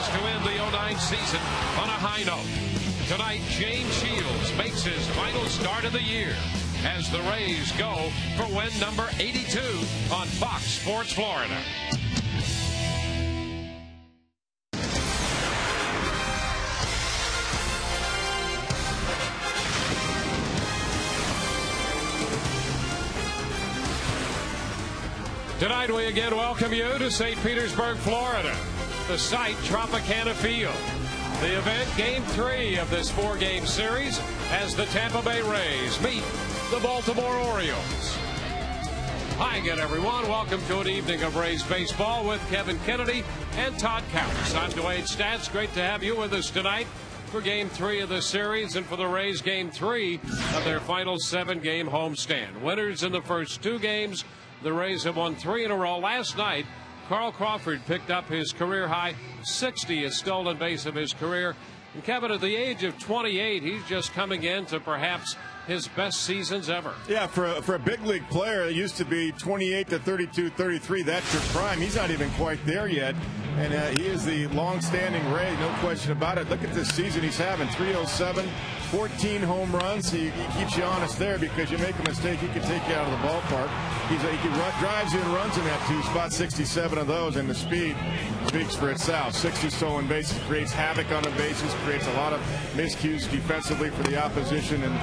is to end the '09 season on a high note. Tonight, James Shields makes his final start of the year as the Rays go for win number 82 on Fox Sports Florida. Tonight we again welcome you to St. Petersburg, Florida, the site Tropicana Field. The event, Game 3 of this 4-game series, as the Tampa Bay Rays meet the Baltimore Orioles. Hi again, everyone. Welcome to an evening of Rays baseball with Kevin Kennedy and Todd Counts. I'm Dwayne Stats. Great to have you with us tonight for Game 3 of the series and for the Rays Game 3 of their final 7-game homestand. Winners in the first 2 games. The Rays have won 3 in a row. Last night, Carl Crawford picked up his career-high 60th stolen base of his career. And Kevin, at the age of 28, he's just coming into perhaps his best seasons ever. Yeah, for a big league player, it used to be 28 to 32, 33. That's your prime. He's not even quite there yet. And he is the long-standing Ray, no question about it. Look at this season he's having, 307, 14 home runs. He keeps you honest there because you make a mistake, he can take you out of the ballpark. He drives you and runs in that 2 spot, 67 of those, and the speed speaks for itself. 60 stolen bases, creates havoc on the bases, creates a lot of miscues defensively for the opposition, and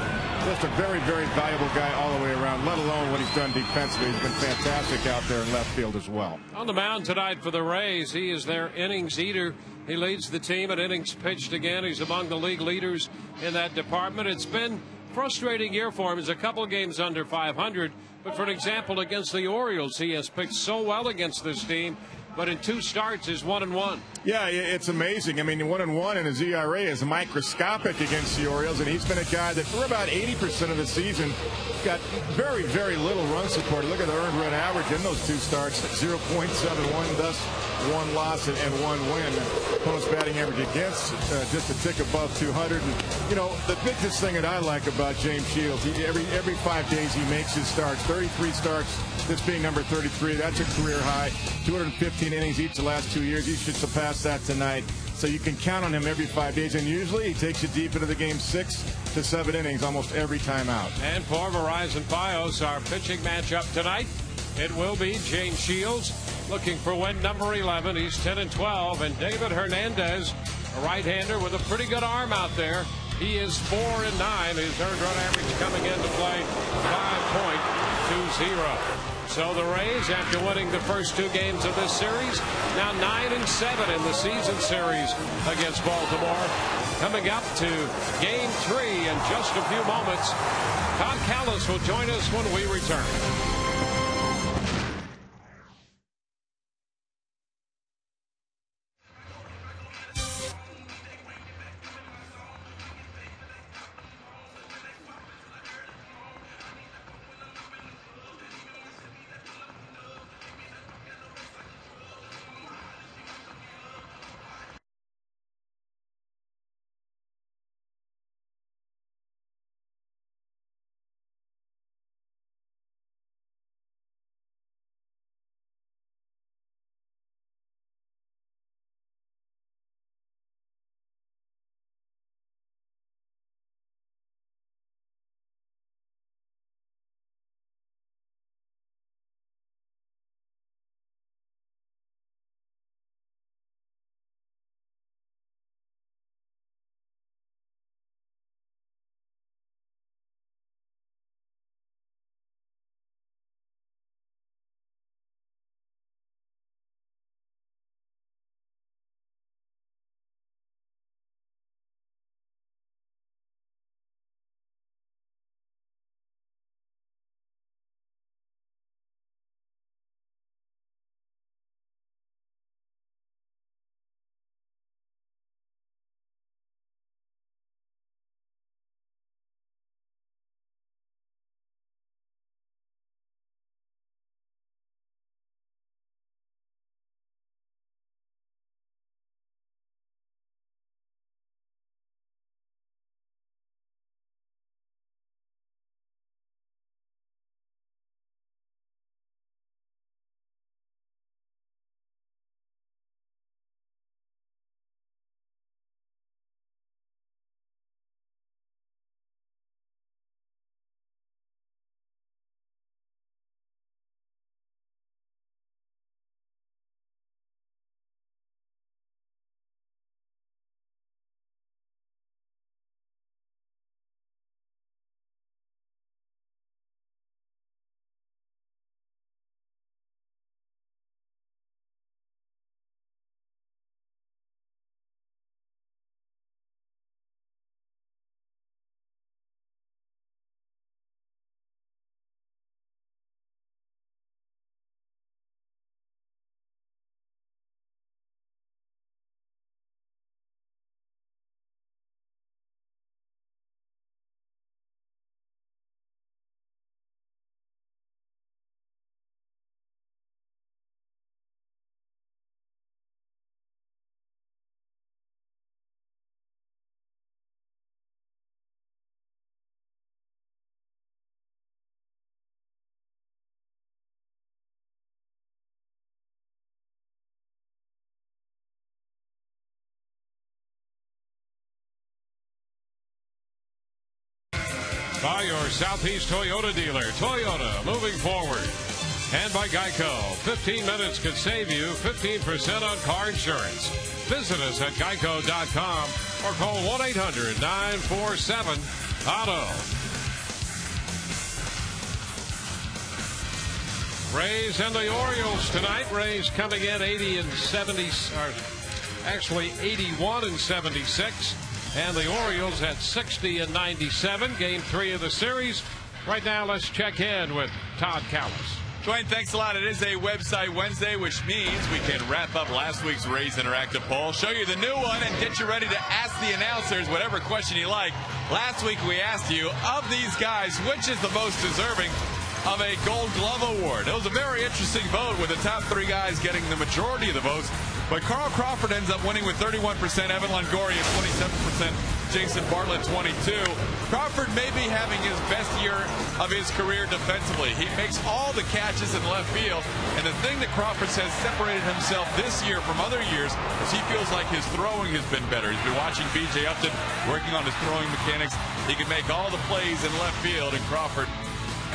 just a very, very valuable guy all the way around, let alone what he's done defensively. He's been fantastic out there in left field as well. On the mound tonight for the Rays, he is their innings eater. He leads the team at innings pitched again. He's among the league leaders in that department. It's been a frustrating year for him. He's a couple of games under 500. But for an example, against the Orioles, he has pitched so well against this team. But in 2 starts, is 1-1. Yeah, it's amazing. I mean, 1-1 and his ERA is microscopic against the Orioles, and he's been a guy that for about 80% of the season got very, very little run support. Look at the earned run average in those 2 starts, 0.71, thus 1 loss and 1 win. Opponent's batting average against just a tick above 200. And, you know, the biggest thing that I like about James Shields, every 5 days he makes his starts, 33 starts, this being number 33. That's a career high. 215 innings each the last 2 years. He should surpass that tonight. So you can count on him every 5 days. And usually he takes you deep into the game, 6 to 7 innings almost every time out. And for Verizon Fios, our pitching matchup tonight, it will be James Shields looking for win number 11. He's 10-12. And David Hernandez, a right-hander with a pretty good arm out there. He is 4-9. His earned run average coming into play 5.20. So the Rays, after winning the first 2 games of this series, now 9-7 in the season series against Baltimore. Coming up to Game 3 in just a few moments. Todd Callis will join us when we return. by your Southeast Toyota dealer. Toyota, moving forward. And by Geico. 15 minutes could save you 15% on car insurance. Visit us at geico.com or call 1-800-947-AUTO. Rays and the Orioles tonight. Rays coming in 80 and 70, or actually 81 and 76. And the Orioles at 60 and 97. Game 3 of the series. Right now, let's check in with Todd Callis. Dwayne, thanks a lot. It is a website Wednesday, which means we can wrap up last week's Rays Interactive poll, show you the new one, and get you ready to ask the announcers whatever question you like. Last week we asked you, of these guys, which is the most deserving of a Gold Glove Award? It was a very interesting vote with the top 3 guys getting the majority of the votes. But Carl Crawford ends up winning with 31%, Evan Longoria 27%, Jason Bartlett 22%. Crawford may be having his best year of his career defensively. He makes all the catches in left field. And the thing that Crawford has separated himself this year from other years is he feels like his throwing has been better. He's been watching B.J. Upton working on his throwing mechanics. He can make all the plays in left field, and Crawford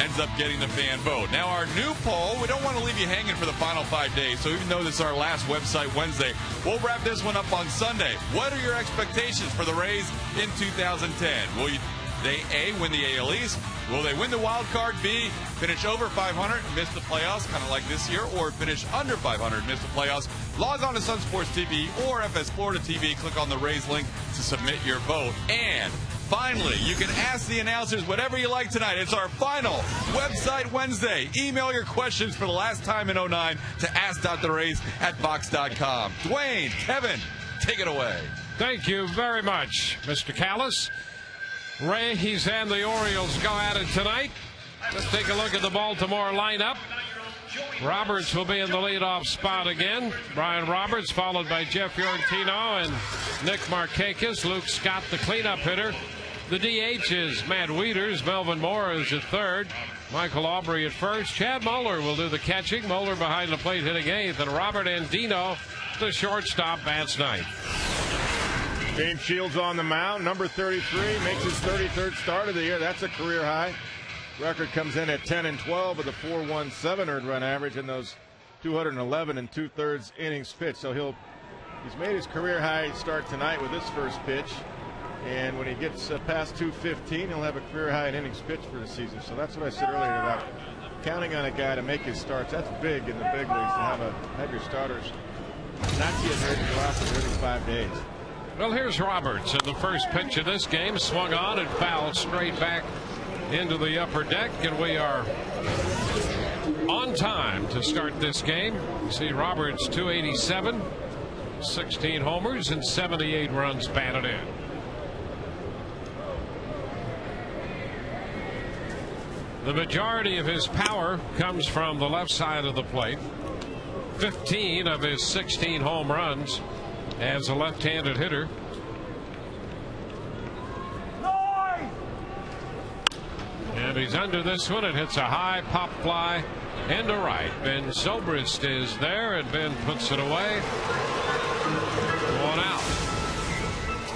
ends up getting the fan vote. Now, our new poll, we don't want to leave you hanging for the final 5 days, so even though this is our last website Wednesday, we'll wrap this one up on Sunday. What are your expectations for the Rays in 2010? Will they, A, win the AL East? Will they win the wild card? B, finish over 500 and miss the playoffs, kind of like this year, or finish under 500 and miss the playoffs? Log on to Sun Sports TV or FS Florida TV. Click on the Rays link to submit your vote. And finally, you can ask the announcers whatever you like tonight. It's our final website Wednesday. Email your questions for the last time in 09 to ask.therays@fox.com. Dwayne, Kevin, take it away. Thank you very much, Mr. Callis. Rays and the Orioles go at it tonight. Let's take a look at the Baltimore lineup. Roberts will be in the leadoff spot again. Brian Roberts, followed by Jeff Fiorentino and Nick Markakis. Luke Scott, the cleanup hitter. The DH is Matt Wieters. Melvin Moore is at third. Michael Aubrey at first. Chad Moeller will do the catching. Moeller behind the plate hitting eighth. And Robert Andino, the shortstop, bats ninth. James Shields on the mound, number 33, makes his 33rd start of the year. That's a career high. Record comes in at 10 and 12 with a 4.17 earned run average in those 211 and 2/3 innings pitched. So he's made his career high start tonight with his first pitch. And when he gets past 215, he'll have a career high in innings pitched for the season. So that's what I said earlier about counting on a guy to make his starts. That's big in the big leagues to have your starters not see it hurt in the last 35 days. Well, here's Roberts, and the first pitch of this game swung on and fouled straight back into the upper deck, and we are on time to start this game. You see Roberts 287, 16 homers and 78 runs batted in. The majority of his power comes from the left side of the plate. 15 of his 16 home runs as a left-handed hitter. And he's under this one. It hits a high pop fly into right. Ben Zobrist is there, and Ben puts it away. 1 out.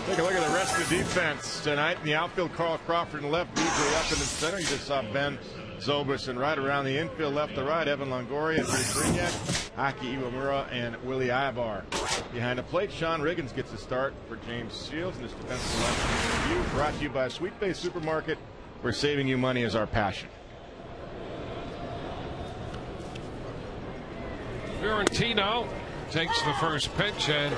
Take a look at the rest of the defense tonight. In the outfield, Carl Crawford in left, BJ up in the center. You just saw Ben Zobrist, and right around the infield, left to right, Evan Longoria, Bruce Grignac, Aki Iwamura, and Willie Ibar. Behind the plate, Sean Riggins gets the start for James Shields. And this defensive line review brought to you by Sweet Bay Supermarket, where saving you money is our passion. Fiorentino takes the first pitch, and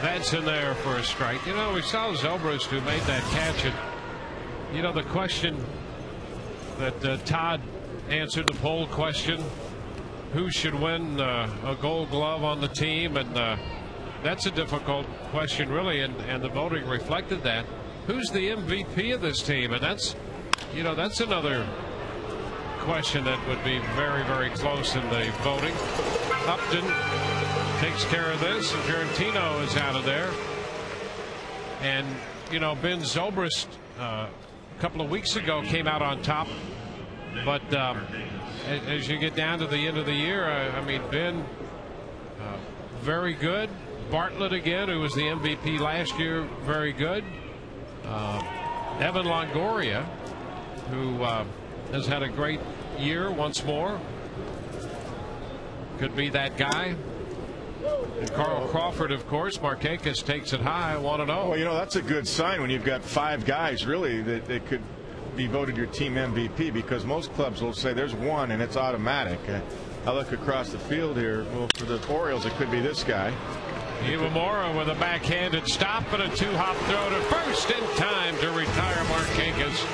that's in there for a strike. You know, we saw Zobrist who made that catch, and you know the question that Todd answered, the poll question, who should win a Gold Glove on the team, and that's a difficult question really, and the voting reflected that. Who's the MVP of this team? And that's, you know, that's another question that would be very, very close in the voting. Upton takes care of this, and Fiorentino is out of there. And, you know, Ben Zobrist a couple of weeks ago came out on top. But as you get down to the end of the year, I mean, Ben, very good. Bartlett again, who was the MVP last year, very good. Evan Longoria who has had a great year once more. Could be that guy. And Carl Crawford, of course. Markakis takes it high, 1-0. Well, you know, that's a good sign when you've got 5 guys, really, that could be voted your team MVP, because most clubs will say there's one and it's automatic. I look across the field here. Well, for the Orioles, it could be this guy. Iwamura with a backhanded stop and a 2-hop throw to first in time to retire Markakis.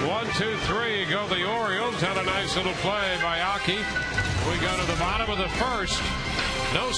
1-2-3 go the Orioles. Had a nice little play by Aki. We go to the bottom of the first. No.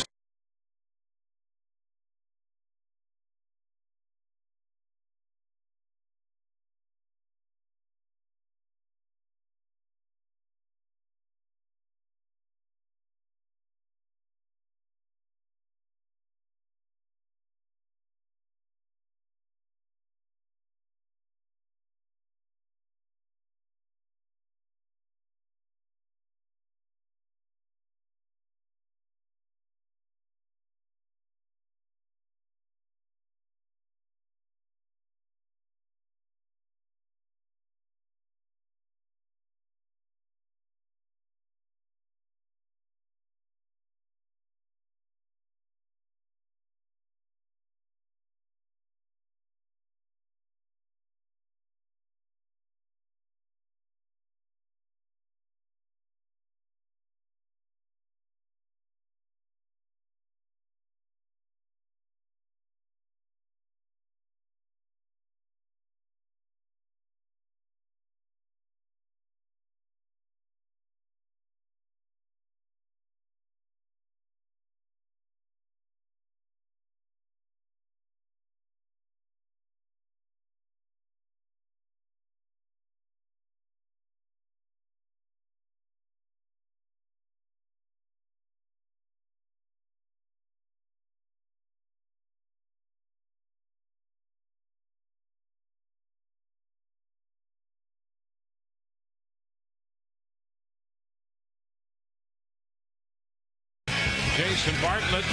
Jason Bartlett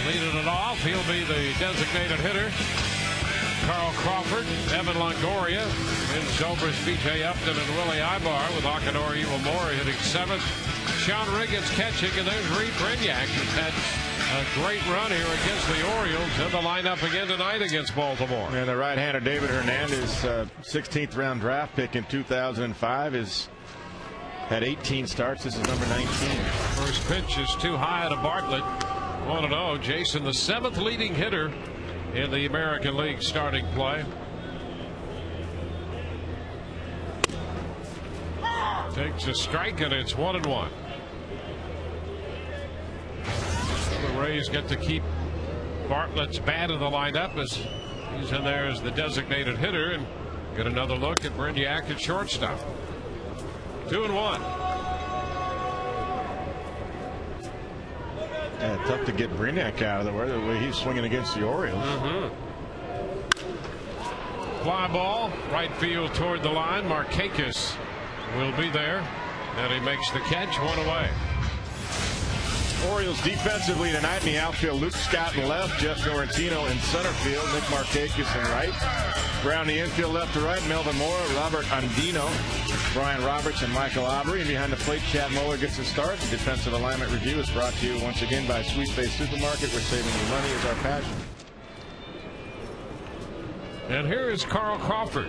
leading it off. He'll be the designated hitter. Carl Crawford, Evan Longoria, and Zobrist, B.J. Upton, and Willie Ibar, with Akinori Iwamura hitting 7th. Sean Riggins catching, and there's Reed Brignac, who's had a great run here against the Orioles, in the lineup again tonight against Baltimore. And the right-hander David Hernandez, 16th round draft pick in 2005, is had 18 starts. This is number 19. First pitch is too high to Bartlett. 1-0. Jason, the 7th leading hitter in the American League starting play. Takes a strike, and it's 1-1. The Rays get to keep Bartlett's bat in the lineup as he's in there as the designated hitter, and get another look at Brignac at shortstop. 2-1. Yeah, tough to get Brignac out of the way he's swinging against the Orioles. Fly ball, right field toward the line. Markakis will be there, and he makes the catch. 1 away. Orioles defensively tonight in the outfield: Luke Scott in left, Jeff Fiorentino in center field, Nick Markakis in right. Brown the infield left to right, Melvin Mora, Robert Andino, Brian Roberts, and Michael Aubrey. And behind the plate, Chad Muller gets the start. The defensive alignment review is brought to you once again by Sweet Face Supermarket, where saving you money is our passion. And here is Carl Crawford.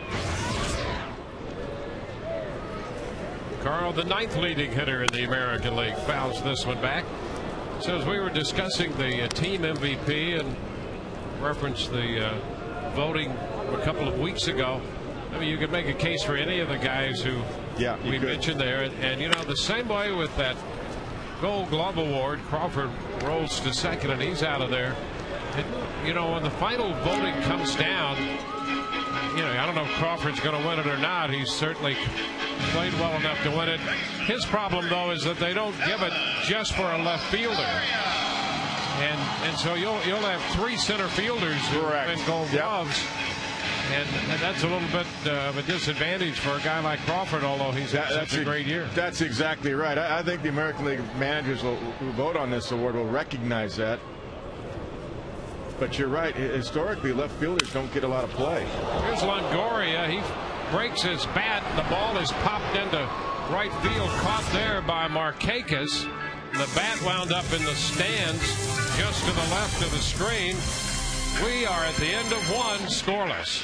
Carl, the 9th leading hitter in the American League, fouls this one back. So as we were discussing the team MVP and referenced the voting a couple of weeks ago, I mean, you could make a case for any of the guys who we mentioned there. And you know, the same way with that Gold Glove Award, Crawford rolls to second and he's out of there. You know, when the final voting comes down, you know, I don't know if Crawford's going to win it or not. He's certainly played well enough to win it. His problem, though, is that they don't give it just for a left fielder. And so you'll have 3 center fielders who win Gold Gloves. And that's a little bit of a disadvantage for a guy like Crawford, although he's had such a great year. That's exactly right. I think the American League managers who vote on this award will recognize that. But you're right. Historically, left fielders don't get a lot of play. Here's Longoria. He breaks his bat. The ball is popped into right field, caught there by Markakis. The bat wound up in the stands just to the left of the screen. We are at the end of one, scoreless.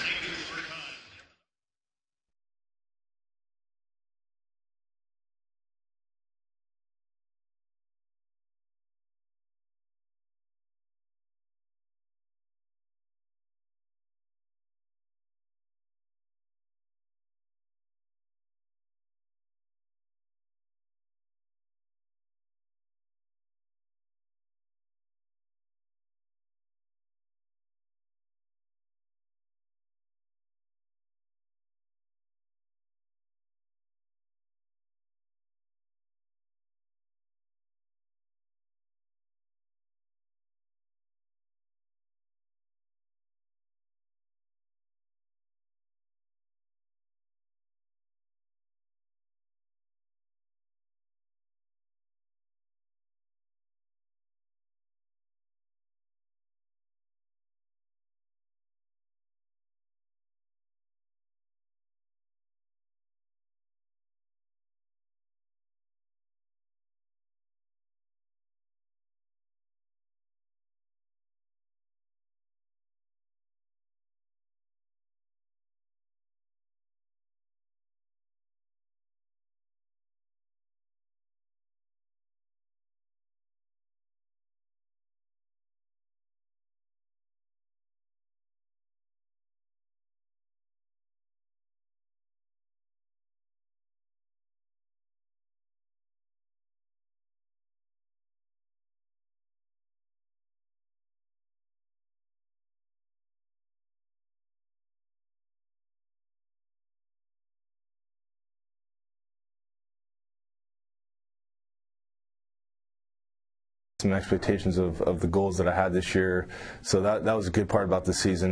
Some expectations of the goals that I had this year, so that was a good part about the season.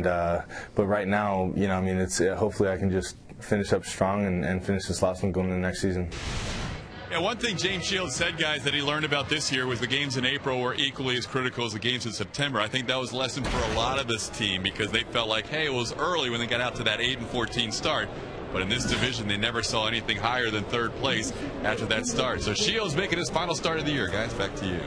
But right now, you know, I mean, it's hopefully I can just finish up strong and finish this last one going into the next season. Yeah, one thing James Shields said, guys, that he learned about this year was the games in April were equally as critical as the games in September. I think that was a lesson for a lot of this team because they felt like, hey, it was early when they got out to that 8-14 start. But in this division, they never saw anything higher than third place after that start. So Shields making his final start of the year. Guys, back to you.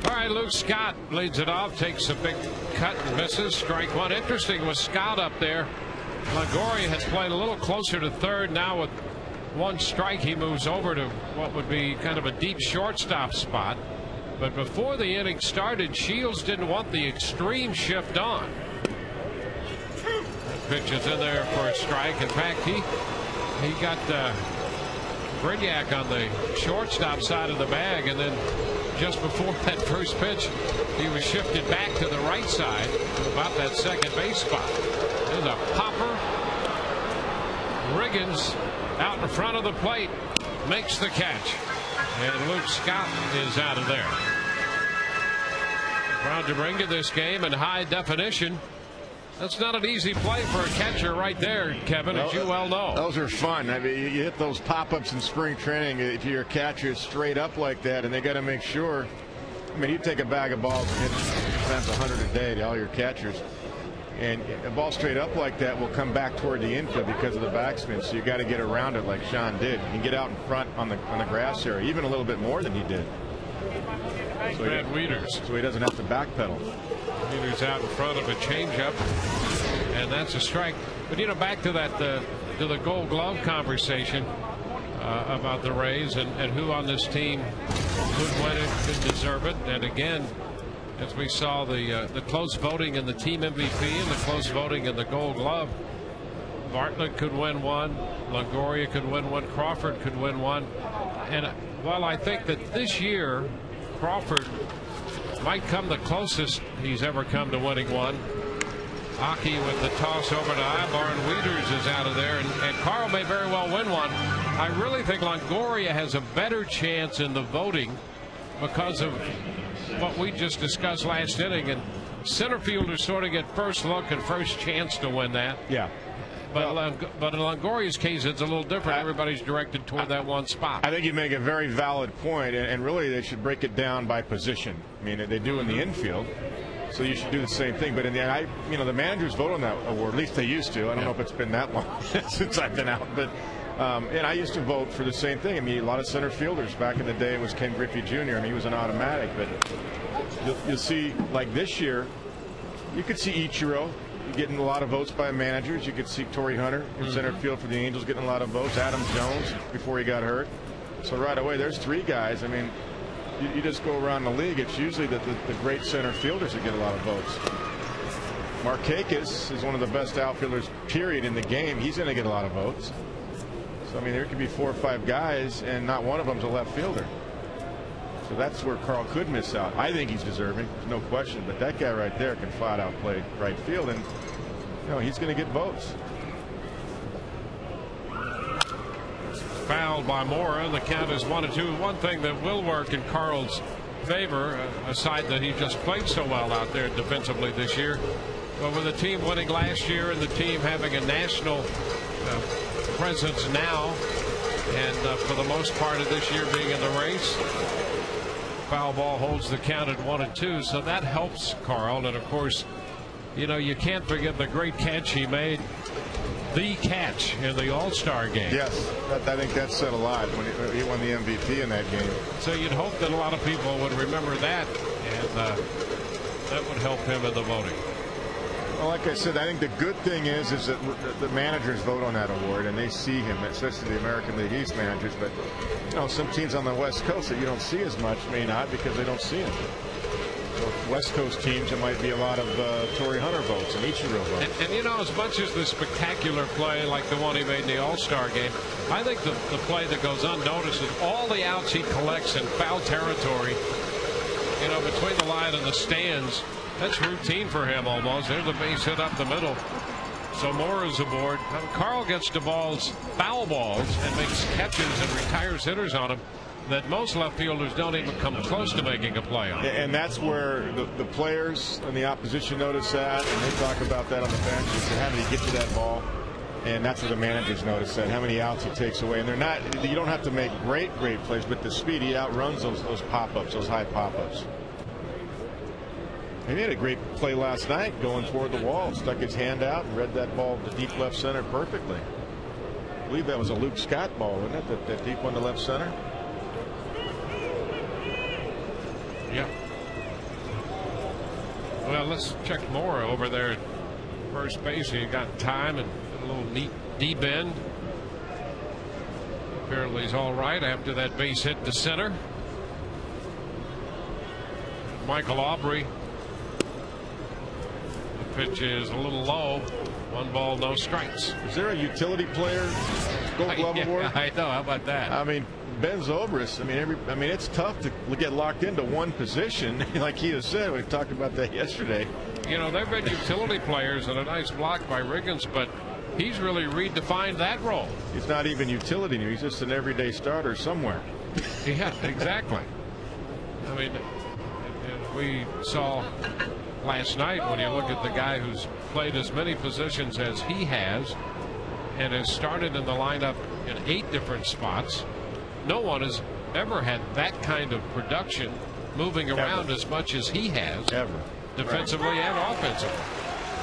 All right, Luke Scott leads it off, takes a big cut and misses. Strike one. Interesting with Scott up there. Longoria has played a little closer to third. Now with one strike, he moves over to what would be kind of a deep shortstop spot. But before the inning started, Shields didn't want the extreme shift on. Pitch is in there for a strike. In fact, he got Brignac on the shortstop side of the bag, and then just before that first pitch, he was shifted back to the right side to about that second base spot. There's a popper. Riggins out in front of the plate makes the catch, and Luke Scott is out of there. Proud to bring you this game in high definition. That's not an easy play for a catcher right there, Kevin, as you well know. Those are fun. I mean, you hit those pop-ups in spring training if your catcher is straight up like that, and they got to make sure. I mean, you take a bag of balls and hit times 100 a day to all your catchers, and a ball straight up like that will come back toward the infield because of the backspin. So you got to get around it like Sean did. You can get out in front on the grass area, even a little bit more than he did. So he doesn't have to backpedal. Weeder's out in front of a changeup, and that's a strike. But you know, back to that to the Gold Glove conversation about the Rays and who on this team could win it, could deserve it. And again, as we saw the close voting in the team MVP and the close voting in the Gold Glove, Bartlett could win one, Longoria could win one, Crawford could win one. And while I think that this year Crawford might come the closest he's ever come to winning one, Aki with the toss over to Ibar, and Weeders is out of there, and Carl may very well win one. I really think Longoria has a better chance in the voting because of what we just discussed last inning, and center fielders sort of get first look and first chance to win that. Yeah. But in Longoria's case, it's a little different. Everybody's directed toward that one spot. I think you make a very valid point, and really they should break it down by position. I mean, they do in the infield. So you should do the same thing. But in the end, the managers vote on that award. At least they used to. I don't know if it's been that long since I've been out. But and I used to vote for the same thing. I mean, a lot of center fielders back in the day, it was Ken Griffey Jr. and he was an automatic. But you'll see, like this year, you could see Ichiro getting a lot of votes by managers. You could see Torrey Hunter in center field for the Angels getting a lot of votes. Adam Jones before he got hurt. So right away, there's 3 guys. I mean, you just go around the league, it's usually the great center fielders that get a lot of votes. Markakis is one of the best outfielders, period, in the game. He's going to get a lot of votes. So, I mean, there could be 4 or 5 guys, and not one of them's a left fielder. So that's where Carl could miss out. I think he's deserving, no question. But that guy right there can flat out play right field, and he's going to get votes. Fouled by Mora. The count is 1-2. One thing that will work in Carl's favor, aside that he just played so well out there defensively this year, but with the team winning last year and the team having a national presence now, and for the most part of this year being in the race, foul ball holds the count at 1-2, so that helps Carl. And of course, you can't forget the great catch he made, the catch in the All-Star game. Yes, I think that said a lot when he won the MVP in that game. So you'd hope that a lot of people would remember that, and that would help him in the voting. Well, like I said, I think the good thing is that the managers vote on that award and they see him, especially the American League East managers. But some teams on the West Coast that you don't see as much may not because they don't see him. So West Coast teams, it might be a lot of Torrey Hunter votes and Ichiro votes. And as much as the spectacular play like the one he made in the All-Star game, I think the play that goes unnoticed is all the outs he collects in foul territory, between the line and the stands. That's routine for him almost. There's a base hit up the middle. So Mora's aboard. Carl gets to foul balls and makes catches and retires hitters on him that most left fielders don't even come close to making a play on. And that's where the players and the opposition notice that, and they talk about that on the bench. They say, how did he get to that ball? And that's where the managers notice that, how many outs he takes away. And they're not, you don't have to make great plays, but the speed, he outruns those pop-ups, those high pop-ups. And he had a great play last night going toward the wall, stuck his hand out and read that ball to deep left center perfectly. I believe that was a Luke Scott ball, wasn't it? That deep one to left center. Yeah. Well, let's check Mora over there at first base. He got time and a little neat deep end. Apparently he's all right after that base hit to center. Michael Aubrey. The pitch is a little low. 1 ball, no strikes. Is there a utility player Gold Glove award? I know. How about that? I mean, Ben Zobrist. I mean, it's tough to get locked into one position, like he has said. We talked about that yesterday. There've been utility players and a nice block by Riggins, but he's really redefined that role. He's not even utility. He's just an everyday starter somewhere. Yeah, exactly. I mean, we saw last night when you look at the guy who's played as many positions as he has and has started in the lineup in 8 different spots. No one has ever had that kind of production moving around as much as he has. Ever. Defensively and offensively.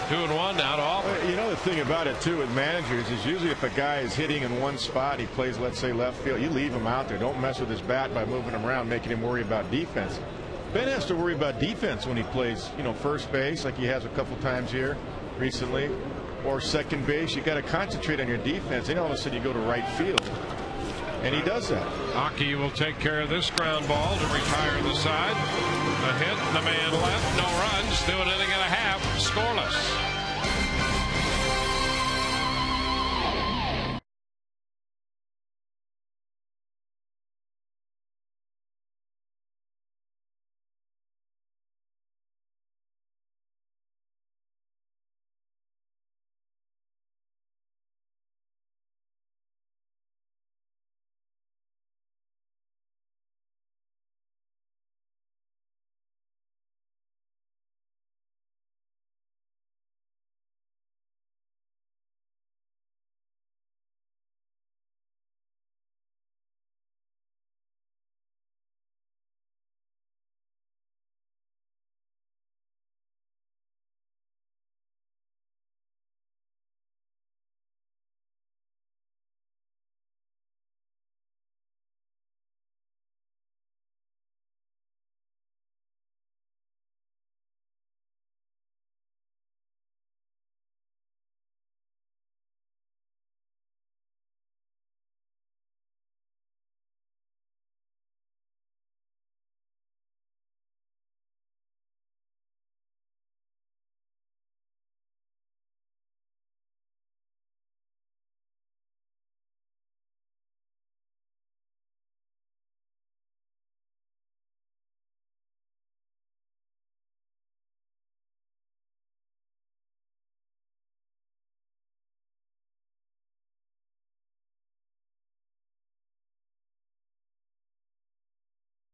2-1 now to Auburn. The thing about it too with managers is usually if a guy is hitting in one spot, he plays, let's say, left field, you leave him out there. Don't mess with his bat by moving him around, making him worry about defense. Ben has to worry about defense when he plays, first base like he has a couple times here recently, or second base. You got to concentrate on your defense. Then all of a sudden you go to right field, and he does that. Aki will take care of this ground ball to retire the side. A hit, the man left, no runs, through an inning and a half, scoreless.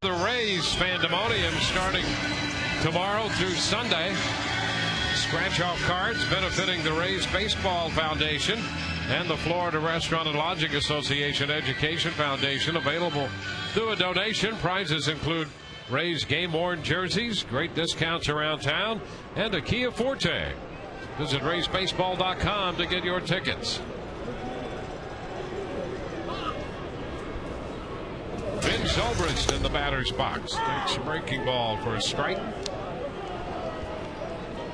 The Rays Fandemonium starting tomorrow through Sunday. Scratch-off cards benefiting the Rays Baseball Foundation and the Florida Restaurant and Lodging Association Education Foundation, available through a donation. Prizes include Rays game-worn jerseys, great discounts around town, and a Kia Forte. Visit RaysBaseball.com to get your tickets. Ben Zobrist in the batter's box takes a breaking ball for a strike.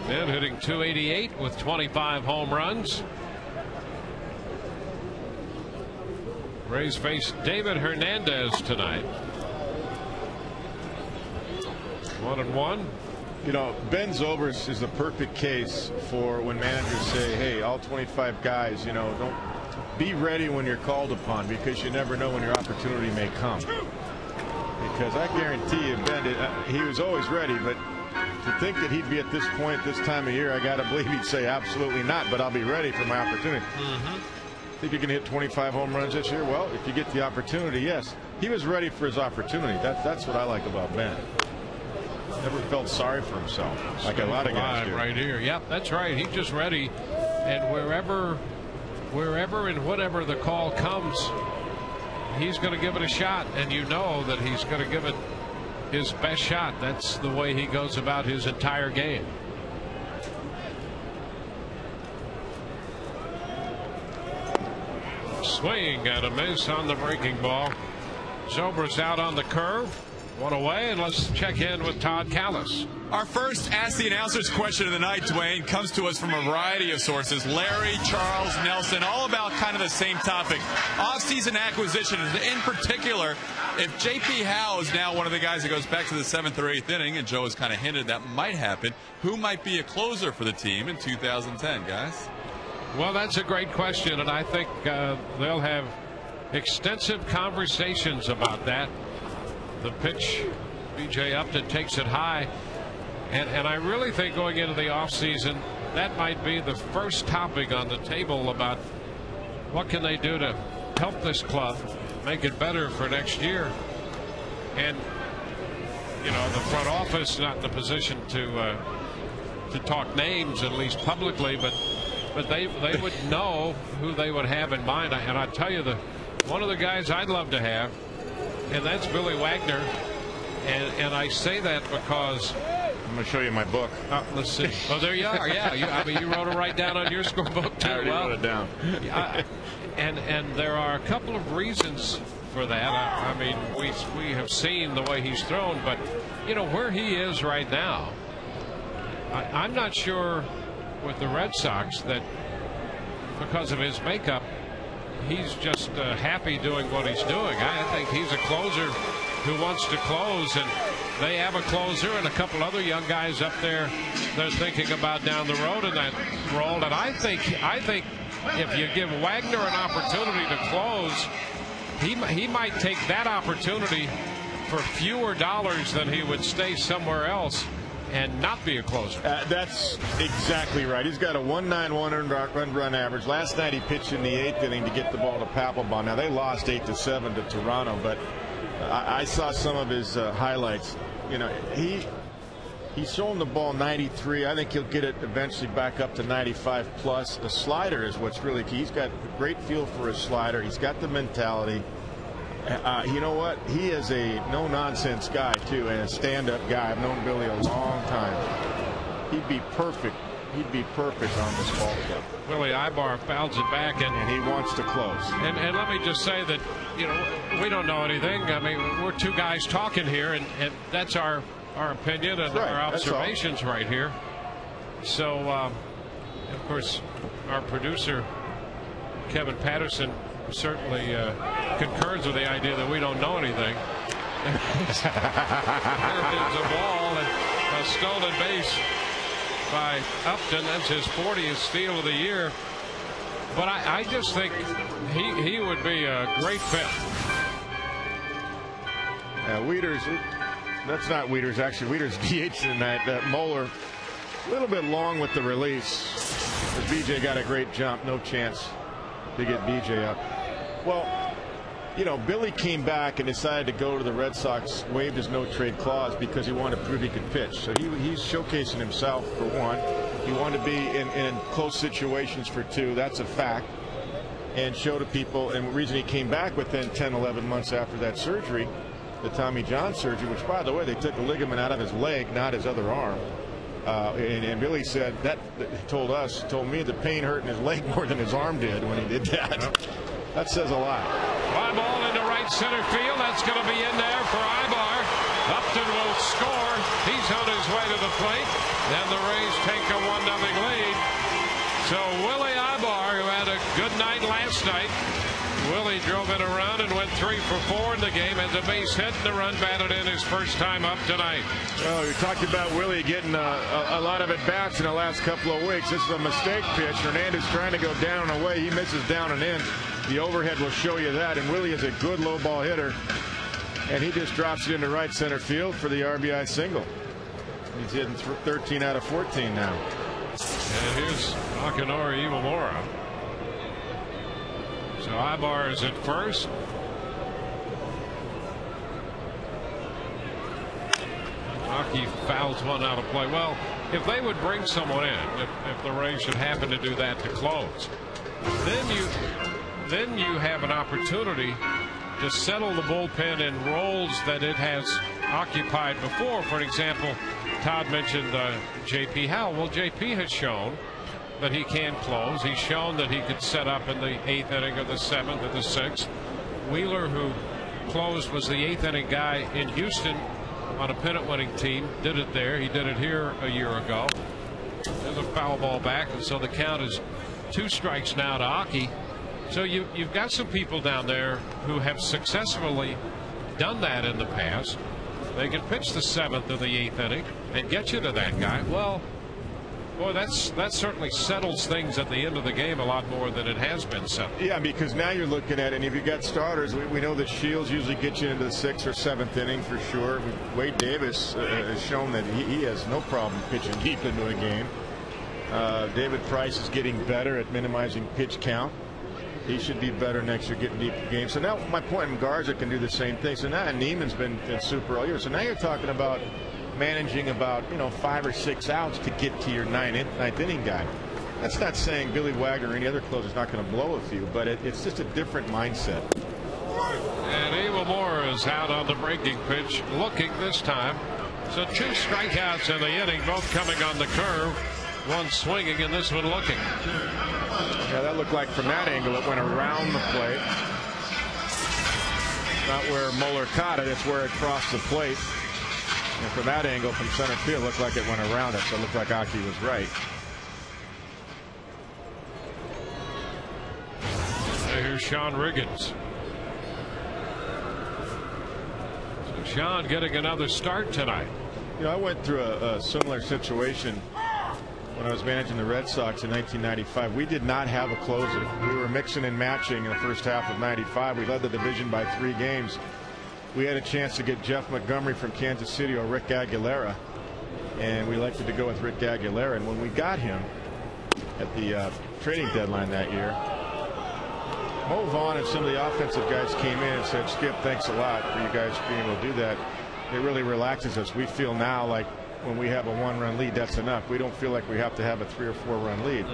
Ben hitting .288 with 25 home runs. Rays face David Hernandez tonight. 1-1. You know, Ben Zobrist is the perfect case for when managers say, hey, all 25 guys, you know, don't be ready when you're called upon, because you never know when your opportunity may come. Because I guarantee you, Ben, he was always ready, but to think that he'd be at this point this time of year, I got to believe he'd say absolutely not, but I'll be ready for my opportunity. Think you can hit 25 home runs this year? Well, if you get the opportunity, yes. He was ready for his opportunity. That's what I like about Ben. Never felt sorry for himself like a lot of guys do. Right here. Yep, that's right. He's just ready, and wherever and whatever the call comes, he's going to give it a shot, and you know that he's going to give it his best shot. That's the way he goes about his entire game. Swing and a miss on the breaking ball. Zobrist out on the curve. One away, and let's check in with Todd Callis. Our first Ask the Announcers question of the night, Dwayne, comes to us from a variety of sources. Larry, Charles, Nelson, all about kind of the same topic. Off-season acquisitions, in particular, if J.P. Howe is now one of the guys that goes back to the 7th or 8th inning, and Joe has kind of hinted that might happen, who might be a closer for the team in 2010, guys? Well, that's a great question, and I think they'll have extensive conversations about that. The pitch, B.J. Upton takes it high, and I really think going into the offseason, that might be the first topic on the table about what can they do to help this club make it better for next year. And you know, the front office not in the position to talk names, at least publicly, but they would know who they would have in mind. And I tell you, one of the guys I'd love to have, and that's Billy Wagner, and I say that because I'm going to show you my book. Let's see. Oh, there you are. Yeah, I mean, you wrote it right down on your scorebook too. I already wrote it down. And there are a couple of reasons for that. I mean, we have seen the way he's thrown, but you know where he is right now. I'm not sure with the Red Sox that because of his makeup, he's just happy doing what he's doing. I think he's a closer who wants to close, and they have a closer and a couple other young guys up there they're thinking about down the road in that role. And I think if you give Wagner an opportunity to close, he might take that opportunity for fewer dollars than he would stay somewhere else and not be a closer. That's exactly right. He's got a 1.91 earned run average. Last night he pitched in the 8th inning to get the ball to Papelbon. Now they lost 8-7 to Toronto, but I saw some of his highlights. You know, he's throwing the ball 93. I think he'll get it eventually back up to 95 plus. The slider is what's really key. He's got a great feel for his slider. He's got the mentality. You know what? He is a no-nonsense guy, too, and a stand-up guy. I've known Billy a long time. He'd be perfect. He'd be perfect on this ball club. Willie Ibar fouls it back, and he wants to close. And let me just say that, you know, we don't know anything. I mean, we're two guys talking here, and that's our opinion and our observations right here. So, of course, our producer, Kevin Patterson, certainly concurs with the idea that we don't know anything. There's a ball and a stolen base by Upton. That's his 40th steal of the year. But I just think he would be a great fit. Wieters, that's not Wieters, actually. Wieters DH tonight. Moeller, a little bit long with the release. As BJ got a great jump, no chance to get BJ up. Well, you know, Billy came back and decided to go to the Red Sox, waived his no-trade clause because he wanted to prove he could pitch. So he's showcasing himself, for one. He wanted to be in close situations, for two. That's a fact. And show to people, and the reason he came back within 10, 11 months after that surgery, the Tommy John surgery, which, by the way, they took a ligament out of his leg, not his other arm. And Billy said told me the pain hurt in his leg more than his arm did when he did that. That says a lot. Fly ball into right center field. That's going to be in there for Ibar. Upton will score. He's on his way to the plate. And the Rays take a 1-0 lead. So Willie Ibar, who had a good night last night, Willie drove it around and went 3 for 4 in the game, has a base hit and a run batted in his first time up tonight. Oh, you talked about Willie getting a lot of at-bats in the last couple of weeks. This is a mistake pitch. Hernandez trying to go down and away. He misses down and in. The overhead will show you that. And Willie is a good low ball hitter. And he just drops it into right center field for the RBI single. He's hitting 13 out of 14 now. And here's Akinori Iwamura. So Ibar is at first. Aki fouls one out of play. Well, if they would bring someone in, if the Rays should happen to do that to close, then you have an opportunity to settle the bullpen in roles that it has occupied before. For example, Todd mentioned J.P. Howell. Well, J.P. has shown that he can close. He's shown that he could set up in the 8th inning or the 7th or the 6th. Wheeler, who closed, was the 8th inning guy in Houston on a pennant-winning team. Did it there. He did it here a year ago. There's a foul ball back, and so the count is 2 strikes now to Aki. So you've got some people down there who have successfully done that in the past. They can pitch the 7th or the 8th inning and get you to that guy. Well, boy, that certainly settles things at the end of the game a lot more than it has been settled. Yeah, because now you're looking at, and if you've got starters, we know that Shields usually gets you into the 6th or 7th inning for sure. Wade Davis has shown that he has no problem pitching deep into a game. David Price is getting better at minimizing pitch count. He should be better next year getting deep in games. So now my point, Garza can do the same thing. So now Neiman's been super all year. So now you're talking about managing about 5 or 6 outs to get to your 9th inning guy. That's not saying Billy Wagner or any other closer is not going to blow a few, but it's just a different mindset. And Iwamura is out on the breaking pitch, looking this time. So 2 strikeouts in the inning, both coming on the curve. One swinging and this one looking. Yeah, that looked like from that angle it went around the plate. Not where Moeller caught it, it's where it crossed the plate. And from that angle from center field, it looked like it went around it, so it looked like Aki was right. Here's Sean Riggins. So Sean getting another start tonight. I went through a similar situation when I was managing the Red Sox in 1995. We did not have a closer. We were mixing and matching in the first half of '95. We led the division by 3 games. We had a chance to get Jeff Montgomery from Kansas City or Rick Aguilera, and we elected to go with Rick Aguilera. And when we got him at the trading deadline that year, Mo Vaughn and some of the offensive guys came in and said, Skip, thanks a lot for you guys being able to do that. It really relaxes us. We feel now like when we have a 1-run lead, that's enough. We don't feel like we have to have a 3 or 4-run lead.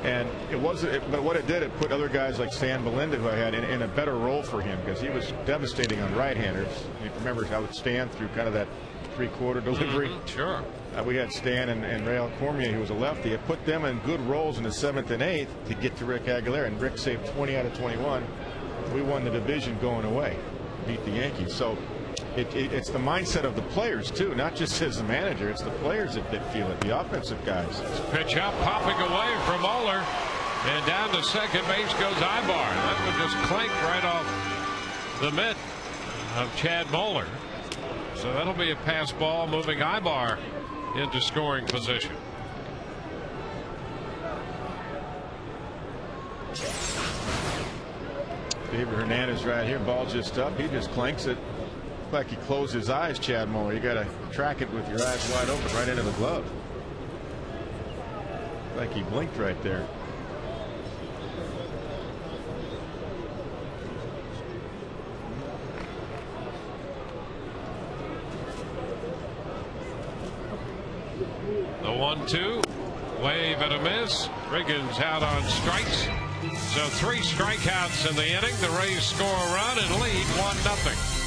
And it wasn't, but what it did, it put other guys like Stan Belinda, who I had, in a better role for him, because he was devastating on right-handers. You remember how Stan threw kind of that 3-quarter delivery. Sure. We had Stan and Rael Cormier, who was a lefty. It put them in good roles in the 7th and 8th to get to Rick Aguilera, and Rick saved 20 out of 21. We won the division going away, beat the Yankees. So it's the mindset of the players too, not just as the manager. It's the players that feel it, the offensive guys. Pitch up, popping away from Moeller, and down to second base goes Ibar. That would just clank right off the mitt of Chad Moeller. So that'll be a pass ball, moving Ibar into scoring position. David Hernandez right here, ball just up. He just clanks it. Like he closed his eyes, Chad Moeller. You got to track it with your eyes wide open right into the glove. Like he blinked right there. The 1-2. Wave and a miss. Riggins out on strikes. So 3 strikeouts in the inning. The Rays score a run and lead 1-0.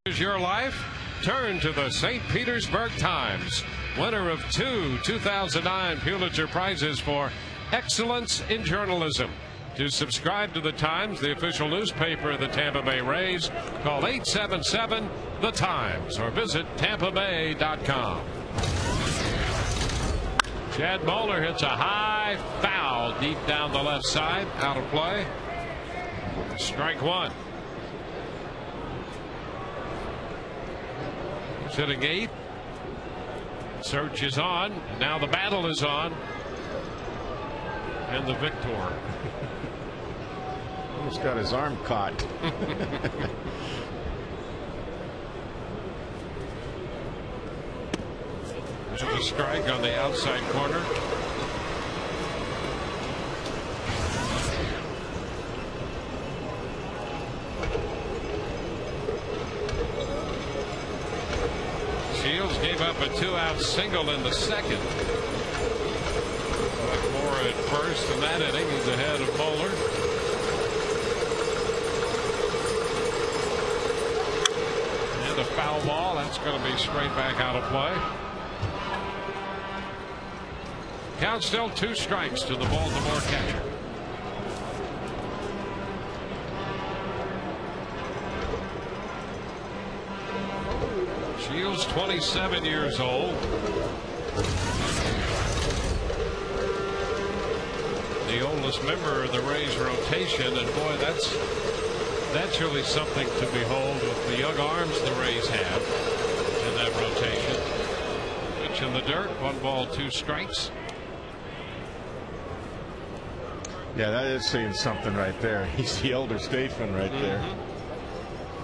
Is your life? Turn to the St. Petersburg Times, winner of 2 2009 Pulitzer Prizes for excellence in journalism. To subscribe to the Times, the official newspaper of the Tampa Bay Rays, call 877-THE-TIMES or visit tampabay.com. Chad Moeller hits a high foul deep down the left side, out of play. Strike 1. Sitting 8th. Search is on. And now the battle is on. And the victor. Almost got his arm caught. There's a strike on the outside corner. Shields gave up a 2-out single in the second. Moore at first in that inning. He's ahead of Moeller. And a foul ball. That's going to be straight back out of play. Count still 2 strikes to the Baltimore catcher. Shields 27 years old. The oldest member of the Rays rotation, and boy, that's really something to behold with the young arms the Rays have in that rotation. Pitch in the dirt, 1 ball, 2 strikes. Yeah, that is saying something right there. He's the elder statesman right there.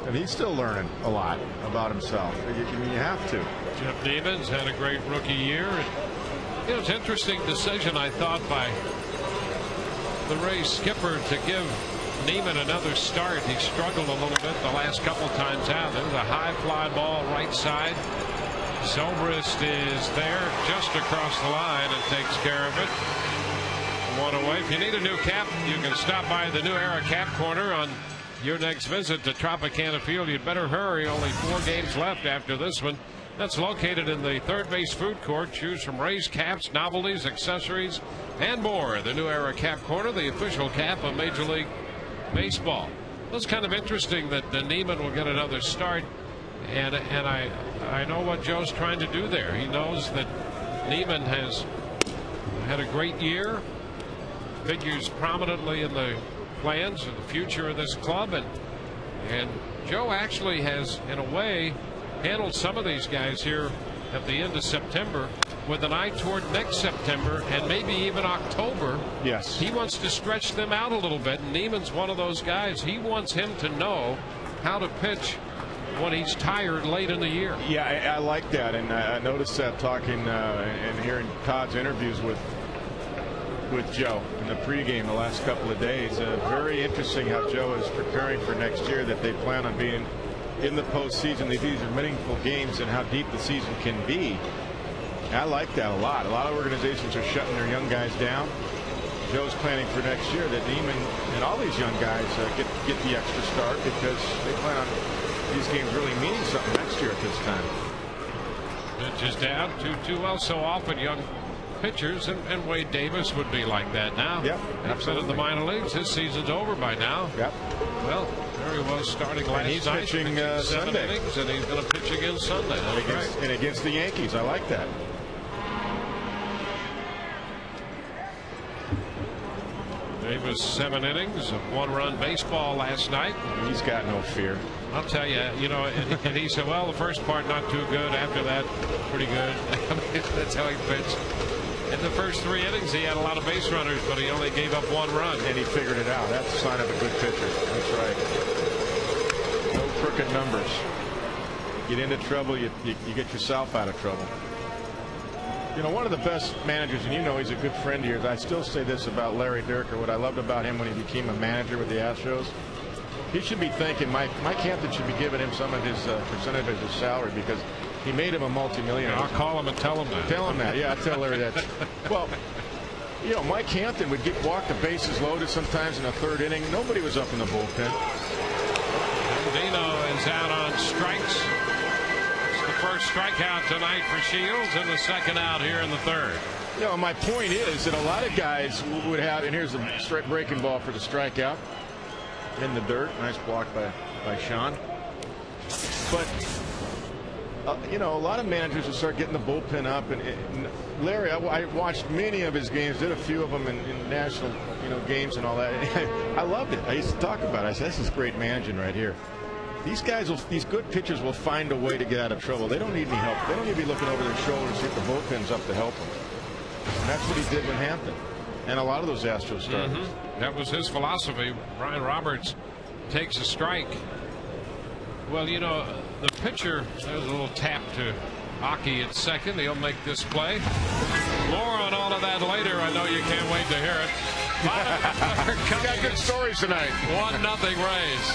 And he's still learning a lot about himself. I mean, you have to. Jeff Neiman's had a great rookie year. And, you know, it's an interesting decision, I thought, by the Rays skipper to give Neiman another start. He struggled a little bit the last couple times out. There was a high fly ball right side. Zobrist is there just across the line and takes care of it. 1 away. If you need a new cap, you can stop by the New Era Cap Corner on your next visit to Tropicana Field. You'd better hurry. Only 4 games left after this one. That's located in the third base food court. Choose from Rays caps, novelties, accessories, and more. The New Era Cap Corner, the official cap of Major League Baseball. Well, it's kind of interesting that Neiman will get another start, and I know what Joe's trying to do there. He knows that Neiman has had a great year, figures prominently in the plans and the future of this club. And Joe actually has, in a way, handled some of these guys here at the end of September with an eye toward next September and maybe even October. Yes. He wants to stretch them out a little bit. And Neiman's one of those guys. He wants him to know how to pitch when he's tired late in the year. Yeah, I like that. And I noticed that talking and hearing Todd's interviews with Joe in the pregame the last couple of days. Very interesting how Joe is preparing for next year, that they plan on being in the postseason. These are meaningful games and how deep the season can be. I like that a lot. A lot of organizations are shutting their young guys down. Joe's planning for next year that Neiman and all these young guys get the extra start, because they plan on these games really meaning something next year at this time. Pitches down 2-2. Well, so often young pitchers, and Wade Davis would be like that now. Yep, He's been in the minor leagues. His season's over by now. Yep. Well, there he was starting last he's night. pitching 7 Sunday. innings, and he's going to pitch again Sunday. And against the Yankees. I like that. Davis 7 innings of 1-run baseball last night. He's got no fear. I'll tell you, and he said, well, the first part not too good. After that, pretty good. That's how he pitched. In the first 3 innings, he had a lot of base runners, but he only gave up 1 run. And he figured it out. That's a sign of a good pitcher. That's right. No crooked numbers. Get into trouble, you get yourself out of trouble. One of the best managers, and he's a good friend of yours. I still say this about Larry Dierker. What I loved about him when he became a manager with the Astros, he should be thinking Mike Hampton should be giving him some of his percentage of his salary, because he made him a multimillionaire. I'll call him and tell him that. Tell him that. Yeah, I tell Larry that. Well, Mike Hampton would walk the bases loaded sometimes in the 3rd inning. Nobody was up in the bullpen. Dino is out on strikes. It's the first strikeout tonight for Shields, and the second out here in the 3rd. My point is that a lot of guys would have, and here's the breaking ball for the strikeout in the dirt. Nice block by Sean. But a lot of managers will start getting the bullpen up, and Larry, I watched many of his games, did a few of them in national games and all that. I loved it. I used to talk about it. I said, this is great managing right here. These good pitchers will find a way to get out of trouble. They don't need any help. They don't need to be looking over their shoulder to see if the bullpen's up to help them. And that's what he did with Hampton and a lot of those Astros starters. That was his philosophy. Brian Roberts takes a strike. Well, the pitcher, there's a little tap to Aki at second. He'll make this play. More on all of that later. I know you can't wait to hear it. We got good stories tonight. 1-0 Rays.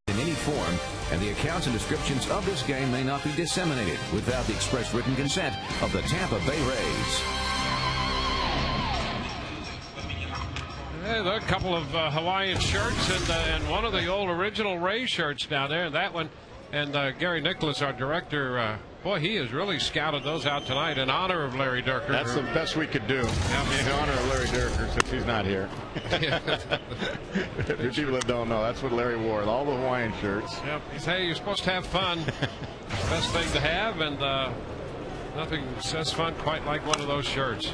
In any form, and the accounts and descriptions of this game may not be disseminated without the express written consent of the Tampa Bay Rays. There are a couple of Hawaiian shirts and one of the old original Rays shirts down there. That one And Gary Nicholas, our director, boy, he has really scouted those out tonight in honor of Larry Dierker. That's the best we could do. In honor of Larry Dierker, since he's not here. For people that don't know, that's what Larry wore, all the Hawaiian shirts. Yep. He said, hey, you're supposed to have fun. Best thing to have, and nothing says fun quite like one of those shirts.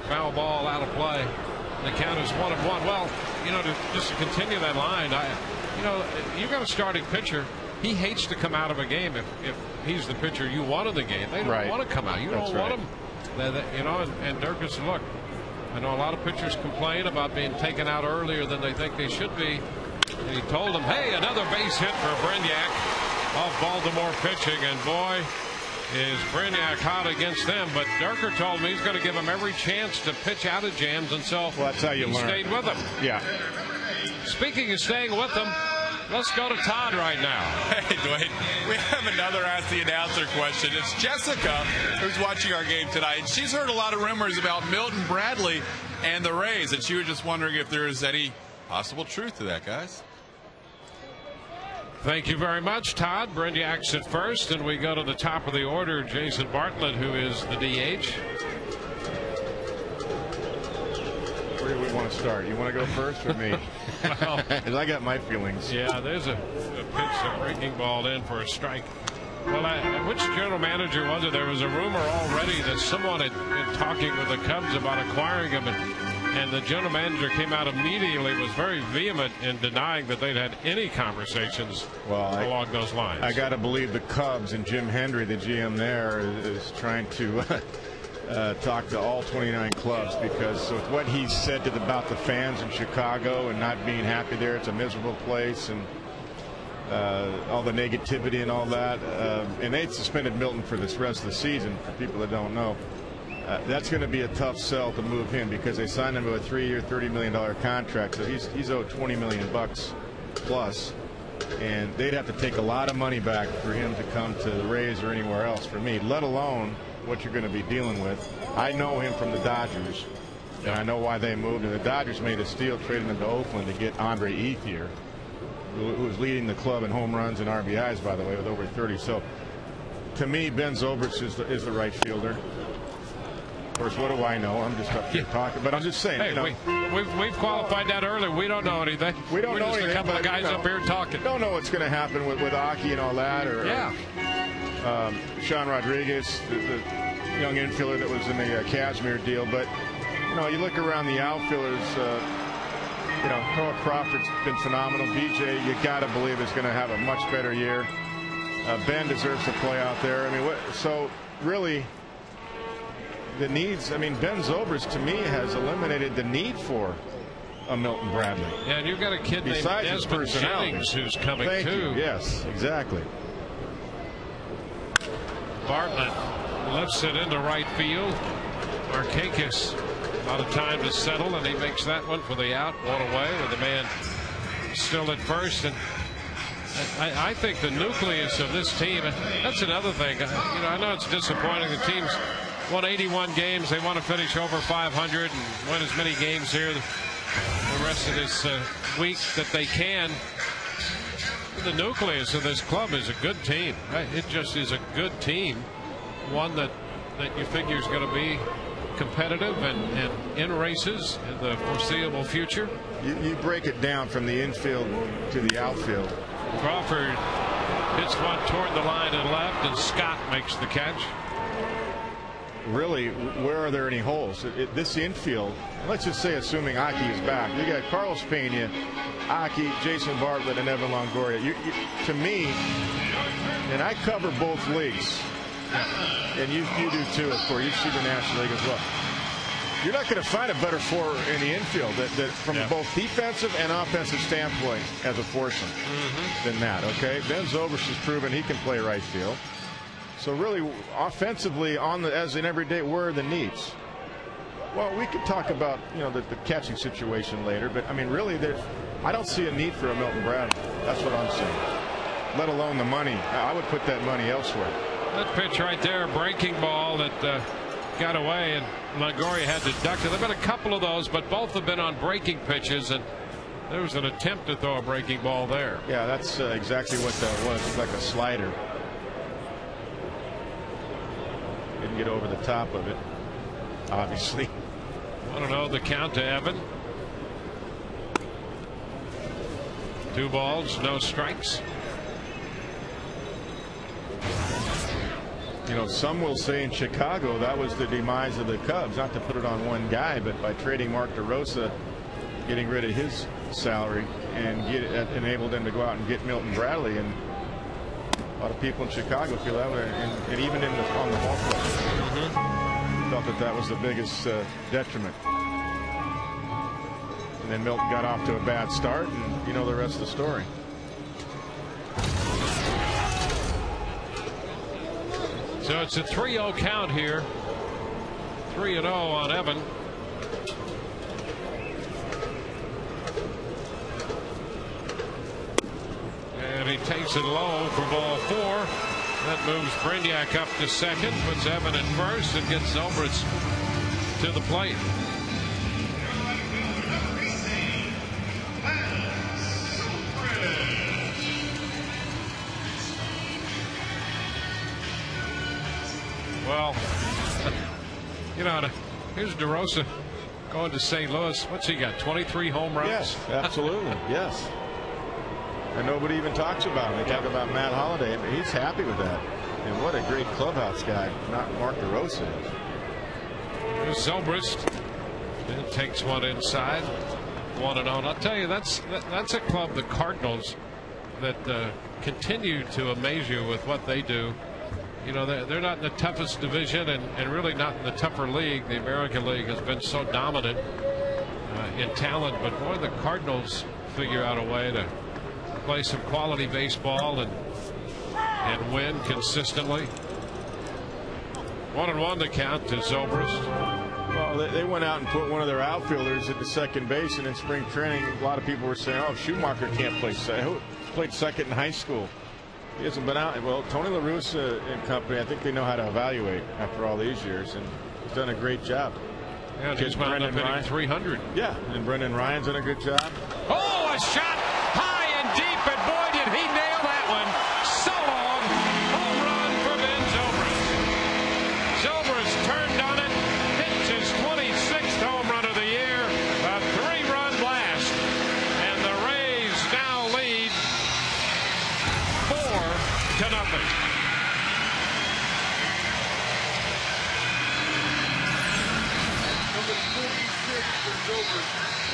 Foul ball out of play. The count is 1-1. Well, you know, just to continue that line, you got a starting pitcher. He hates to come out of a game if he's the pitcher you want in the game. They don't want to come out. You don't want him. You know, and Dierker said, look, I know a lot of pitchers complain about being taken out earlier than they think they should be. And he told them, hey, another base hit for Brignac off Baltimore pitching. And boy, is Brignac hot against them. But Dierker told me he's going to give him every chance to pitch out of jams. And so that's how you learn. Stayed with him. Yeah. Speaking of staying with them, let's go to Todd right now. Hey, Dwayne, we have another Ask the Announcer question. It's Jessica who's watching our game tonight. And she's heard a lot of rumors about Milton Bradley and the Rays, and she was just wondering if there is any possible truth to that, guys. Thank you very much, Todd. Brignac at first, and we go to the top of the order, Jason Bartlett, who is the DH. Where do we want to start? You want to go first or me? Well, because I got my feelings. Yeah, there's a pitch, a breaking ball in for a strike. Well, which general manager was it? There was a rumor already that someone had been talking with the Cubs about acquiring him, and the general manager came out immediately, was very vehement in denying that they'd had any conversations along those lines. I got to believe the Cubs and Jim Hendry, the GM there, is trying to talk to all 29 clubs, because with what he said about the fans in Chicago and not being happy there, it's a miserable place, and all the negativity and all that, and they suspended Milton for this rest of the season. For people that don't know, that's going to be a tough sell to move him, because they signed him to a 3-year, $30 million contract, so he's owed $20 million plus, and they'd have to take a lot of money back for him to come to the Rays or anywhere else for me, let alone what you're going to be dealing with. I know him from the Dodgers, and I know why they moved, and the Dodgers made a steal trading him to Oakland to get Andre Ethier, who was leading the club in home runs and RBIs, by the way, with over 30. So to me, Ben Zobrist is the right fielder. Of course, what do I know? I'm just up here talking, but I'm just saying. Hey, we've qualified that earlier. We don't know anything. We don't know anything. Just a couple of guys up here talking. Don't know what's going to happen with Aki and all that, or Sean Rodriguez, the young infielder that was in the Casimir deal. But you look around the outfielders. Crawford's been phenomenal. BJ, you got to believe, is going to have a much better year. Ben deserves to play out there. I mean, so really, the needs. I mean, Ben Zobrist to me has eliminated the need for a Milton Bradley. Yeah, and you've got a kid named Desmond Jennings who's coming too. Yes, exactly. Bartlett lifts it into right field. Markakis, a lot of time to settle, and he makes that one for the out. One away with the man still at first. And I think the nucleus of this team, that's another thing. I know it's disappointing. The team's won 81 games. They want to finish over 500 and win as many games here the rest of this week that they can. The nucleus of this club is a good team. It just is a good team. One that you figure is going to be competitive and in races in the foreseeable future. You break it down from the infield to the outfield. Crawford hits one toward the line and left, and Scott makes the catch. Really, where are there any holes? This infield, let's just say, assuming Aki is back, you got Carlos Pena, Aki, Jason Bartlett, and Evan Longoria. To me, and I cover both leagues, and you do too, of course. You see the National League as well. You're not going to find a better four in the infield that from both defensive and offensive standpoint as a foursome than that. Okay, Ben Zobrist has proven he can play right field. So really, offensively, as in every day, where are the needs? Well, we could talk about the catching situation later, but I mean, really, I don't see a need for a Milton Bradley. That's what I'm saying. Let alone the money. I would put that money elsewhere. That pitch right there, a breaking ball that got away, and Longoria had to duck it. There've been a couple of those, but both have been on breaking pitches, and There was an attempt to throw a breaking ball there. Yeah, that's exactly what that was. It's like a slider. Didn't get over the top of it, obviously. 1-0 the count to Evan. 2 balls, no strikes. You know, some will say in Chicago that was the demise of the Cubs, not to put it on one guy, but by trading Mark DeRosa, getting rid of his salary, and enabled them to go out and get Milton Bradley. And a lot of people in Chicago feel that way, and even on the ball club, felt that was the biggest detriment. And then Milton got off to a bad start, and you know the rest of the story. So it's a 3-0 count here. 3-0 on Evan. And he takes it low for ball 4. That moves Brignac up to second, puts Evan at first, and gets Zobrist to the plate. Well, you know, here's DeRosa going to St. Louis. What's he got? 23 home runs? Yes, absolutely. Yes. And nobody even talks about him. They talk about Matt Holliday. I mean, he's happy with that. And what a great clubhouse guy, not Mark DeRosa. Here's Zobrist. It takes one inside. 1-0. I'll tell you, that's a club, the Cardinals, that continue to amaze you with what they do. You know, they're not in the toughest division, and really not in the tougher league. The American League has been so dominant in talent, but boy, the Cardinals figure out a way to play some quality baseball and win consistently. 1-1 the count to Zobrist. Well, they went out and put one of their outfielders at the second base, and in spring training, a lot of people were saying, "Oh, Schumacher can't play second. Who played second in high school?" He hasn't been out. Well, Tony La Russa and company, I think they know how to evaluate after all these years, and he's done a great job. Yeah, he's wound up hitting 300. Yeah, and Brendan Ryan's done a good job. Oh, a shot high and deep, and boy, did he nail that one. So long. Home run for Ben Zobrist. Zobrist turned on it, hits his 26th home run of the year, a 3-run blast, and the Rays now lead 4-0.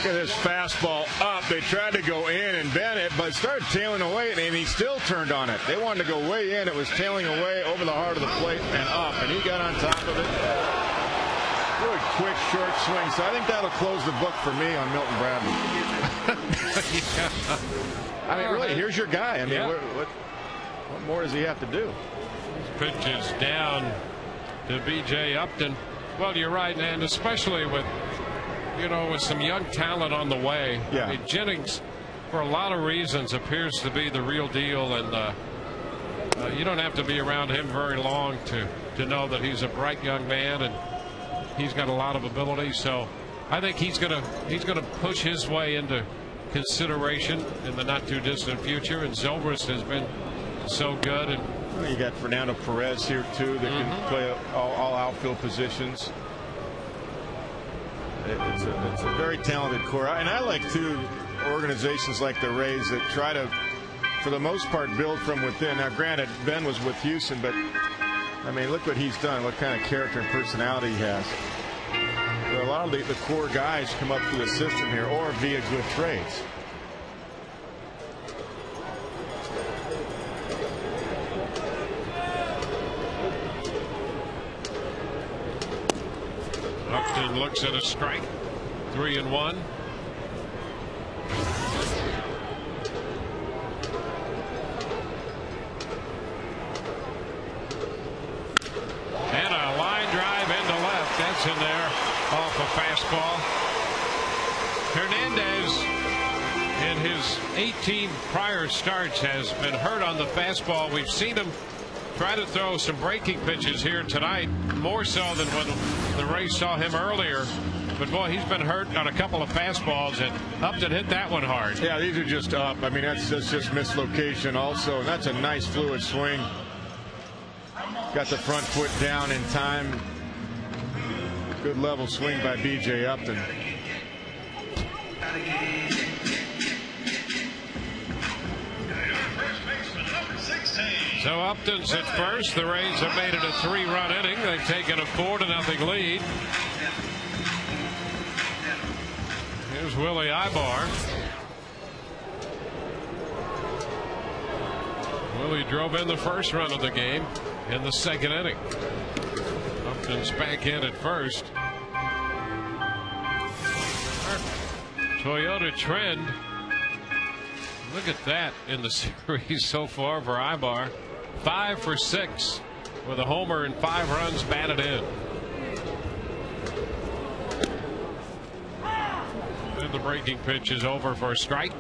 Look at this fastball up. They tried to go in and bend it, but started tailing away, and he still turned on it. They wanted to go way in. It was tailing away over the heart of the plate and up, and he got on top of it. Really quick, short swing. So I think that'll close the book for me on Milton Bradley. I mean, really, here's your guy. I mean, what more does he have to do? Pitches down to B.J. Upton. Well, you're right, and especially with, you know, with some young talent on the way. Yeah. I mean, Jennings, for a lot of reasons, appears to be the real deal, and you don't have to be around him very long to know that he's a bright young man, and he's got a lot of ability. So I think he's gonna push his way into consideration in the not too distant future. And Zobrist has been so good. And well, you got Fernando Perez here too that can play all outfield positions. It's a very talented core, and I like too organizations like the Rays that try to, for the most part, build from within. Now, granted, Ben was with Houston, but I mean, look what he's done. What kind of character and personality he has. But a lot of the core guys come up through the system here, or via good trades. Upton looks at a strike. 3-1. And a line drive into left. That's in there off a fastball. Hernandez, in his 18 prior starts, has been hurt on the fastball. We've seen him try to throw some breaking pitches here tonight, more so than when the Rays saw him earlier But boy, he's been hurt on a couple of fastballs, and Upton hit that one hard. Yeah, these are just up. I mean, that's just mislocation also. And that's a nice fluid swing. Got the front foot down in time. Good level swing by B.J. Upton. So Upton's at first. The Rays have made it a 3-run inning. They've taken a 4-0 lead. Here's Willie Ibar. Willie drove in the first run of the game in the second inning. Upton's back in at first. Toyota trend. Look at that in the series so far for Ibar. 5 for 6 with a homer and 5 runs batted in. And the breaking pitch is over for a strike.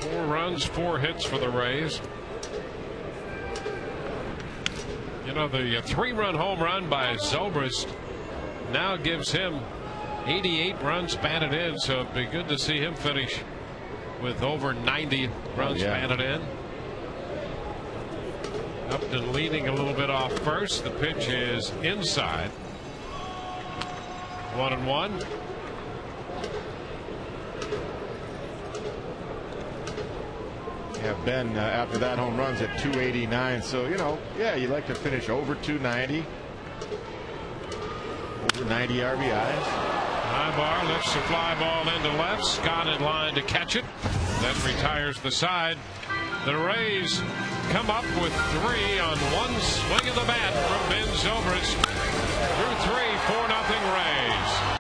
Four runs, 4 hits for the Rays. You know, the 3-run home run by Zobrist now gives him 88 runs batted in, so it'd be good to see him finish with over 90 runs batted in. Upton leading a little bit off first. The pitch is inside. 1-1. Yeah, Ben after that home run's at 289. So, you know, yeah, you like to finish over 290. Over 90 RBIs. Ibar lifts the fly ball into left. Scott in line to catch it. Then retires the side. The Rays come up with 3 on one swing of the bat from Ben Zobrist. Through 3, 4-0 Rays.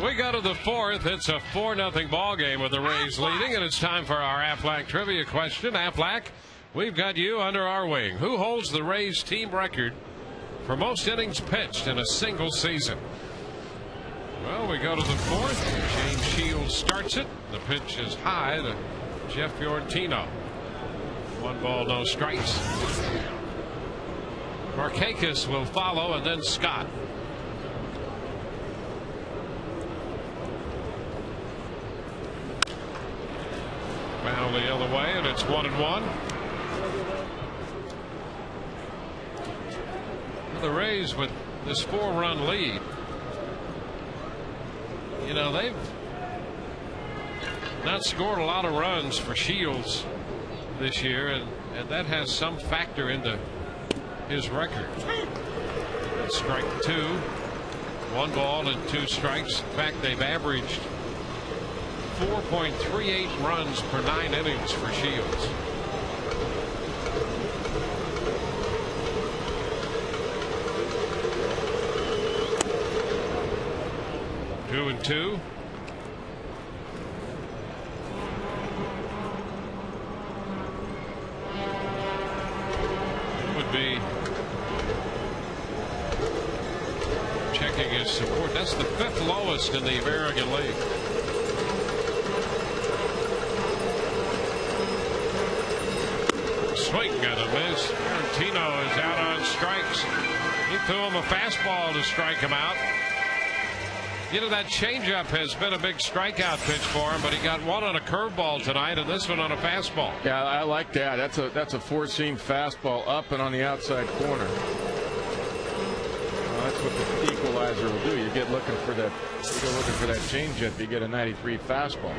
We go to the 4th. It's a 4-0 ball game with the Rays leading, and it's time for our Aflac trivia question. Aflac, we've got you under our wing. Who holds the Rays team record for most innings pitched in a single season? Well, we go to the 4th. James Shields starts it. The pitch is high to Jeff Fiorentino. 1 ball, no strikes. Markakis will follow, and then Scott. Foul the other way, and it's 1-1. The Rays with this 4-run lead. You know, they've not scored a lot of runs for Shields this year, and that has some factor into his record. Strike 2. 1 ball and 2 strikes. In fact, they've averaged 4.38 runs per 9 innings for Shields. Two and two. Would be checking his support. That's the 5th lowest in the American League. Swing and a miss. Tarantino is out on strikes. He threw him a fastball to strike him out. You know, that changeup has been a big strikeout pitch for him, but he got one on a curveball tonight and this one on a fastball. Yeah, I like that. That's a four-seam fastball up and on the outside corner. Well, that's what the equalizer will do. You get looking for that. You go looking for that changeup. You get a 93 fastball.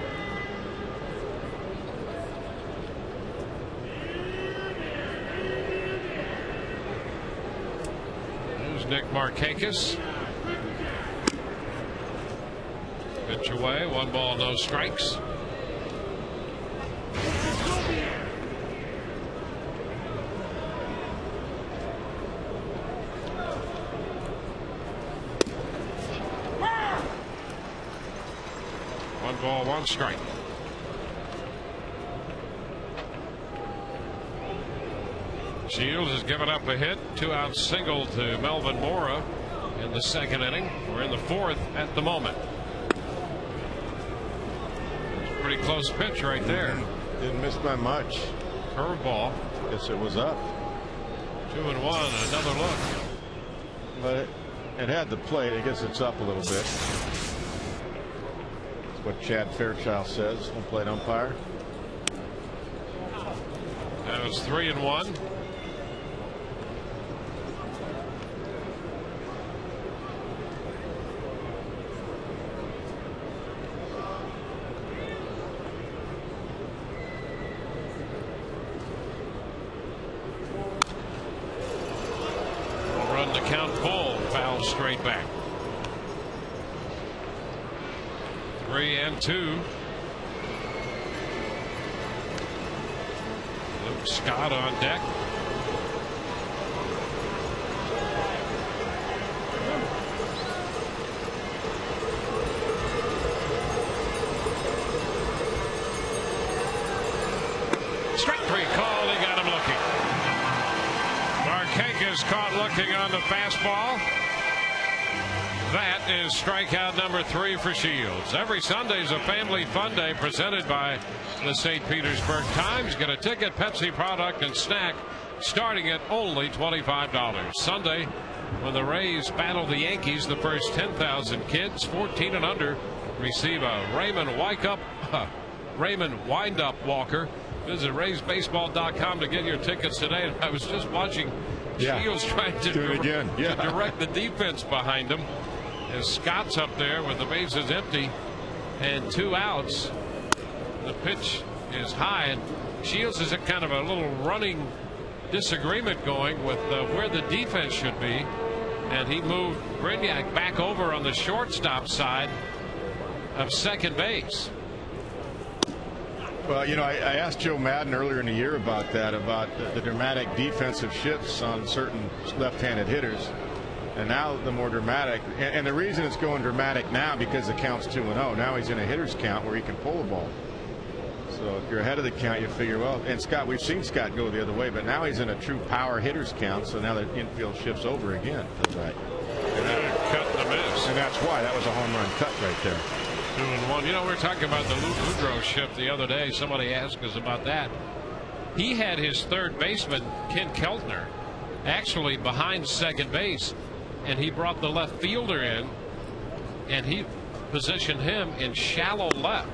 There's Nick Markakis. Pitch away, 1 ball, no strikes. One ball, 1 strike. Shields has given up a hit, 2-out single to Melvin Mora in the 2nd inning. We're in the 4th at the moment. Pretty close pitch right there. Didn't miss by much. Curveball. Guess it was up. 2-1. Another look. But it had the plate. I guess it's up a little bit. That's what Chad Fairchild says, home plate umpire. That was 3-1. Count full, foul straight back. 3-2. Luke Scott on deck. Strike 3 call. He got him looking. Markakis caught looking on the fastball. That is strikeout number 3 for Shields. Every Sunday is a family fun day presented by the St. Petersburg Times. Get a ticket, Pepsi product, and snack starting at only $25. Sunday, when the Rays battle the Yankees, the first 10,000 kids 14 and under receive a Raymond Wind-Up Walker. Visit RaysBaseball.com to get your tickets today. I was just watching Shields trying to direct the defense behind him. As Scott's up there with the bases empty and 2 outs. The pitch is high, and Shields is at kind of a little running disagreement going with where the defense should be. And he moved Brignac back over on the shortstop side of second base. Well, you know, I asked Joe Madden earlier in the year about that, about the dramatic defensive shifts on certain left-handed hitters. And now the more dramatic, and the reason it's going dramatic now because the count's 2-0. Now he's in a hitter's count where he can pull the ball. So if you're ahead of the count, you figure, well, and Scott, we've seen Scott go the other way, but now he's in a true power hitter's count. So now the infield shifts over again. That's right. Cut and a miss. And that's why that was a home run cut right there. 2-1. You know, we were talking about the Lou Boudreau shift the other day. Somebody asked us about that. He had his third baseman, Ken Keltner, actually behind second base, and he brought the left fielder in, and he positioned him in shallow left.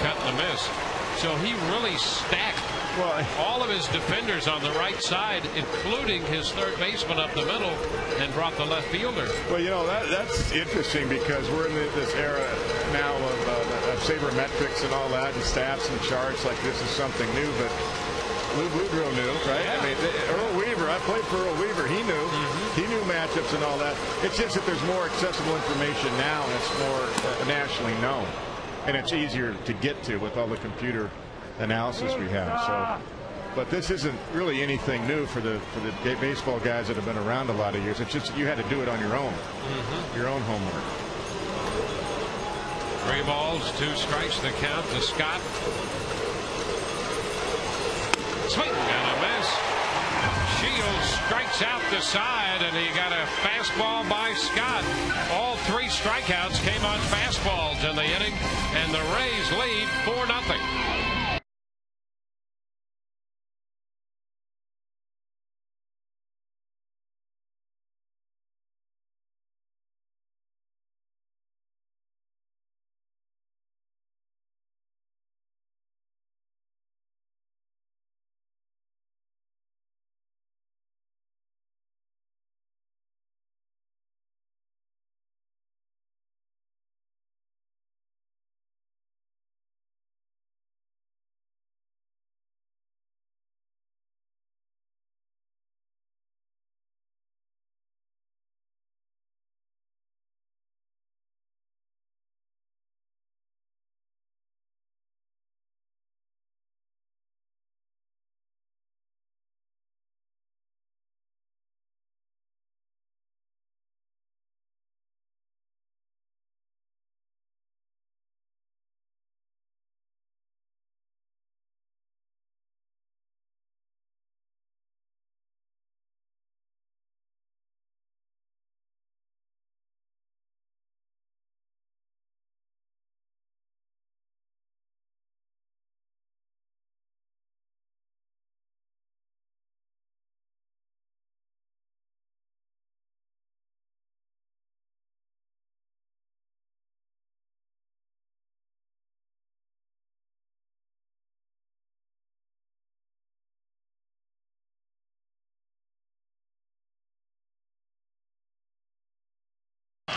Cut and a miss. So he really stacked all of his defenders on the right side, including his third baseman up the middle, and brought the left fielder. Well, you know, that's interesting because we're in this era now of sabermetrics and all that, and stats and charts. Like, this is something new, but Lou Boudreau knew, right? Yeah. I mean, Earl Weaver, I played for Earl Weaver. He knew. He knew matchups and all that. It's just that there's more accessible information now, and it's more nationally known. and it's easier to get to with all the computer analysis we have. So, but this isn't really anything new for the baseball guys that have been around a lot of years. It's just you had to do it on your own, your own homework. 3 balls, 2 strikes, the count to Scott. Swing and a miss. Shields strikes out the side, and he got a fastball by Scott. All 3 strikeouts came on fastballs in the inning, and the Rays lead 4-0.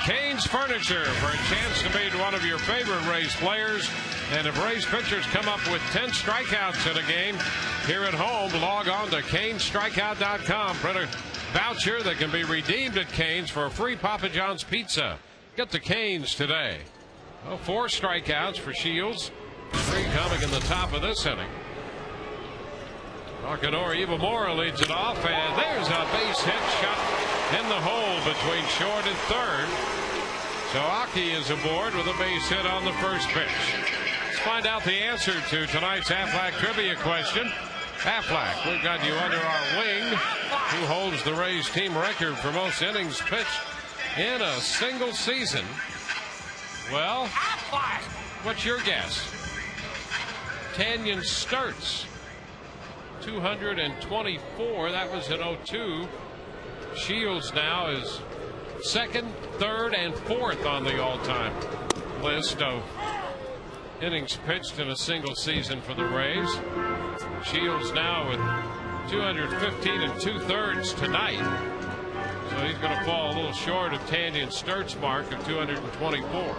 Cain's Furniture for a chance to meet one of your favorite Rays players. And if Rays pitchers come up with 10 strikeouts in a game here at home, log on to CainStrikeout.com. Print a voucher that can be redeemed at Cain's for a free Papa John's pizza. Get to Cain's today. Well, 4 strikeouts for Shields. 3 coming in the top of this inning. Rockador Evamora leads it off, and there's a base hit shot in the hole between short and third. So Aki is aboard with a base hit on the first pitch. Let's find out the answer to tonight's Aflac trivia question. Aflac, we've got you under our wing. Who holds the Rays team record for most innings pitched in a single season? Well, what's your guess? Tanyan Sturts, 224. That was in 02. Shields now is 2nd, 3rd, and 4th on the all-time list of innings pitched in a single season for the Rays. Shields now with 215 and 2/3 tonight. So he's going to fall a little short of Tanyan Sturt's mark of 224.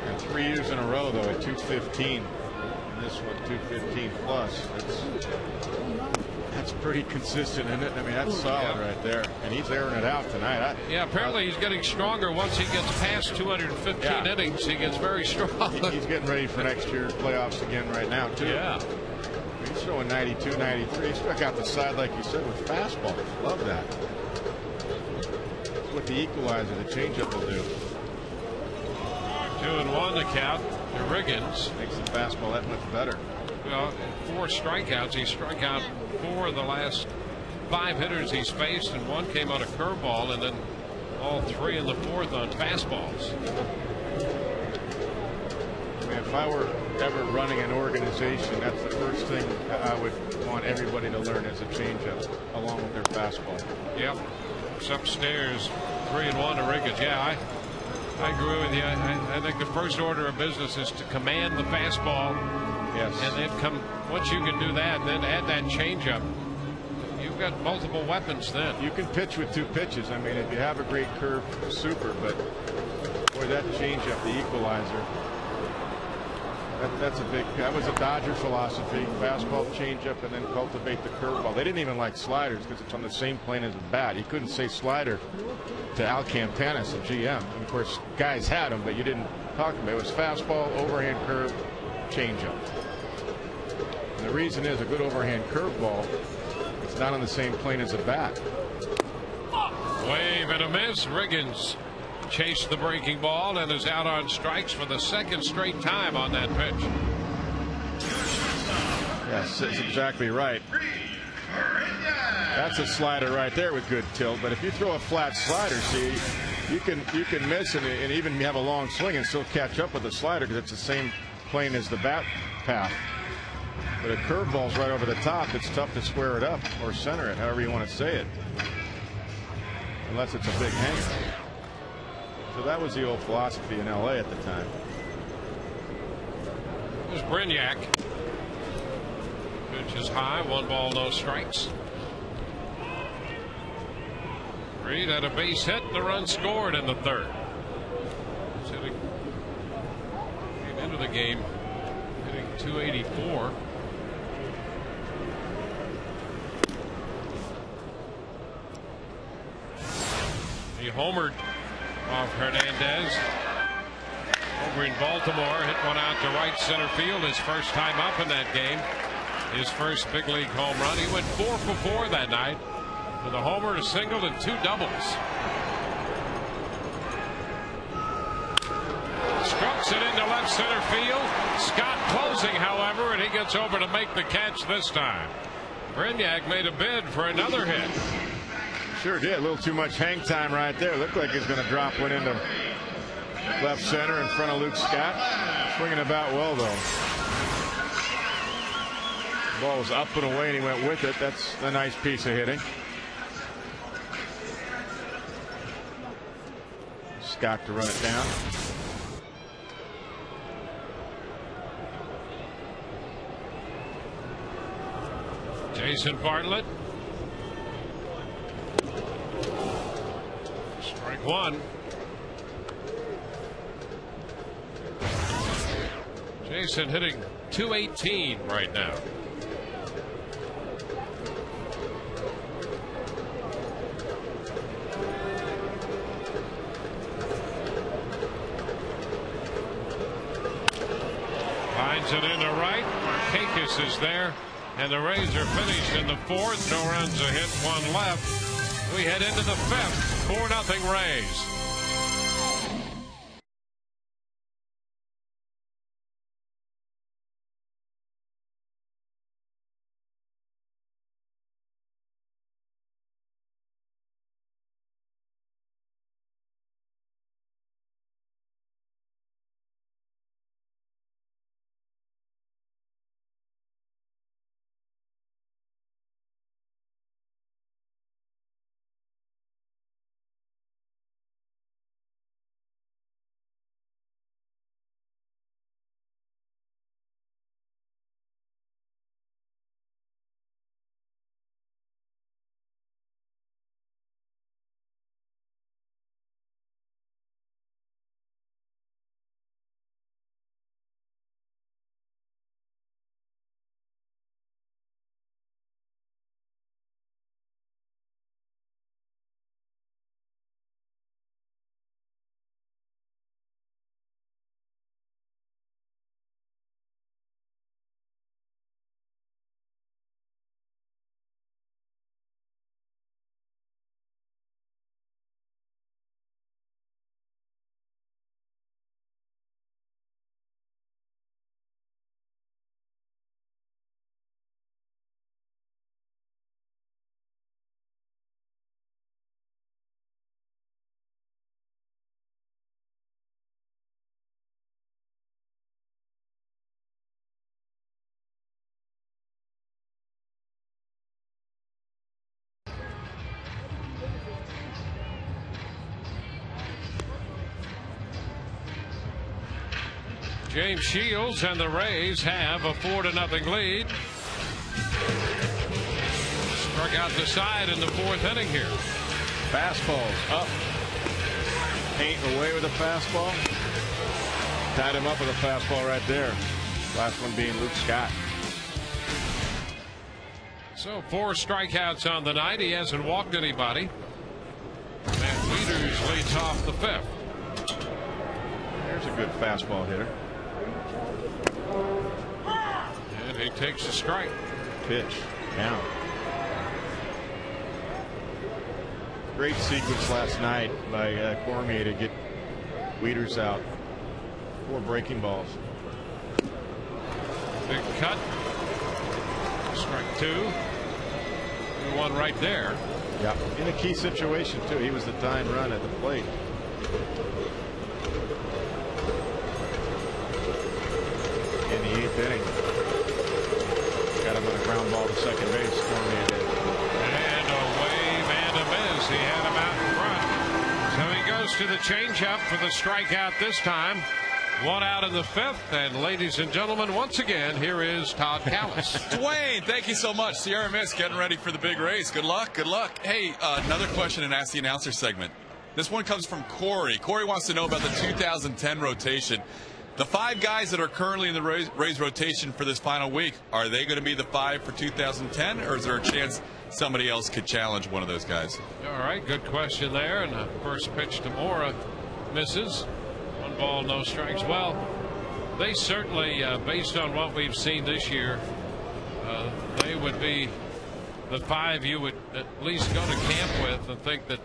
And 3 years in a row, though, at 215. And this one, 215 plus. That's pretty consistent, isn't it? I mean, that's solid right there. And he's airing it out tonight. Yeah, apparently he's getting stronger once he gets past 215 innings. He gets very strong. He's getting ready for next year's playoffs again right now, too. Yeah. He's showing 92, 93. He struck out the side, like you said, with fastballs. Love that. That's what the equalizer, the changeup, will do. 2-1 to count to Riggins. Makes the fastball that much better. Well, 4 strikeouts. He struck out 4 of the last 5 hitters he's faced, and 1 came on a curveball, and then all 3 in the 4th on fastballs. I mean, if I were ever running an organization, that's the first thing I would want everybody to learn is a changeup along with their fastball. Yep. It's upstairs. 3-1 to Riggins. Yeah, I agree with you. I think the first order of business is to command the fastball. Yes. And then once you can do that, and then add that changeup, you've got multiple weapons then. You can pitch with 2 pitches. I mean, if you have a great curve, super, but boy, that changeup, the equalizer. That was a Dodger philosophy. Fastball, changeup, and then cultivate the curveball. They didn't even like sliders because it's on the same plane as a bat. You couldn't say slider to Al Campanis, the GM. And of course, guys had them, but you didn't talk about it. It was fastball, overhand curve, changeup. And the reason is a good overhand curveball, it's not on the same plane as a bat. Wave and a miss. Riggins chased the breaking ball and is out on strikes for the second straight time on that pitch. Yes, that's exactly right. That's a slider right there with good tilt. But if you throw a flat slider, see, you can miss and even have a long swing and still catch up with the slider because it's the same plane as the bat path. But a curveball's right over the top. It's tough to square it up or center it, however you want to say it, unless it's a big hanger. So that was the old philosophy in LA at the time. There's Brignac. Pitch is high. 1 ball, no strikes. Reed had a base hit and a run scored in the third. Came into the game hitting .284. He homered off Hernandez over in Baltimore. Hit one out to right center field his first time up in that game. His first big league home run. He went 4 for 4 that night with a homer, a single, and 2 doubles. Strokes it into left center field. Scott closing, however, and he gets over to make the catch this time. Brignac made a bid for another hit. Sure did. A little too much hang time right there. Looked like he's going to drop one into left center in front of Luke Scott. Swinging about well, though. The ball was up and away, and he went with it. That's a nice piece of hitting. Scott to run it down. Jason Bartlett. Strike 1. Jason hitting .218 right now. Lines it into right. Markakis is there. And the Rays are finished in the 4th. No runs, a hit, 1 left. We head into the 5th. 4-0 Rays. James Shields and the Rays have a 4-0 lead. Struck out the side in the 4th inning here. Fastballs up. Paint away with a fastball. Tied him up with a fastball right there. Last one being Luke Scott. So 4 strikeouts on the night. He hasn't walked anybody. Matt Wieters leads off the 5th. There's a good fastball hitter. And he takes a strike. Pitch down. Great sequence last night by Cormier to get Wieters out. 4 breaking balls. Big cut. Strike 2. 1 right there. Yeah, in a key situation too. He was the tying run at the plate. In the 8th inning. Got him on a ground ball to second base. Cormier did. And a wave and a miss. He had him out in front. So he goes to the changeup for the strikeout this time. 1 out in the 5th. And ladies and gentlemen, once again, here is Todd Callis. Dwayne, thank you so much. Sierra Mist getting ready for the big race. Good luck. Good luck. Hey, another question in Ask the Announcer segment. This one comes from Corey. Corey wants to know about the 2010 rotation. The 5 guys that are currently in the Rays rotation for this final week, are they going to be the 5 for 2010, or is there a chance somebody else could challenge one of those guys? All right, good question there. And the first pitch to Mora misses. 1 ball, no strikes. Well, they certainly, based on what we've seen this year, they would be the 5 you would at least go to camp with and think that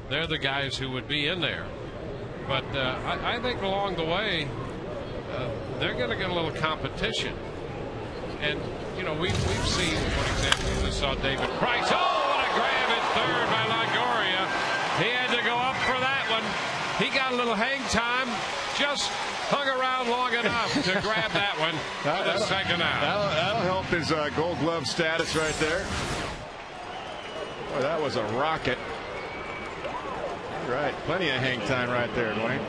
they're the guys who would be in there. But I think along the way, they're going to get a little competition. And, you know, we've seen, for example, we just saw David Price. Oh, what a grab at third by Longoria. He had to go up for that one. He got a little hang time, just hung around long enough to grab that one for the second out. That'll help his Gold Glove status right there. Boy, that was a rocket. Right, plenty of hang time right there, Dwayne.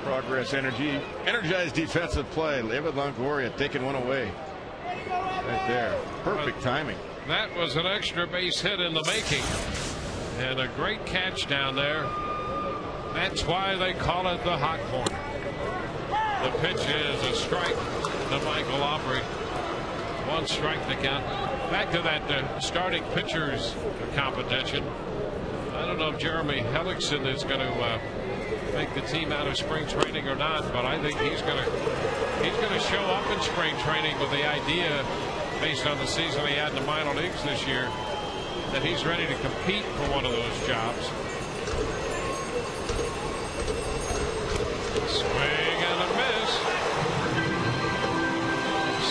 Progress, energy, energized defensive play. David Longoria taking one away. Right there. Perfect timing. That was an extra base hit in the making. And a great catch down there. That's why they call it the hot corner. The pitch is a strike to Michael Aubrey. 1 strike to count. Back to that starting pitchers competition. I don't know if Jeremy Hellickson is going to make the team out of spring training or not, but I think he's going to show up in spring training with the idea, based on the season he had in the minor leagues this year, that he's ready to compete for one of those jobs. Swing and a miss.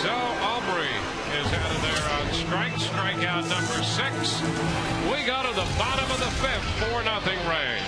So Aubrey is out of there on strikeout number 6. We go to the bottom of the 5th, 4-0 Rays.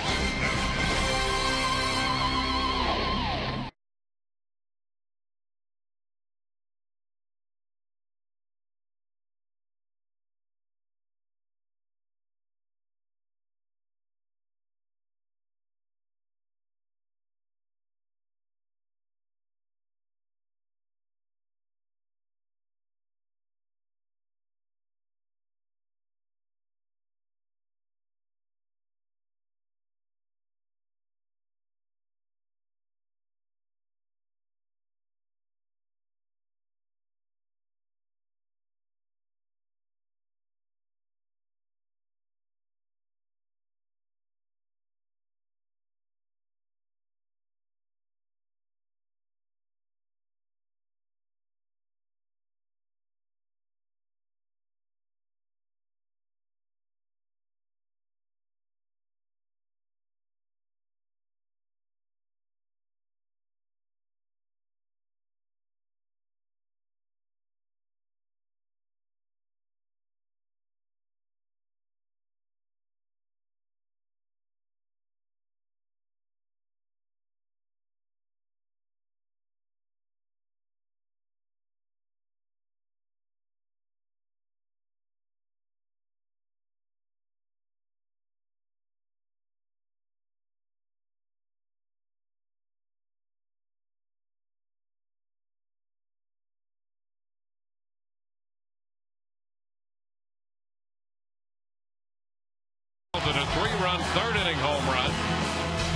And a 3-run 3rd inning home run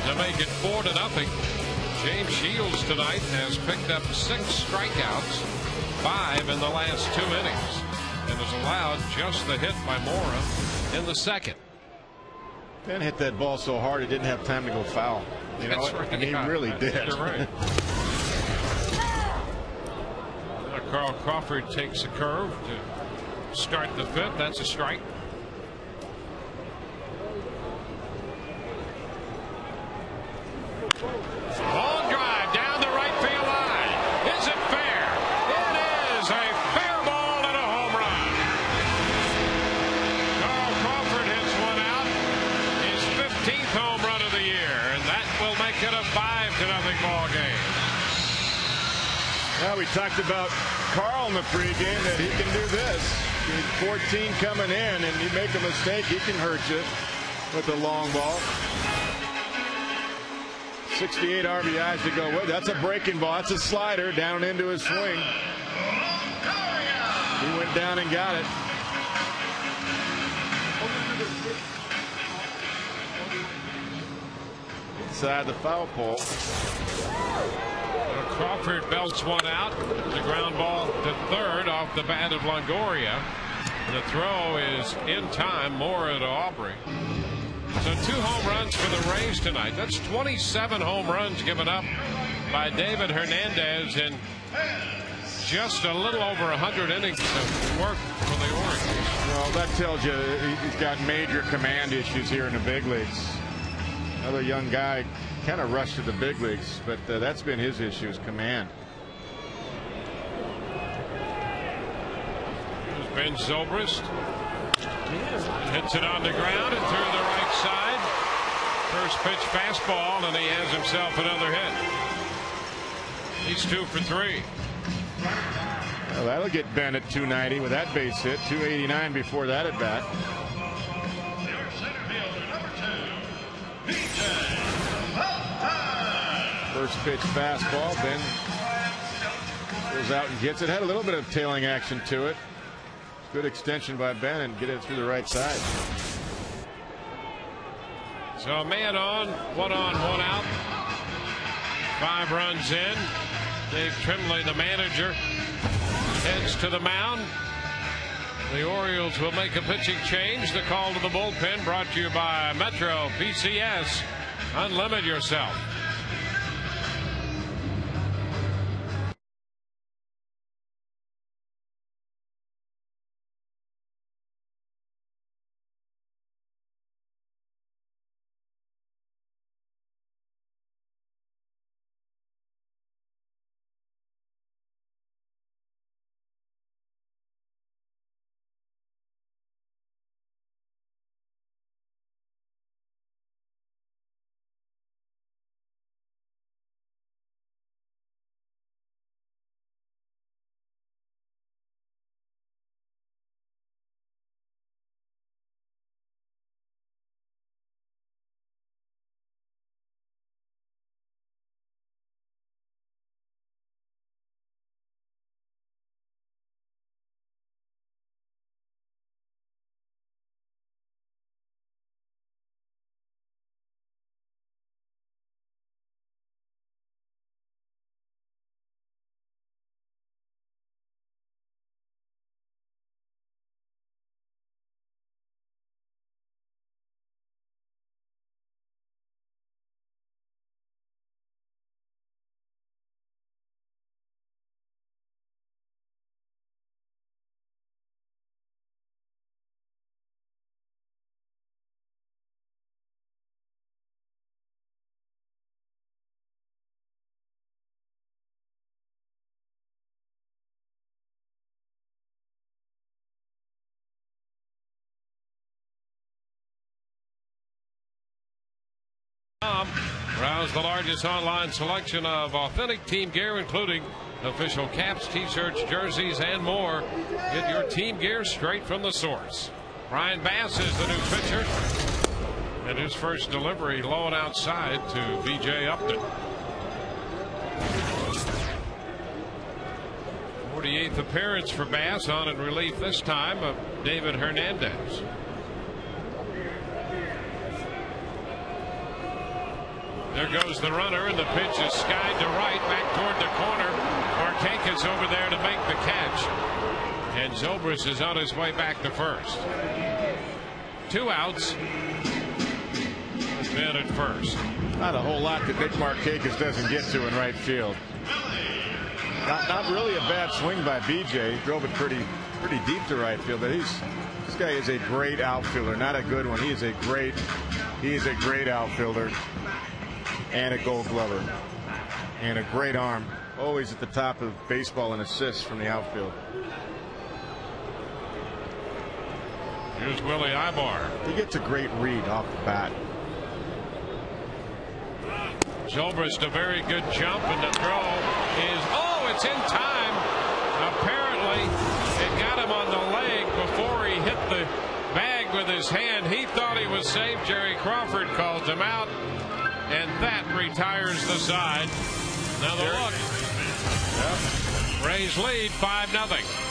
to make it 4-0. James Shields tonight has picked up 6 strikeouts, 5 in the last 2 innings, and has allowed just the hit by Mora in the second. Ben hit that ball so hard it didn't have time to go foul. You know, That's right. and he really did. You're right. Carl Crawford takes a curve to start the 5th. That's a strike. Long drive down the right field line. Is it fair? It is a fair ball and a home run. Carl Crawford hits one out. His 15th home run of the year, and that will make it a 5-0 ball game. Well, we talked about Carl in the pregame that he can do this. He's 14 coming in, and you make a mistake, he can hurt you with the long ball. 68 RBIs to go with. That's a breaking ball. That's a slider down into his swing. He went down and got it. Inside the foul pole. Crawford belts one out. The ground ball to third off the bat of Longoria. The throw is in time. Mora to Aubrey. So 2 home runs for the Rays tonight. That's 27 home runs given up by David Hernandez in just a little over 100 innings of work for the Orioles. Well, that tells you he's got major command issues here in the big leagues. Another young guy kind of rushed to the big leagues, but that's been his issue, is command. There's Ben Zobrist. Hits it on the ground and through the right side. First pitch fastball, and he has himself another hit. He's 2 for 3. Well, that'll get Ben at 290 with that base hit. 289 before that at bat. First pitch fastball. Ben goes out and gets it. Had a little bit of tailing action to it. Good extension by Ben and get it through the right side. So a man on, 1 out. 5 runs in. Dave Trimley, the manager, heads to the mound. The Orioles will make a pitching change. The call to the bullpen brought to you by Metro PCS. Unlimit yourself. Browse the largest online selection of authentic team gear, including official caps, t-shirts, jerseys, and more. Get your team gear straight from the source. Brian Bass is the new pitcher, and his first delivery low and outside to B.J. Upton. 48th appearance for Bass, on in relief this time of David Hernandez. There goes the runner, and the pitch is skied to right, back toward the corner. Markakis over there to make the catch. And Zobrist is on his way back to first. 2 outs. Man at first. Not a whole lot that Nick Markakis doesn't get to in right field. Not really a bad swing by BJ. He drove it pretty deep to right field, but this guy is a great outfielder. Not a good one. He is a great outfielder and a Gold Glover and a great arm. Always at the top of baseball in assists from the outfield. Here's Willie Ibar. He gets a great read off the bat. Zobrist, a very good jump, and the throw is, it's in time. Apparently, it got him on the leg before he hit the bag with his hand. He thought he was safe. Jerry Crawford calls him out, and that retires the side. Now the look. Yep. Rays lead 5-0.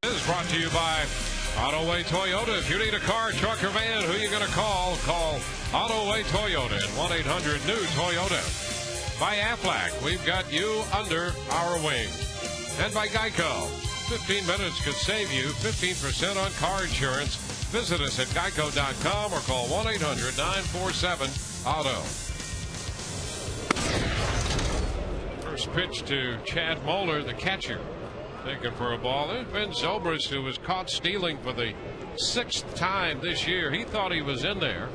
This is brought to you by Autoway Toyota. If you need a car, truck, or van, who are you going to call? Call Autoway Toyota at 1-800-NEW-TOYOTA. By Aflac, we've got you under our wing. And by Geico, 15 minutes could save you 15% on car insurance. Visit us at geico.com or call 1-800-947-AUTO. First pitch to Chad Moeller, the catcher. Taken for a ball. There's been Zobrist, who was caught stealing for the 6th time this year. He thought he was in there,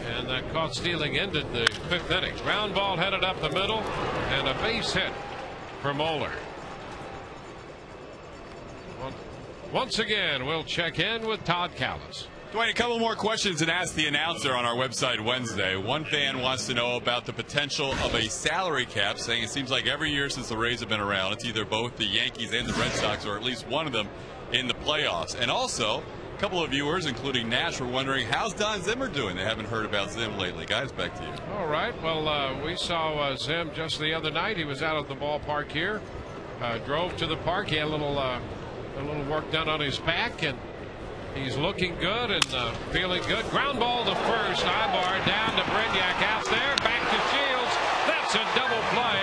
and that caught stealing ended the 5th inning. Ground ball headed up the middle, and a base hit for Moeller. Once again, we'll check in with Todd Callis. Dwayne, a couple more questions and ask the announcer on our website Wednesday. One fan wants to know about the potential of a salary cap, saying it seems like every year since the Rays have been around, it's either both the Yankees and the Red Sox, or at least one of them, in the playoffs. And also, a couple of viewers, including Nash, were wondering, how's Don Zimmer doing? They haven't heard about Zim lately. Guys, back to you. All right. Well, we saw Zim just the other night. He was out at the ballpark here. Drove to the park. He had a little work done on his back, and he's looking good and feeling good. Ground ball to first. Ibar down to Brignac out there. Back to Shields. That's a double play.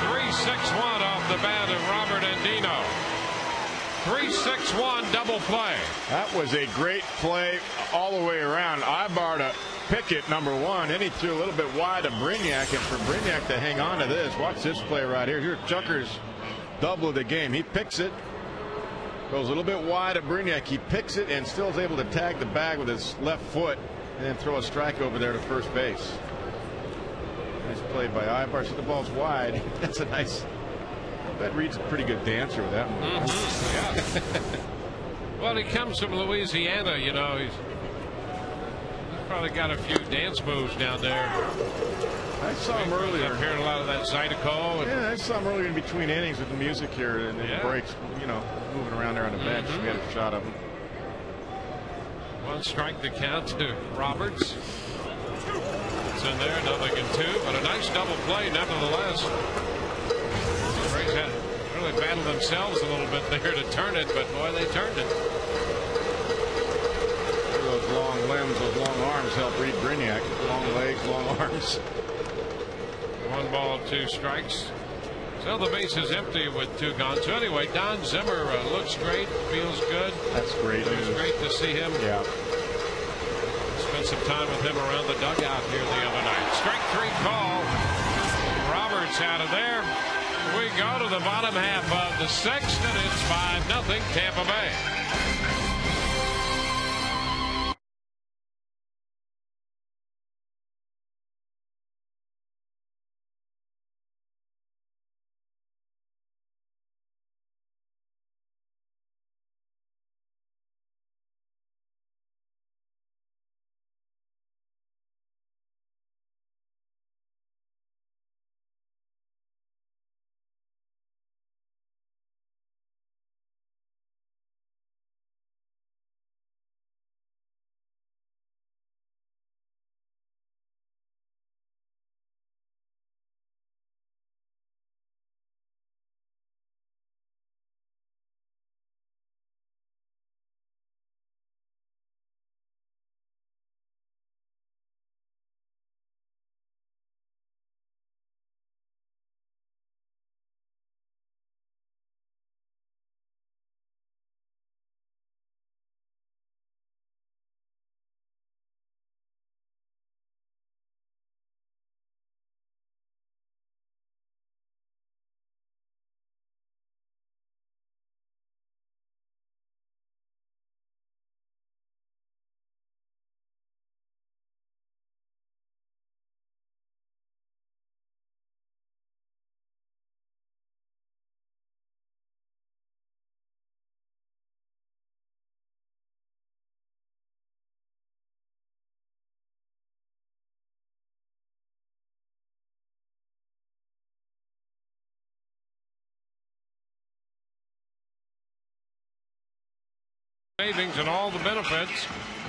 3-6-1 off the bat of Robert Andino. 3-6-1 double play. That was a great play all the way around. Ibar to pick it, number one. Then he threw a little bit wide to Brignac, and for Brignac to hang on to this. Watch this play right here. Here's Chucker's double of the game. He picks it. Goes a little bit wide at Brignac. He picks it and still is able to tag the bag with his left foot and then throw a strike over there to first base. Nice play by Ibar. So the ball's wide. That's a nice. That Reed's a pretty good dancer with that one. Yeah. Well, he comes from Louisiana, you know. He's probably got a few dance moves down there. I saw him earlier. I'm hearing a lot of that Zydeco. Yeah, I saw him earlier in between innings with the music here and the breaks, you know, moving around there on the bench. We had a shot of him. 1 strike to count to Roberts. It's in there, 0-2, but a nice double play nevertheless. The Rays had really battled themselves a little bit there to turn it, but boy, they turned it. Those long limbs, those long arms help Reed Brignac. Long legs, long arms. 1 ball, 2 strikes. So the base is empty with 2 gone. So anyway, Don Zimmer looks great, feels good. That's great. It was great to see him. Yeah. Spent some time with him around the dugout here the other night. Strike 3 call. Roberts out of there. We go to the bottom half of the 6th, and it's 5-0 Tampa Bay. Savings and all the benefits.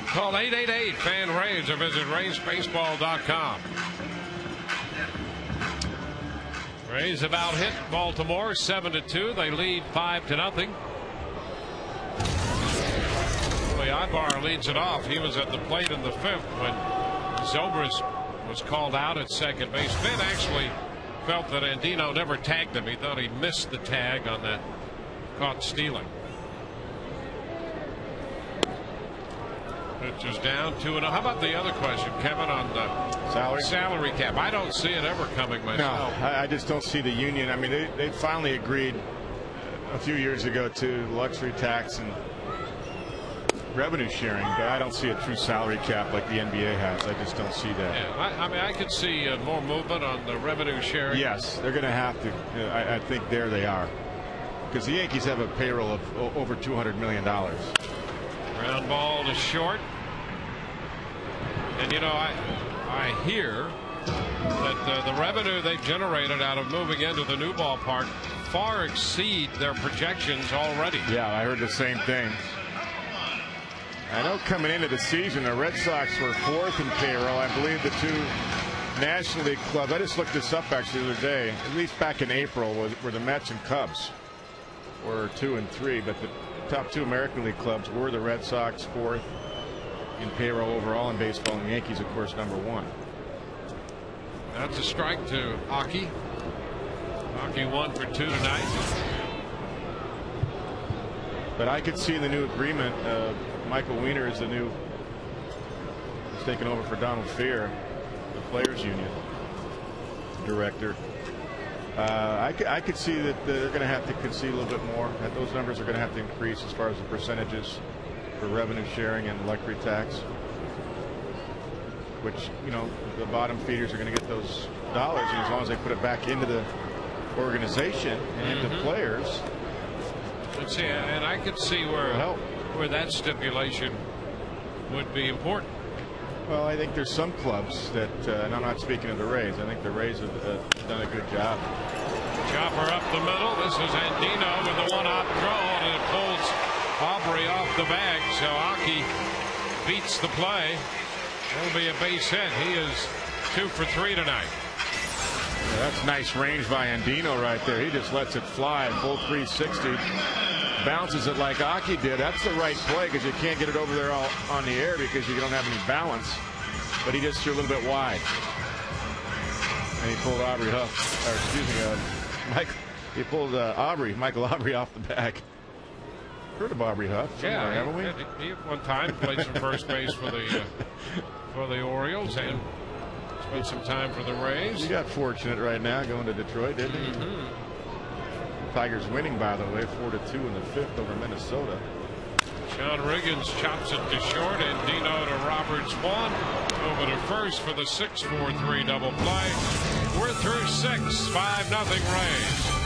Call 888-FAN-RAYS or visit RaysBaseball.com. Rays about hit Baltimore 7-2. They lead 5-0. Ibar leads it off. He was at the plate in the 5th when Zobrist was called out at second base. Finn actually felt that Andino never tagged him. He thought he missed the tag on that caught stealing. Pitch is down 2-0. How about the other question, Kevin, on the salary cap? I don't see it ever coming myself. No, I just don't see the union. I mean, they finally agreed a few years ago to luxury tax and revenue sharing, but I don't see a true salary cap like the NBA has. I just don't see that. Yeah, I mean, I could see more movement on the revenue sharing. Yes, they're going to have to. I think there they are, because the Yankees have a payroll of over $200 million. Ground ball to short. And, you know, I hear that the revenue they've generated out of moving into the new ballpark far exceed their projections already. Yeah, I heard the same thing. I know coming into the season, the Red Sox were 4th in payroll. I believe the 2 National League clubs, I just looked this up actually the other day, at least back in April, were the Mets and Cubs were 2 and 3, but the top 2 American League clubs were the Red Sox 4th in payroll overall in baseball, and the Yankees, of course, number 1. That's a strike to Hockey. Hockey 1 for 2 tonight. But I could see in the new agreement, Michael Weiner is he's taking over for Donald Fehr, the Players Union director. I could see that they're going to have to concede a little bit more. That those numbers are going to have to increase as far as the percentages for revenue sharing and luxury tax, which, you know, the bottom feeders are going to get those dollars, and as long as they put it back into the organization and into players. Let's see, and I could see where where that stipulation would be important. Well, I think there's some clubs that, and I'm not speaking of the Rays, I think the Rays have done a good job. Chopper up the middle. This is Andino with the one-hop throw, and it pulls Aubrey off the bag. So Aki beats the play. That'll be a base hit. He is 2 for 3 tonight. Yeah, that's nice range by Andino right there. He just lets it fly full 360. Bounces it like Aki did. That's the right play because you can't get it over there all on the air because you don't have any balance. But he just threw a little bit wide. And he pulled Aubrey Huff, or excuse me, he pulled Michael Aubrey off the bag. Heard of Aubrey Huff? Yeah, haven't we? He at one time played some first base for the Orioles and spent some time for the Rays. He got fortunate right now going to Detroit, didn't he? Tigers winning, by the way, 4-2 in the 5th over Minnesota. Sean Riggins chops it to short, and Dino to Roberts 1. Over to first for the 6-4-3 double play. We're through 6, 5-0 Rays.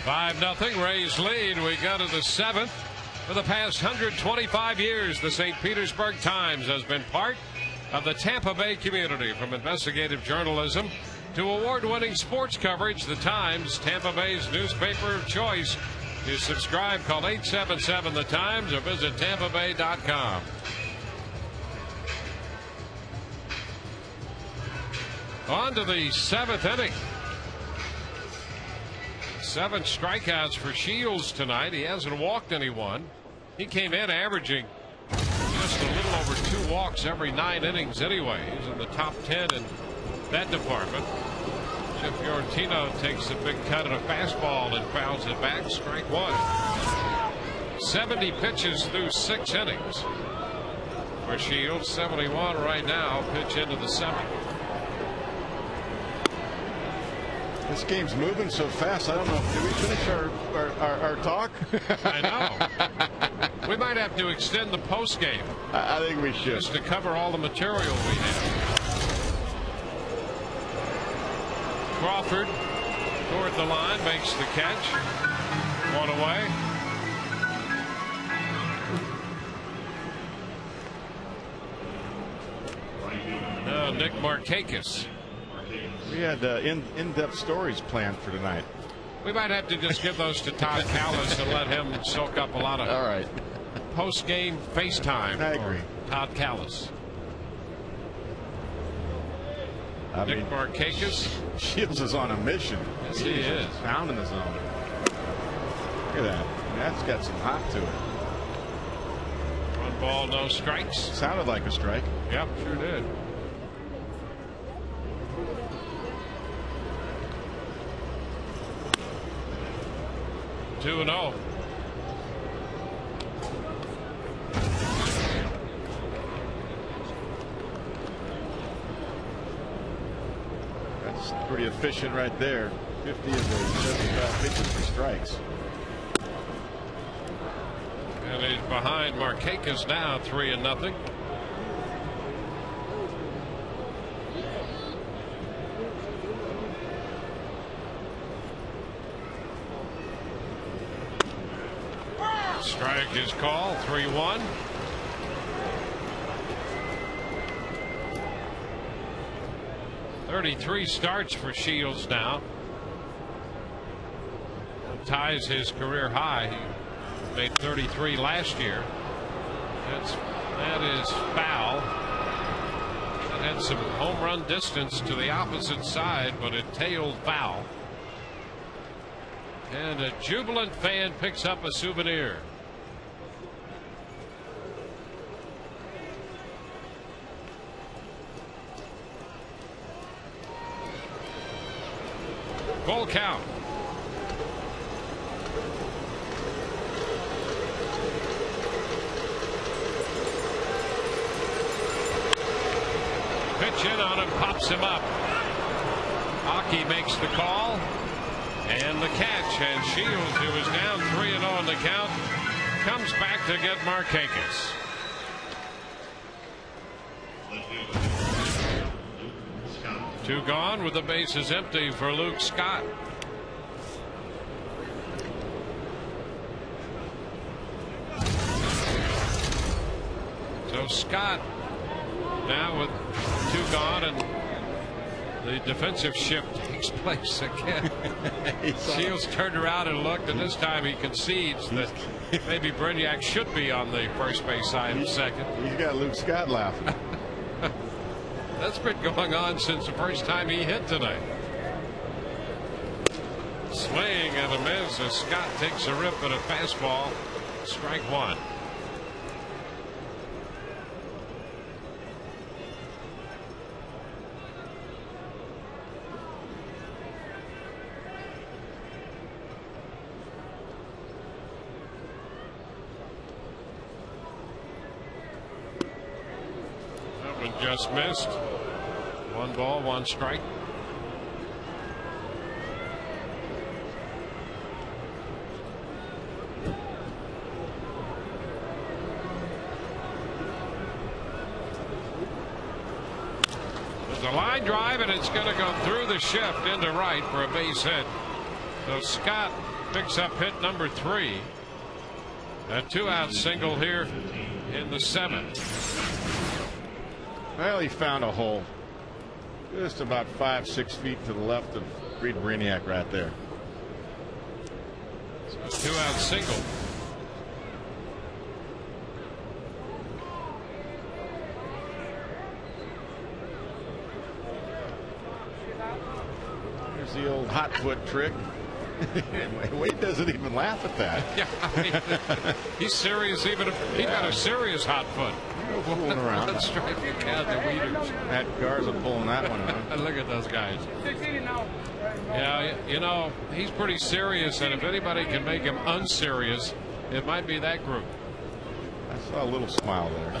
Five nothing Rays lead. We go to the 7th. For the past 125 years, the St. Petersburg Times has been part of the Tampa Bay community. From investigative journalism to award-winning sports coverage, the Times, Tampa Bay's newspaper of choice. To subscribe, call 877 The Times or visit tampabay.com. On to the 7th inning. 7 strikeouts for Shields tonight. He hasn't walked anyone. He came in averaging just a little over 2 walks every 9 innings anyway. He's in the top 10 in that department. Chip Fiorentino takes a big cut at a fastball and fouls it back. Strike 1. 70 pitches through 6 innings for Shields. 71 right now. Pitch into the 7th. This game's moving so fast. I don't know. Did we finish our talk? I know. We might have to extend the post game. I think we should. Just to cover all the material we have. Crawford toward the line, makes the catch. 1 away. Now Nick Markakis. We had in-depth stories planned for tonight. We might have to just give those to Todd Callis and let him soak up a lot of post-game FaceTime. I agree. Todd Callis. Nick Markakis. Shields is on a mission. Yes, he is. Found in the zone. Look at that. That's got some hop to it. 1 ball, no strikes. Sounded like a strike. Yep, sure did. 2-0. That's pretty efficient right there. 50 of the 75 pitches for strikes. And he's behind Markakis now, 3-0. Strike is called, 3-1. .33 starts for Shields now. Ties his career high. He made 33 last year. That is foul. That had some home run distance to the opposite side, but it tailed foul. And a jubilant fan picks up a souvenir. Full count. Pitch in on him, pops him up. Aki makes the call and the catch, and Shields, who is down 3-0 in the count, comes back to get Markakis. Two gone with the bases empty for Luke Scott. So Scott now with two gone, and the defensive shift takes place again. Shields turned around and looked, and this time he concedes that maybe Brignac should be on the first base side of second. He's got Luke Scott laughing. That's been going on since the first time he hit tonight. Swing and a miss as Scott takes a rip at a fastball. Strike one. That one just missed. 1 ball, 1 strike. There's a line drive, and it's going to go through the shift into right for a base hit. So Scott picks up hit number 3. A 2-out single here in the 7th. Well, he found a hole. Just about 5-6 feet to the left of Reed Brignac right there. So a 2-out single. There's the old hot foot trick. Wade doesn't even laugh at that. Yeah, I mean, he's serious. He got a serious hot foot. No fooling around. Let's strike you count the Weeders. That Garza pulling that one around. Look at those guys. Yeah, you know, he's pretty serious, and if anybody can make him unserious, it might be that group. I saw a little smile there. 0-2.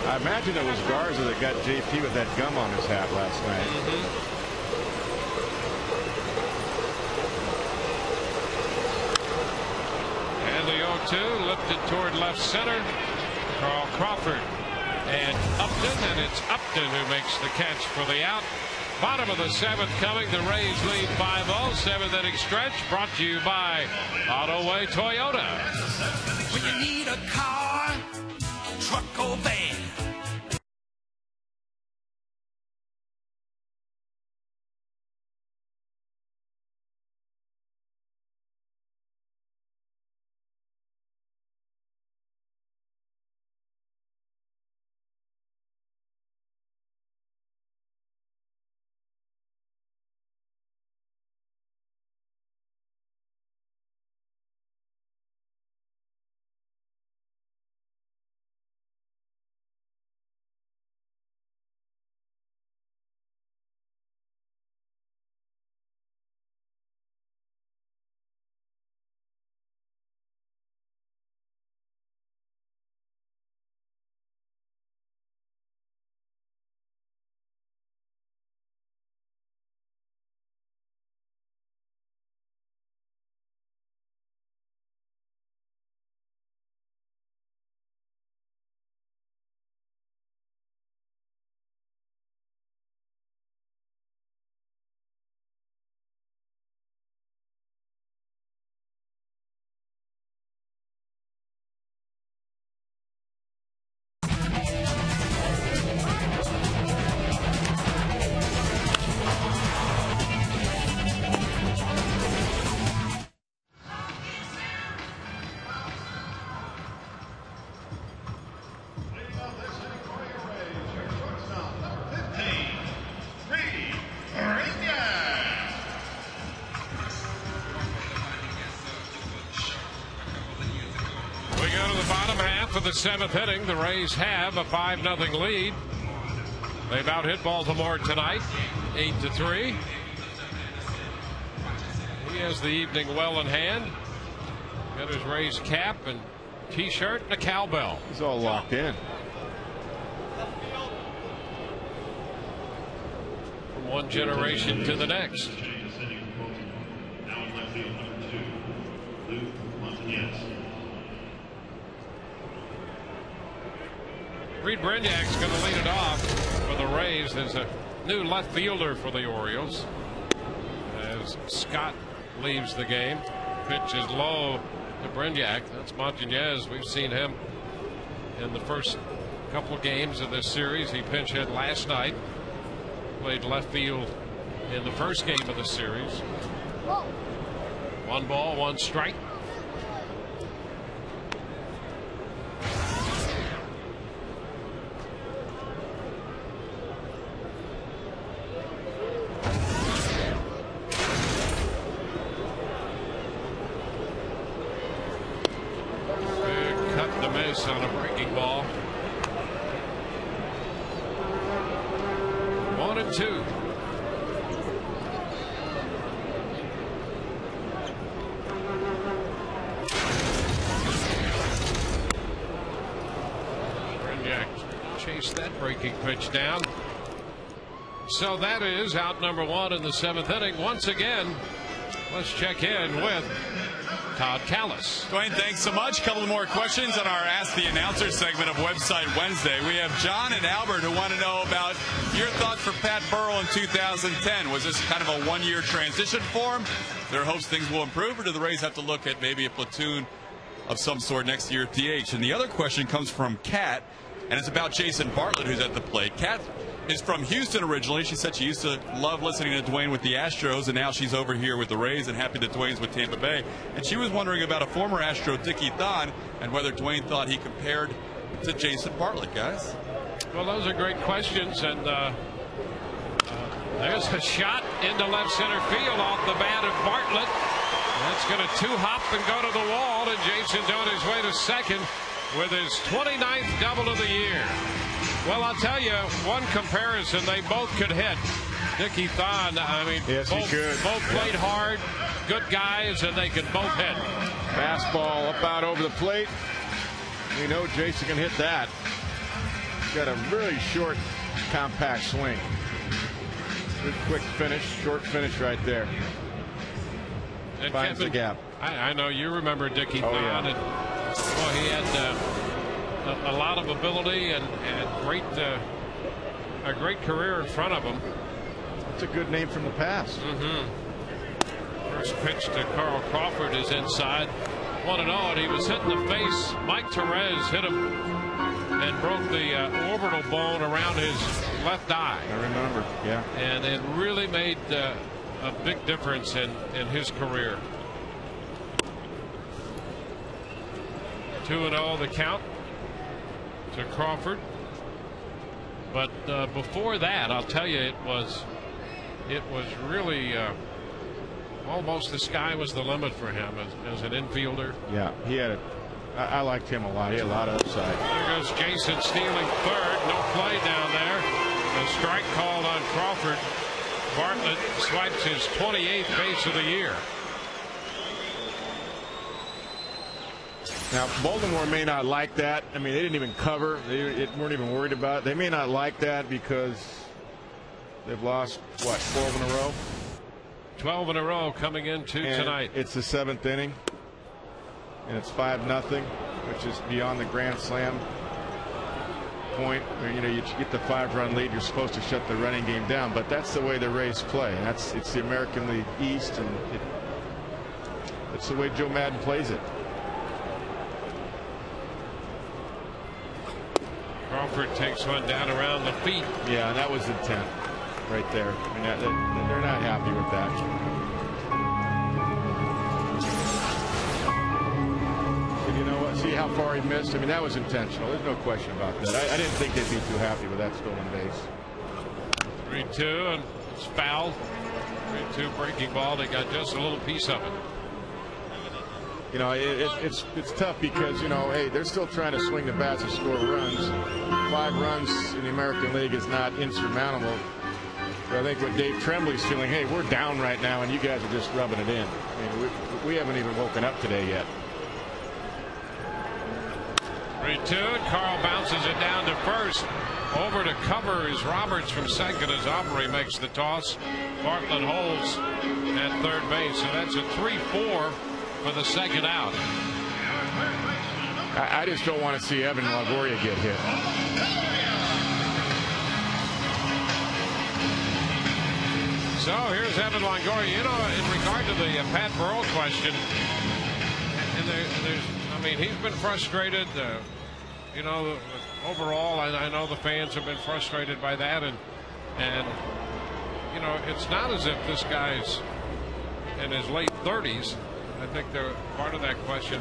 I imagine it was Garza that got JP with that gum on his hat last night. And the 0-2 lifted toward left center. Crawford and Upton, and it's Upton who makes the catch for the out. Bottom of the 7th coming. The Rays lead 5-0. 7th inning stretch brought to you by Autoway Toyota. When you need a car, truck or van, the 7th inning. The Rays have a 5-0 lead. They've out-hit Baltimore tonight, 8-3. He has the evening well in hand. Got his Rays cap and T-shirt and a cowbell. He's all locked in. From one generation to the next. Reed Brignac's going to lead it off for the Rays. There's a new left fielder for the Orioles as Scott leaves the game. Pitch is low to Brignac. That's Montañez. We've seen him in the first couple of games of this series. He pinch hit last night. Played left field in the first game of the series. 1 ball, 1 strike. On a breaking ball. 1-2. Brignac chased that breaking pitch down. So that is out number 1 in the 7th inning. Once again, let's check in with Todd Callis. Dwayne, thanks so much. A couple more questions on our Ask the Announcer segment of Website Wednesday. We have John and Albert who want to know about your thoughts for Pat Burrell in 2010. Was this kind of a one-year transition for him? There are hopes things will improve, or do the Rays have to look at maybe a platoon of some sort next year at DH? And the other question comes from Kat, and it's about Jason Bartlett, who's at the plate. Kat is from Houston originally. She said she used to love listening to Dwayne with the Astros, and now she's over here with the Rays and happy that Dwayne's with Tampa Bay. And she was wondering about a former Astro, Dickie Thon, and whether Dwayne thought he compared to Jason Bartlett, guys. Well, those are great questions, and there's a shot into left center field off the bat of Bartlett. That's going to 2-hop and go to the wall, and Jason's on his way to second with his 29th double of the year. Well, I'll tell you, one comparison, they both could hit. Dickie Thon, I mean, yes, both played hard, good guys, and they could both hit. Fastball up out over the plate. We know Jason can hit that. He's got a really short, compact swing. Good quick finish, short finish right there. And finds Kevin, the gap. I know you remember Dickie Thon. Yeah. And, well, he had a lot of ability and a great career in front of him. It's a good name from the past. First pitch to Carl Crawford is inside. 1-0, and he was hit in the face. Mike Torres hit him and broke the orbital bone around his left eye. I remember, yeah. And it really made a big difference in his career. 2-0 the count to Crawford. But before that, I'll tell you, it was really almost the sky was the limit for him as an infielder. Yeah, he had I liked him a lot. He had a lot of upside. There goes Jason stealing third. No play down there. A strike called on Crawford. Bartlett swipes his 28th base of the year. Now, Baltimore may not like that. I mean, they didn't even cover. They weren't even worried about it. They may not like that because they've lost, what, 12 in a row? 12 in a row coming into tonight. It's the 7th inning, and it's 5-0, which is beyond the grand slam point. You know, you get the 5-run lead, you're supposed to shut the running game down, but that's the way the Rays play. And it's the American League East, and it's the way Joe Madden plays it. Crawford takes one down around the feet. Yeah, and that was intent right there. I mean, they're not happy with that. And you know what? See how far he missed? I mean, that was intentional. There's no question about that. I didn't think they'd be too happy with that stolen base. 3-2, and it's fouled. 3-2 breaking ball. They got just a little piece of it. You know, it's tough because, you know, hey, they're still trying to swing the bats and score runs. 5 runs in the American League is not insurmountable. But I think what Dave Tremblay's feeling, hey, we're down right now and you guys are just rubbing it in. I mean, we haven't even woken up today yet. 3-2. Carl bounces it down to first. Over to cover is Roberts from second as Aubrey makes the toss. Bartlett holds at third base. So that's a 3-4 for the second out. I just don't want to see Evan Longoria get hit. So here's Evan Longoria. You know, in regard to the Pat Burrell question, and there's, I mean, he's been frustrated. You know, overall, I know the fans have been frustrated by that, and you know, it's not as if this guy's in his late 30s. I think part of that question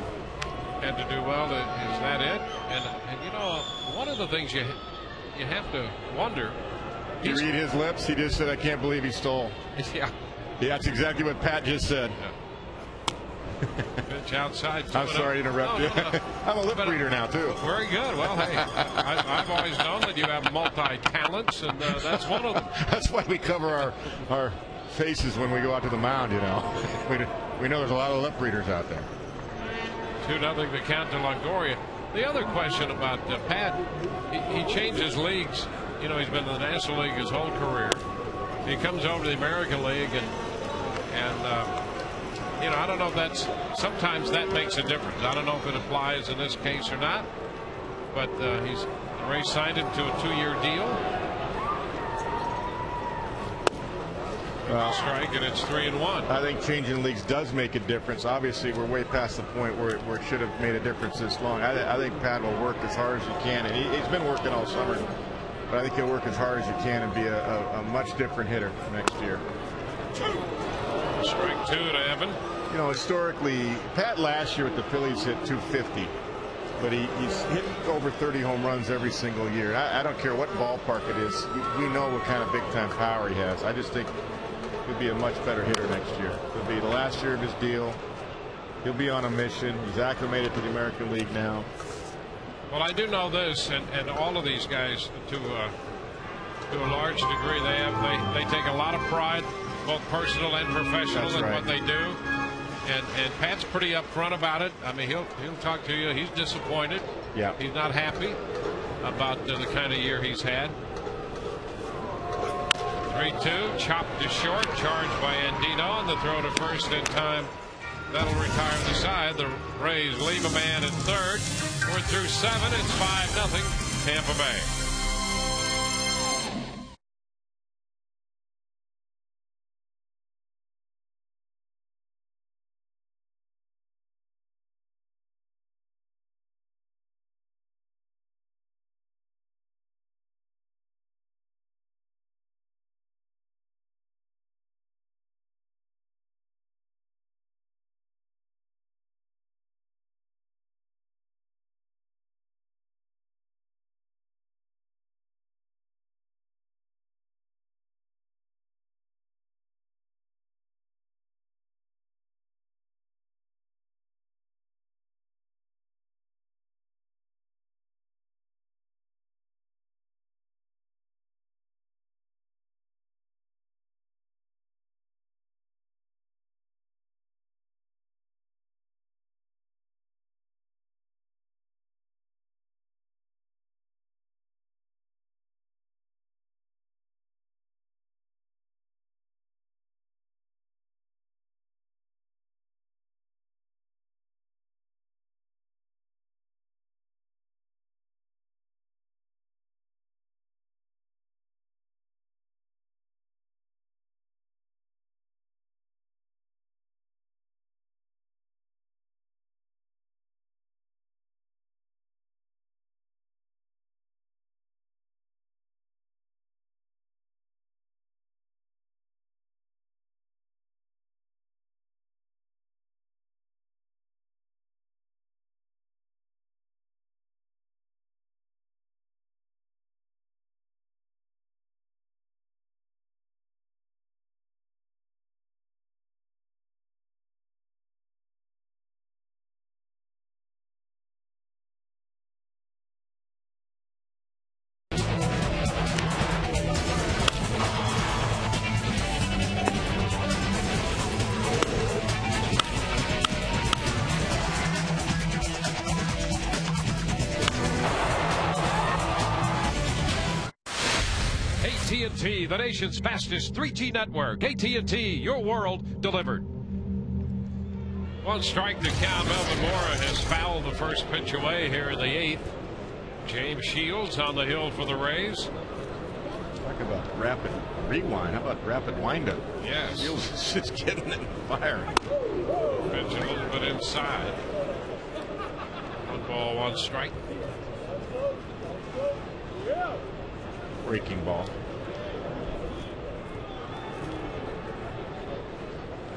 had to do well. Is that it? And you know, one of the things you have to wonder. You read his lips. He just said, "I can't believe he stole." Yeah. Yeah, that's exactly what Pat just said. Yeah. Pitch outside. I'm sorry to interrupt you. No. I'm a lip reader now too. Very good. Well, hey, I've always known that you have multi-talents, and that's one of them. That's why we cover our faces when we go out to the mound. You know, we know there's a lot of lip readers out there. 2-0 to count to Longoria. The other question about Pat, he changes leagues. You know, he's been in the National League his whole career. He comes over to the American League, and you know, I don't know if sometimes that makes a difference. I don't know if it applies in this case or not, but the Rays signed him to a 2-year deal. Strike, and it's 3-1. I think changing leagues does make a difference. Obviously, we're way past the point where it should have made a difference this long. I think Pat will work as hard as he can, and he's been working all summer. But I think he'll work as hard as he can and be a much different hitter next year. Strike 2 to Evan. You know, historically, Pat last year with the Phillies hit 250, but he's hit over 30 home runs every single year. I don't care what ballpark it is. We know what kind of big-time power he has. I just think he'll be a much better hitter next year. It'll be the last year of his deal. He'll be on a mission. He's acclimated to the American League now. Well, I do know this, and all of these guys, to a large degree, they take a lot of pride, both personal and professional, in what they do. And Pat's pretty upfront about it. I mean, he'll talk to you. He's disappointed. Yeah. He's not happy about the kind of year he's had. 3-2, chopped to short, charged by Andino, and the throw to first in time. That'll retire the side. The Rays leave a man at third. We're through 7. It's 5-0 Tampa Bay. AT&T, the nation's fastest 3G network. AT&T, your world delivered. One strike to count. Melvin Mora has fouled the first pitch away here in the 8th. James Shields on the hill for the Rays. Talk about rapid rewind. How about rapid windup? Yes. Shields is just getting it and firing. Pitch a little bit inside. 1 ball, 1 strike. Breaking ball.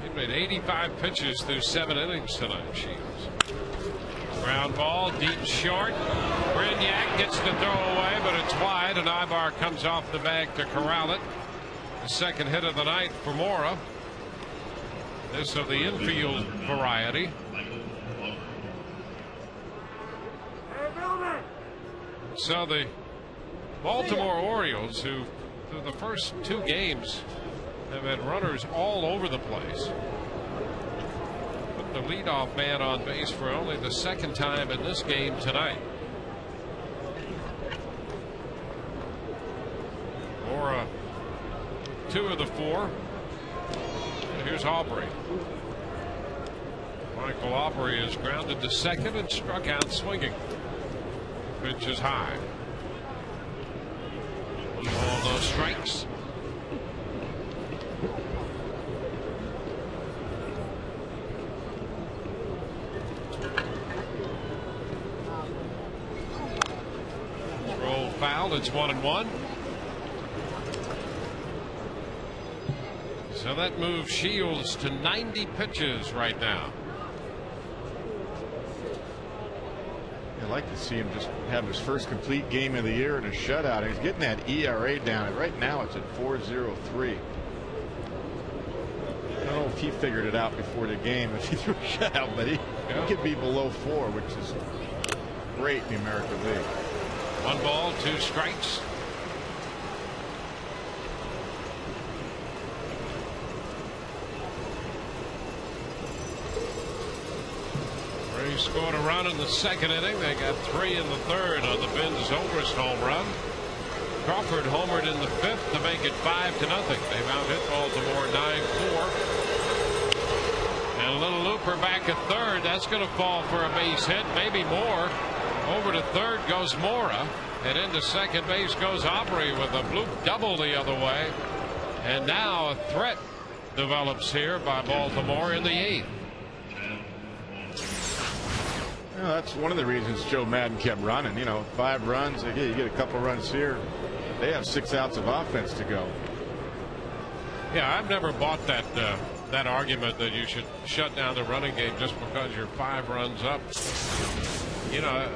He made 85 pitches through 7 innings tonight, Shields. Ground ball, deep short. Brignac gets the throw away, but it's wide, and Ibar comes off the bag to corral it. The second hit of the night for Mora. This of the infield variety. So the Baltimore Orioles, who through the first 2 games have had runners all over the place, put the leadoff man on base for only the 2nd time in this game tonight. Mora 2 of the 4. And here's Aubrey. Michael Aubrey is grounded to second and struck out swinging. Pitch is high. 1 ball, no strikes. Roll foul. It's 1-1. So that moves Shields to 90 pitches right now. I'd like to see him just have his first complete game of the year in a shutout. He's getting that ERA down. Right now it's at 4.03. I don't know if he figured it out before the game if he threw a shutout, but he could be below 4, which is great in the American League. 1 ball, 2 strikes. Rays scored a run in the 2nd inning. They got 3 in the 3rd on the Ben Zobrist home run. Crawford homered in the 5th to make it 5-0. They've out-hit Baltimore 9-4. And a little looper back at 3rd. That's going to fall for a base hit, maybe more. Over to 3rd goes Mora, and into 2nd base goes Aubrey with a bloop double the other way. And now a threat develops here by Baltimore in the 8th. You know, that's one of the reasons Joe Madden kept running. You know, 5 runs, you get a couple runs here. They have 6 outs of offense to go. Yeah, I've never bought that that argument that you should shut down the running game just because you're 5 runs up. You know,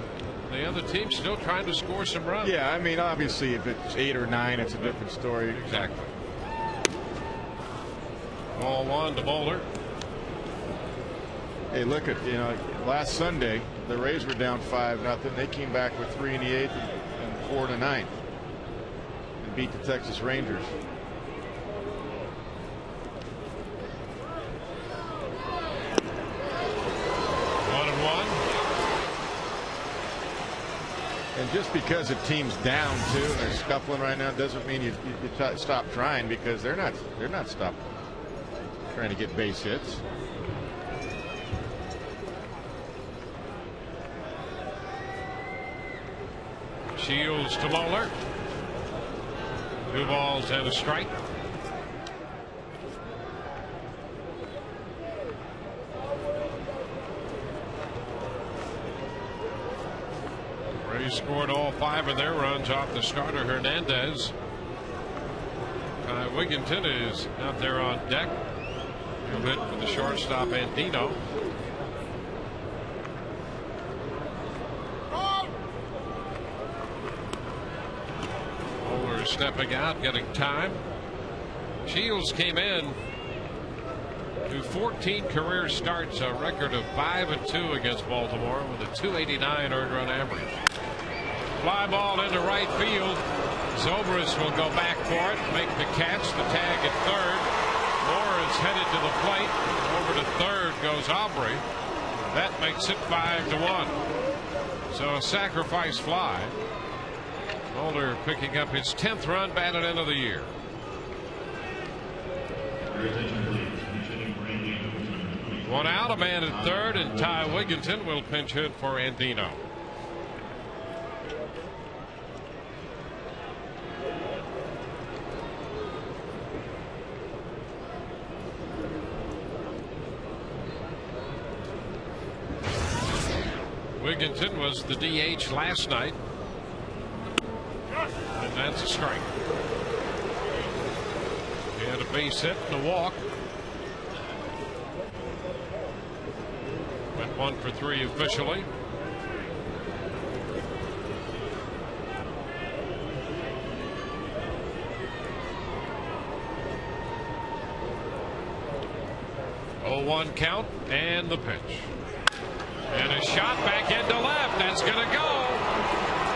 the other team's still trying to score some runs. Yeah, I mean, obviously, if it's 8 or 9, it's a different story. Exactly. Ball 1 to Bowler. Hey, look at, you know, last Sunday the Rays were down 5-0. They came back with 3 in the 8th and 4 in the 9th and beat the Texas Rangers. And just because a team's down too, and they're scuffling right now, doesn't mean you stop trying, because they're not stopping trying to get base hits. Shields to Bowler. 2 balls and a strike. Rays scored all 5 of their runs off the starter Hernandez. Wigginton is out there on deck. He'll hit for the shortstop Andino. Bowler stepping out, getting time. Shields came in to 14 career starts, a record of 5-2 against Baltimore with a 289 earned run average. Fly ball into right field. Zobrist will go back for it, make the catch, the tag at 3rd. Moore is headed to the plate. Over to 3rd goes Aubrey. That makes it 5-1. So a sacrifice fly. Mulder picking up his 10th run batted into the year. One out, a man at third, and Ty Wigginton will pinch hit for Andino. Wigginton was the DH last night. And that's a strike. He had a base hit and a walk. Went 1 for 3 officially. Oh, 1 count and the pitch. And a shot back into left. That's going to go.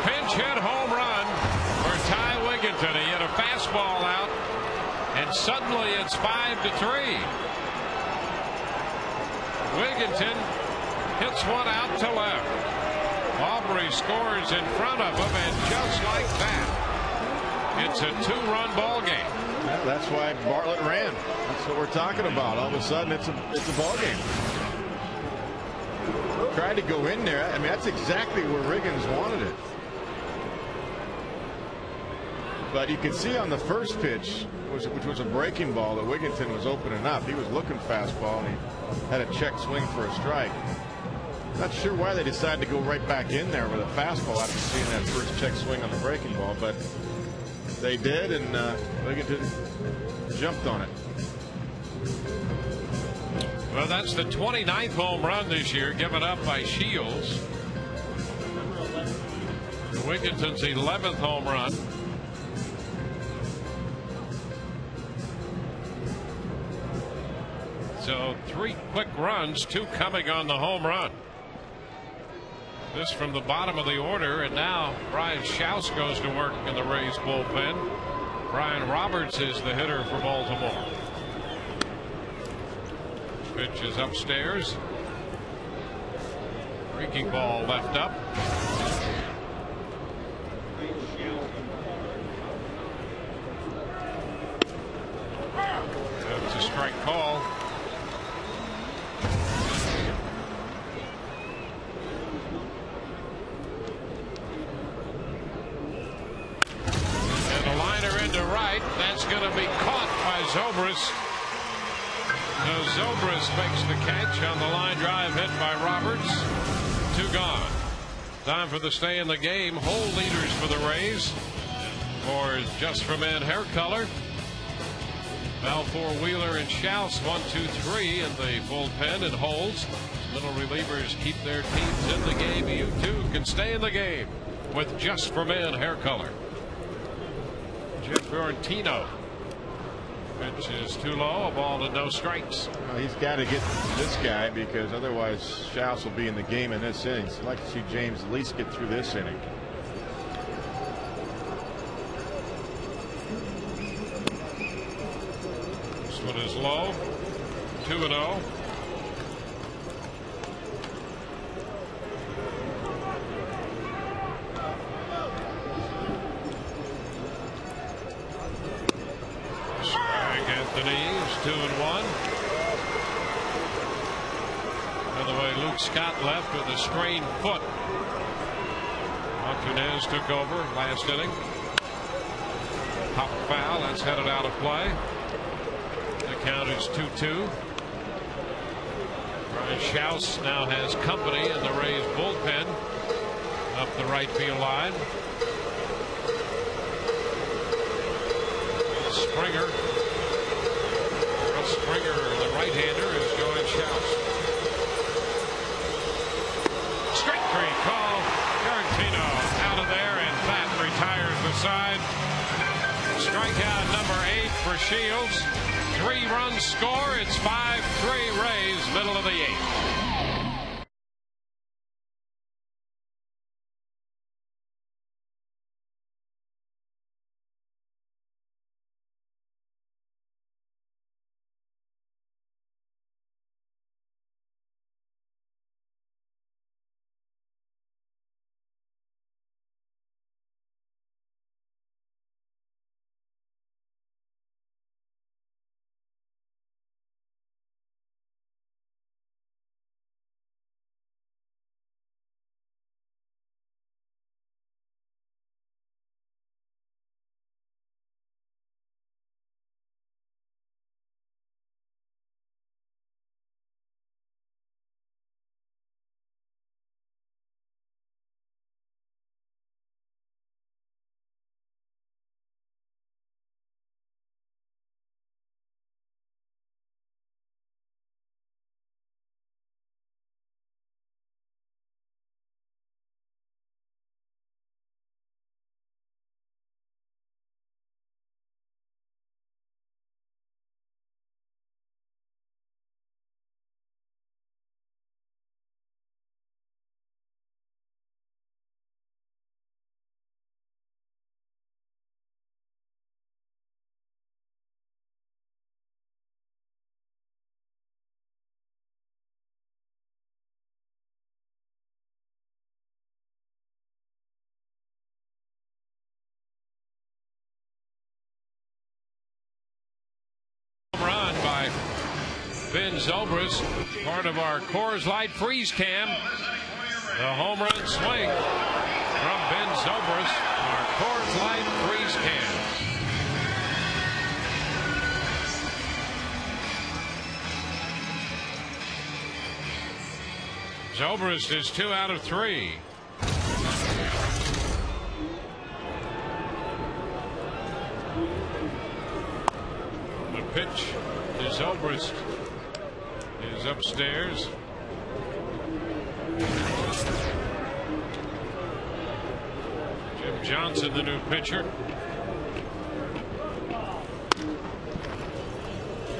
Pinch hit home run for Ty Wigginton. He hit a fastball out, and suddenly it's 5-3. Wigginton hits one out to left. Aubrey scores in front of him, and just like that, it's a 2-run ball game. Yeah, that's why Bartlett ran. That's what we're talking about. All of a sudden, it's a ball game. Tried to go in there. I mean, that's exactly where Riggins wanted it. But you can see on the first pitch, which was a breaking ball, that Wigginton was opening up. He was looking fastball, and he had a check swing for a strike. Not sure why they decided to go right back in there with a fastball after seeing that first check swing on the breaking ball, but they did, and Wigginton jumped on it. Well, that's the 29th home run this year given up by Shields. Wigginton's 11th home run. So 3 quick runs, 2 coming on the home run. This from the bottom of the order, and now Brian Schaus goes to work in the Rays bullpen. Brian Roberts is the hitter for Baltimore. Pitch is upstairs. Breaking ball left up. That's a strike call. And a liner into right. That's going to be caught by Zobrist. So Zobrist makes the catch on the line drive hit by Roberts. 2 gone. Time for the stay in the game. Hole leaders for the Rays. Or just for men hair color. Balfour, Wheeler, and Schaus 1, 2, 3 in the bullpen and holds. Little relievers keep their teams in the game. You too can stay in the game with just for men hair color. Jeff Fiorentino. Pitch is too low, a ball to no strikes. Well, he's got to get this guy because otherwise Schaus will be in the game in this inning. So I'd like to see James at least get through this inning. This one is low. 2-0. Anthony's 2-1. By the way, Luke Scott left with a sprained foot. Martinez took over last inning. Pop foul, that's headed out of play. The count is 2-2. Brian Schaus now has company in the Rays bullpen up the right field line. Springer, the right-hander, is going Schaus. Strike 3 call. Fiorentino out of there, and that retires the side. Strikeout number 8 for Shields. 3 runs score. It's 5-3 Rays, middle of the 8th. Ben Zobrist, part of our Coors Light freeze cam. The home run swing from Ben Zobrist, our Coors Light freeze cam. Zobrist is 2 out of 3. The pitch to Zobrist is upstairs. Jim Johnson, the new pitcher. Got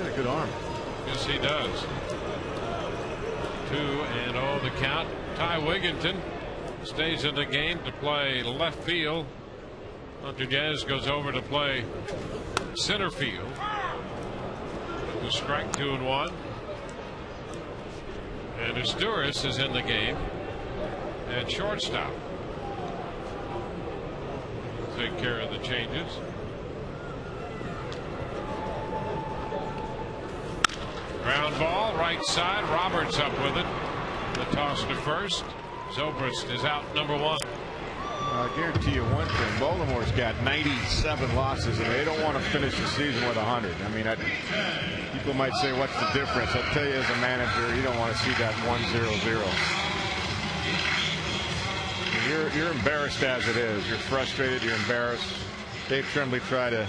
a good arm. Yes, he does. 2-0 the count. Ty Wigginton stays in the game to play left field. Hunter Jazz goes over to play center field. The strike, 2-1. And Zobrist is in the game at shortstop. Take care of the changes. Ground ball, right side. Roberts up with it. The toss to first. Zobrist is out, number 1. I guarantee you one thing. Baltimore's got 97 losses, and they don't want to finish the season with 100. I mean, people might say, what's the difference? I'll tell you, as a manager, you don't want to see that 1-0-0. You're embarrassed as it is. You're frustrated. You're embarrassed. Dave Tremblay tried to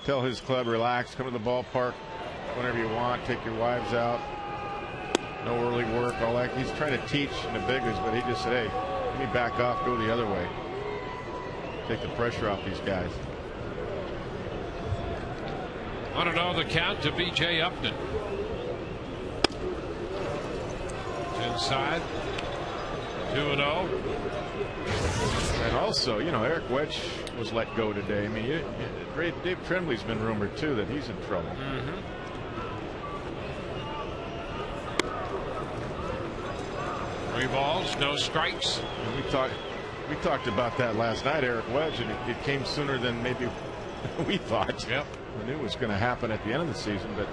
tell his club, relax, come to the ballpark whenever you want, take your wives out, no early work, all that. He's trying to teach in the big leagues, but he just said, hey, let me back off, go the other way, take the pressure off these guys. 1-0 the count to B.J. Upton. Inside. 2-0. And also, you know, Eric Wedge was let go today. I mean, Dave Tremblay's been rumored too that he's in trouble. Mm-hmm. 3 balls, no strikes. And we talked about that last night, Eric Wedge, and it came sooner than maybe we thought. Yep. We knew it was going to happen at the end of the season, but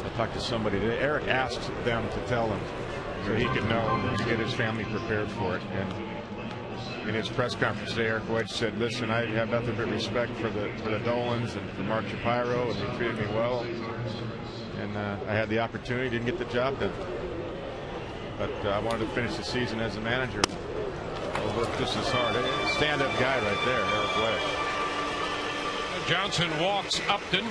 I talked to somebody today. Eric asked them to tell him so he could know to get his family prepared for it. And in his press conference today, Eric Wedge said, listen, I have nothing but respect for the Dolans and for Mark Shapiro, and they treated me well. And I had the opportunity, didn't get the job done. But I wanted to finish the season as a manager. I'll work just as hard. Stand-up guy right there, Eric Wedge. Johnson walks Upton.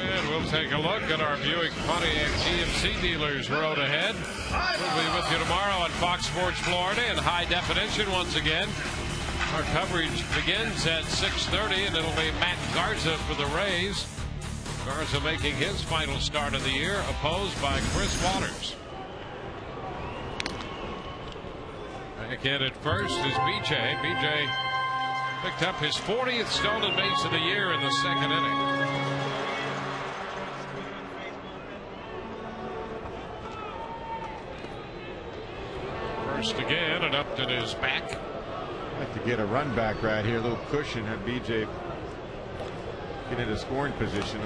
And we'll take a look at our Buick Pontiac GMC dealers road ahead. We'll be with you tomorrow on Fox Sports Florida in high definition once again. Our coverage begins at 6:30, and it'll be Matt Garza for the Rays. Garza making his final start of the year, opposed by Chris Waters. Back in at first is BJ. BJ picked up his 40th stolen base of the year in the second inning. First again, and Upton is back. Like to get a run back right here, a little cushion, and BJ get into scoring position.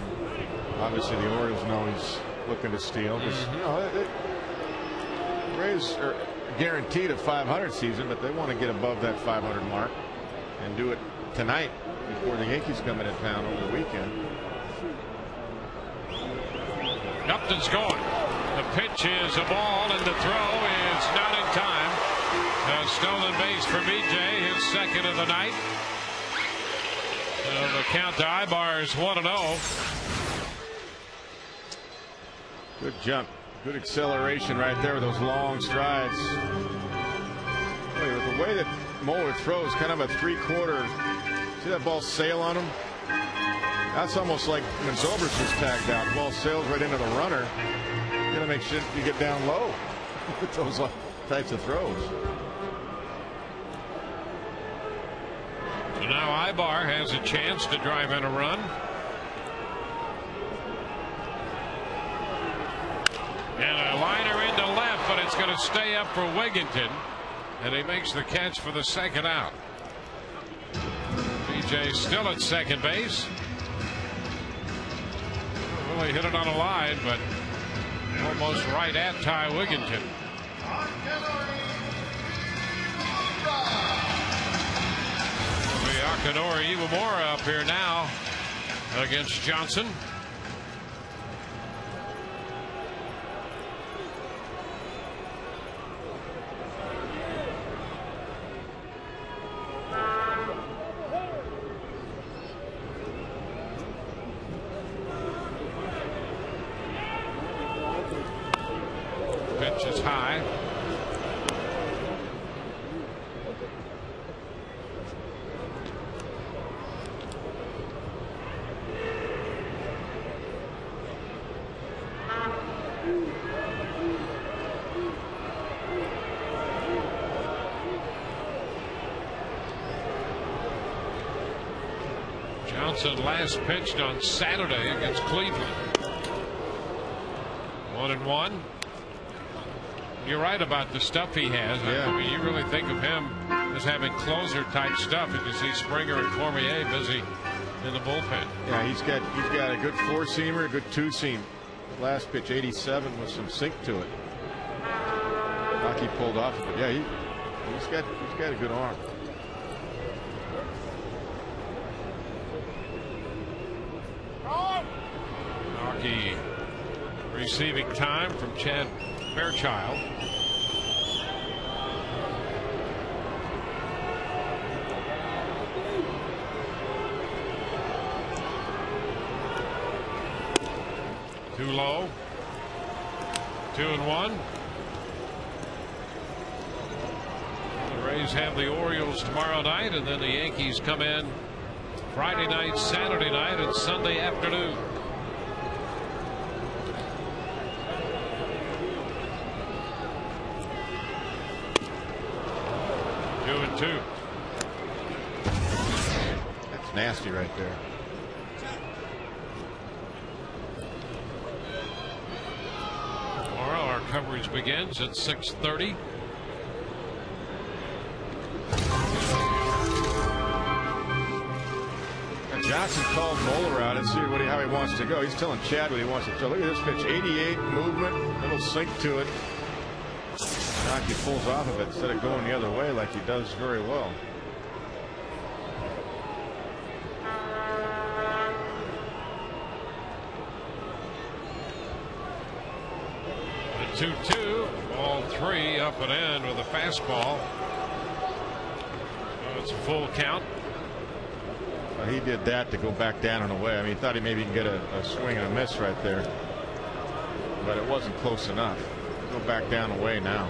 Obviously, the Orioles know he's looking to steal. You know, Rays are guaranteed a 500 season, but they want to get above that 500 mark and do it tonight before the Yankees come into town over the weekend. Upton's going. The pitch is a ball, and the throw is not in time. A stolen base for BJ, his second of the night. The count to Ibar's 1-0. Good jump. Good acceleration right there with those long strides. With the way that Moeller throws, kind of a 3/4. See that ball sail on him? That's almost like when Zobrist was tagged out. The ball sails right into the runner. You gotta make sure you get down low with those types of throws. So now Ibar has a chance to drive in a run. And a liner into left, but it's going to stay up for Wigginton. And he makes the catch for the second out. BJ Jays still at second base. Well, he hit it on a line, but almost right at Ty Wigginton. Yakanori Iwamura up here now against Johnson. Pitch is high. Johnson last pitched on Saturday against Cleveland. 1-1. You're right about the stuff he has. Yeah. I mean, you really think of him as having closer type stuff, and you see Springer and Cormier busy in the bullpen. Yeah, he's got a good four-seamer, a good two-seam. Last pitch 87 with some sink to it. Hockey pulled off of it. Yeah, he's got a good arm. Hockey receiving time from Chad Fairchild. Too low. 2-1. The Rays have the Orioles tomorrow night, and then the Yankees come in Friday night, Saturday night, and Sunday afternoon. Two. That's nasty right there. Tomorrow our coverage begins at 6:30. Johnson called Moeller out and see how he wants to go. He's telling Chad what he wants to do. Look at this pitch, 88 movement, little sink to it. He pulls off of it instead of going the other way like he does very well. The 2-2, ball 3 up and in with a fastball. So it's a full count. Well, he did that to go back down and away. I mean, he thought he maybe can get a swing and a miss right there, but it wasn't close enough. Go back down away now.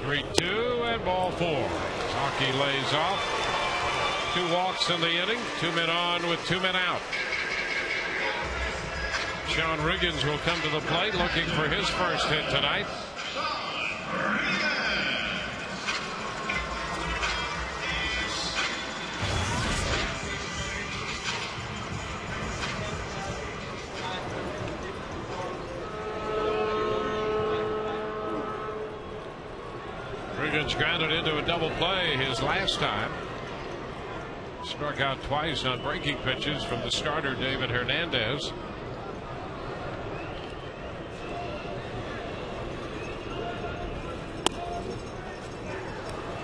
3-2 and ball 4. Hockey lays off. 2 walks in the inning. 2 men on with 2 men out. Sean Riggins will come to the plate looking for his first hit tonight. Riggins grounded into a double play his last time. Struck out twice on breaking pitches from the starter David Hernandez.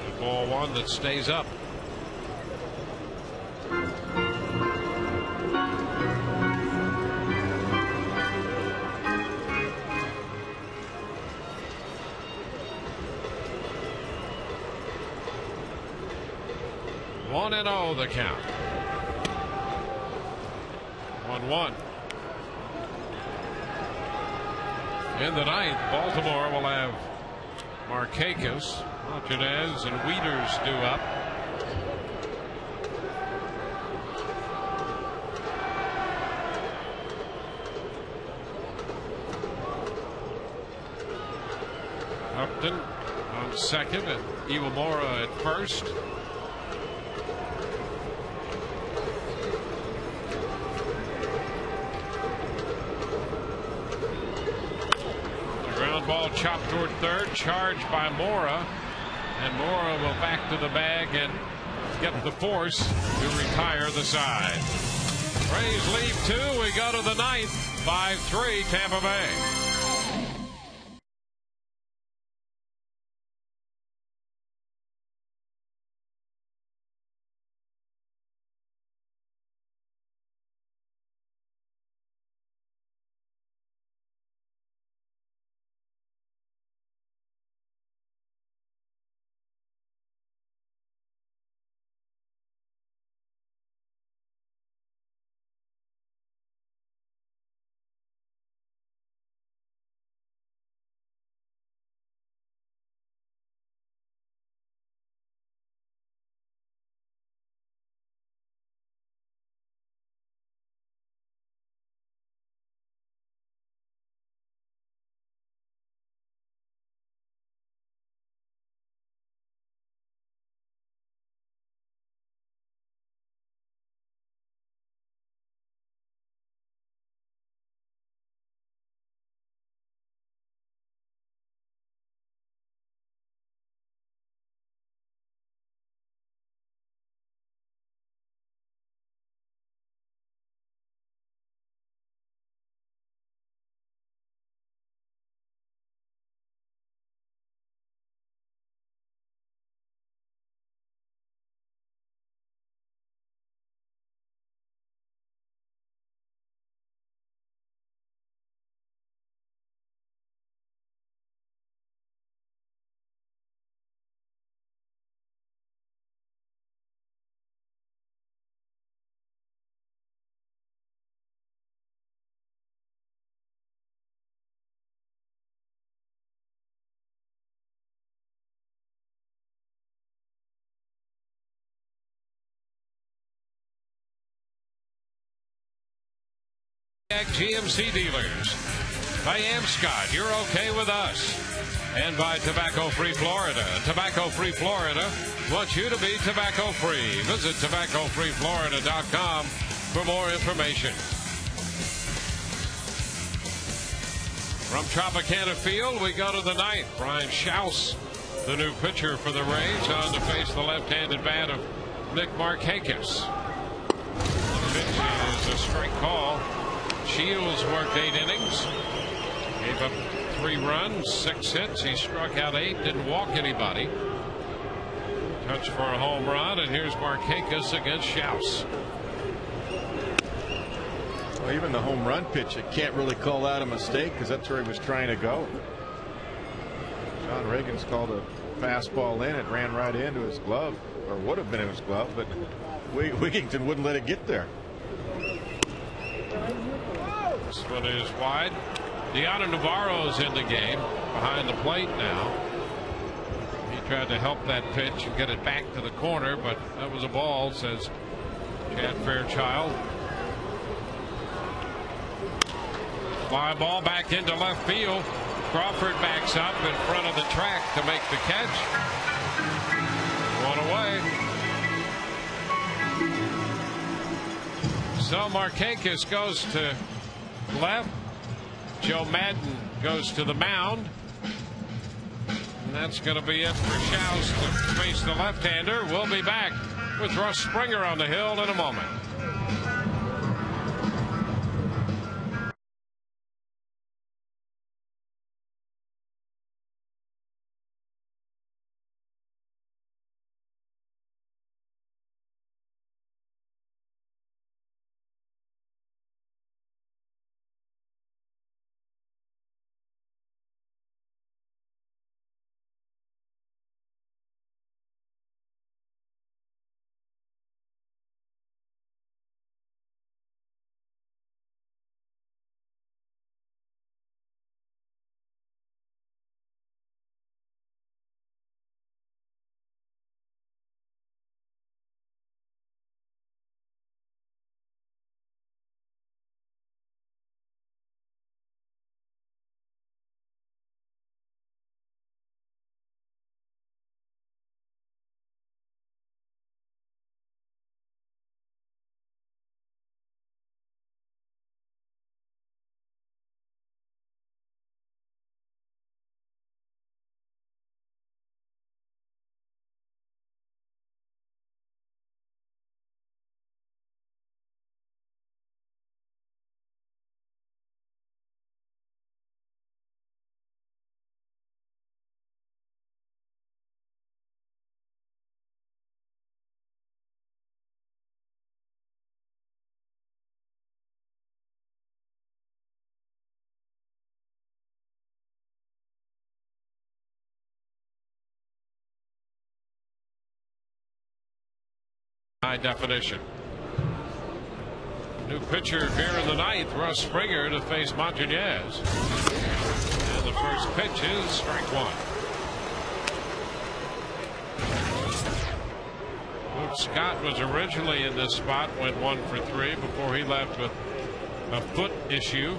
The ball 1 that stays up. And 0 the count. 1-1. In the ninth, Baltimore will have Markakis, Martinez, and Wieters due up. Upton on second and Iwamura at first. Ground ball chopped toward third. Charged by Mora. And Mora will back to the bag and get the force to retire the side. Rays lead 2. We go to the ninth. 5-3 Tampa Bay. GMC dealers. By Scott, you're okay with us. And by Tobacco Free Florida. Tobacco Free Florida wants you to be tobacco free. Visit tobaccofreeflorida.com for more information. From Tropicana Field, we go to the ninth. Brian Schaus, the new pitcher for the Rays, on to face the left-handed bat of Nick Markakis. The pitch is a strike call. Shields worked 8 innings. Gave up 3 runs, 6 hits. He struck out 8, didn't walk anybody. Touch for a home run, and here's Markakis against Schaus. Well, even the home run pitch, you can't really call that a mistake because that's where he was trying to go. John Reagan's called a fastball in. It ran right into his glove, or would have been in his glove, but Wigington wouldn't let it get there. This one is wide. Deanna Navarro's in the game behind the plate now. He tried to help that pitch and get it back to the corner, but that was a ball, says Chad Fairchild. Fly ball back into left field. Crawford backs up in front of the track to make the catch. One away. So Markakis goes to left. Joe Madden goes to the mound. And that's going to be it for Schaus to face the left-hander. We'll be back with Russ Springer on the hill in a moment. high definition. New pitcher here in the ninth, Russ Springer, to face Montañez. And the first pitch is strike one. Luke Scott was originally in this spot, went 1 for 3 before he left with a foot issue.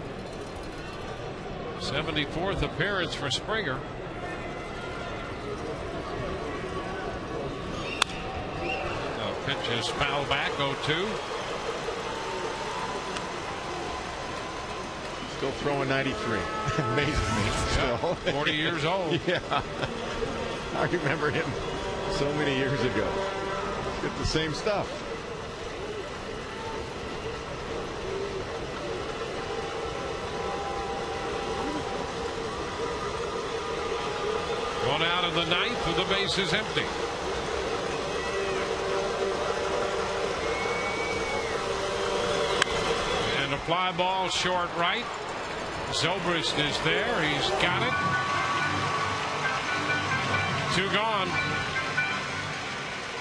74th appearance for Springer. The pitch is fouled back, 0-2. Still throwing 93. Amazes me. Still. 40 years old. Yeah. I remember him so many years ago. Get the same stuff. One out of the ninth with the bases empty. And a fly ball short right. Zobrist is there. He's got it. 2 gone.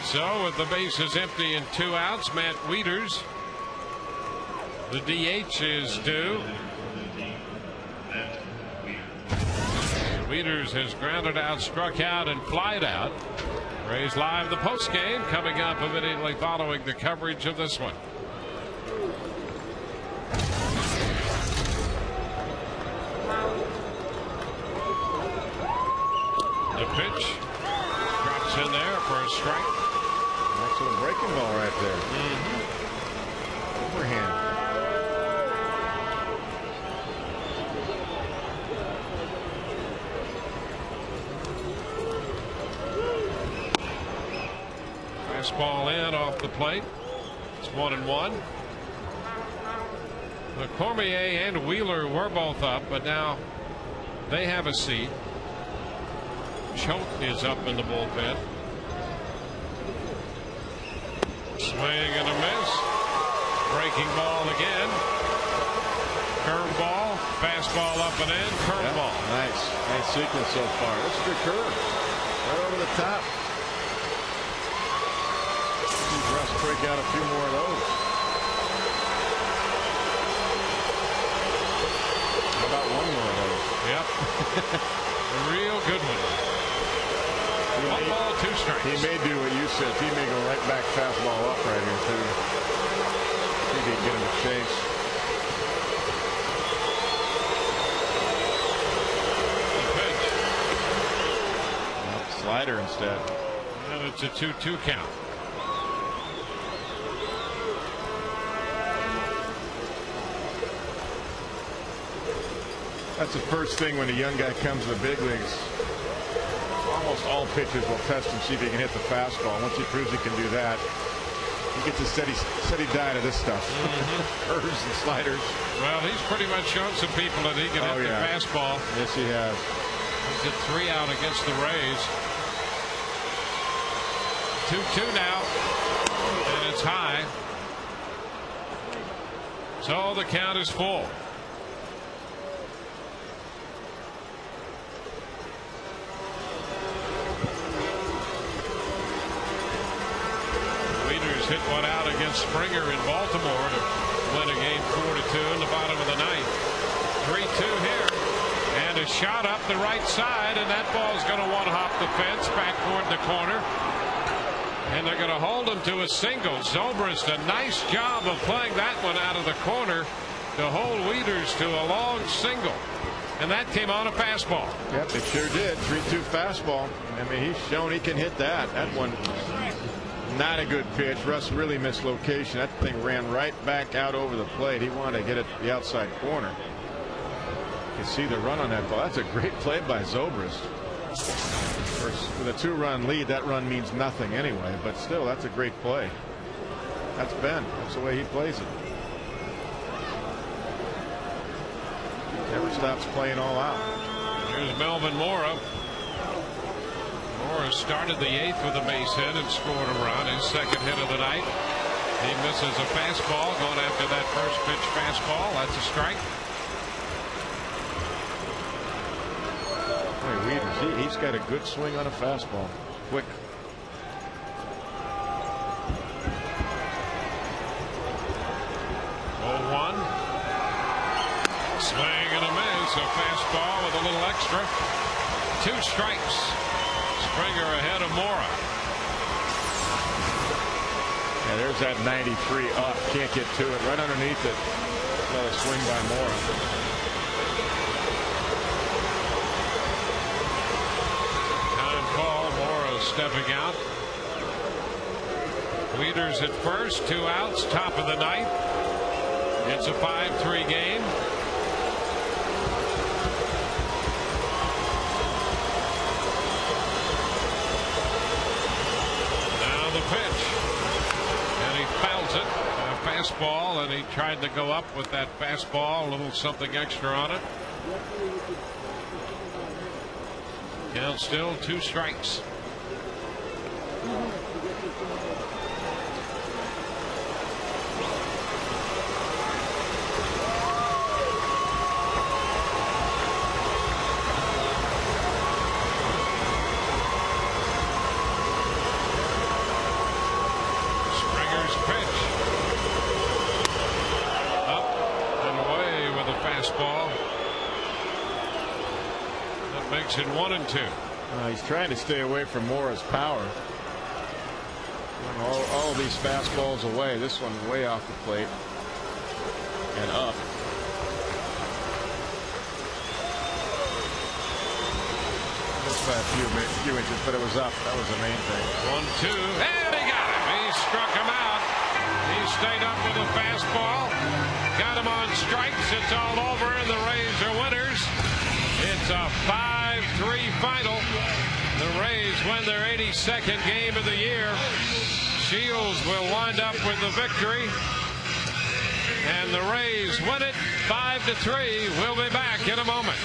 So with the bases empty and 2 outs, Matt Wieters, the DH, is due. Wieters has grounded out, struck out, and flied out. Rays live the post game coming up immediately following the coverage of this one. The pitch drops in there for a strike. Excellent breaking ball right there. Overhand. Fastball in off the plate. It's 1-1. The Cormier and Wheeler were both up, but now they have a seat. Choate is up in the bullpen. Swing and a miss. Breaking ball again. Curveball. Fastball up and in. Curveball. Yeah, nice sequence so far. That's a good curve. Right over the top. See Russ break out a few more of those. How about one more of those? Yep. A real good one. 1 ball, 2 strikes. He may do what you said. He may go right back fastball up right here too. He can get him a chase. The pitch. Slider instead. And it's a 2-2 count. That's the first thing when a young guy comes to the big leagues. Almost all pitchers will test and see if he can hit the fastball. Once he proves he can do that, he gets a steady diet of this stuff. Curves and sliders. Well, he's pretty much shown some people that he can hit the fastball. Yes, he has. He's at 3 out against the Rays. 2-2 now, and it's high. So the count is full. Hit one out against Springer in Baltimore to win a game 4-2 in the bottom of the ninth. 3-2 here, and a shot up the right side, and that ball's going to one-hop the fence back toward the corner, and they're going to hold him to a single. Zobrist, a nice job of playing that one out of the corner to hold Wieters to a long single, and that came on a fastball. Yep, it sure did. 3-2 fastball. I mean, he's shown he can hit that. That one. Not a good pitch. Russ really missed location. That thing ran right back out over the plate. He wanted to get it to the outside corner. You can see the run on that ball. That's a great play by Zobrist. With a 2-run lead, that run means nothing anyway, but still, that's a great play. That's Ben. That's the way he plays it. Never stops playing all out. Here's Melvin Mora. Mora started the 8th with a base hit and scored a run. His second hit of the night. He misses a fastball going after that first pitch fastball. That's a strike. Hey, Wieters, he's got a good swing on a fastball. Quick. Swing and a miss. A fastball with a little extra. 2 strikes. Springer ahead of Mora. Yeah, there's that 93 up. Can't get to it. Right underneath it. Another swing by Mora. Time call. Mora stepping out. Leaders at first. 2 outs. Top of the 9th. It's a 5-3 game. Now the pitch. And he fouls it. A fastball, and he tried to go up with that fastball. A little something extra on it. Count still 2 strikes. Makes it 1-2. He's trying to stay away from Mora's power. All of these fastballs away. This one way off the plate and up. Just by a few inches, but it was up. That was the main thing. 1-2, and he got him. He struck him out. He stayed up with a fastball. Got him on strikes. It's all over, and the Rays are winners. It's a 5-3 final. The Rays win their 82nd game of the year. Shields will wind up with the victory. And the Rays win it 5-3. We'll be back in a moment.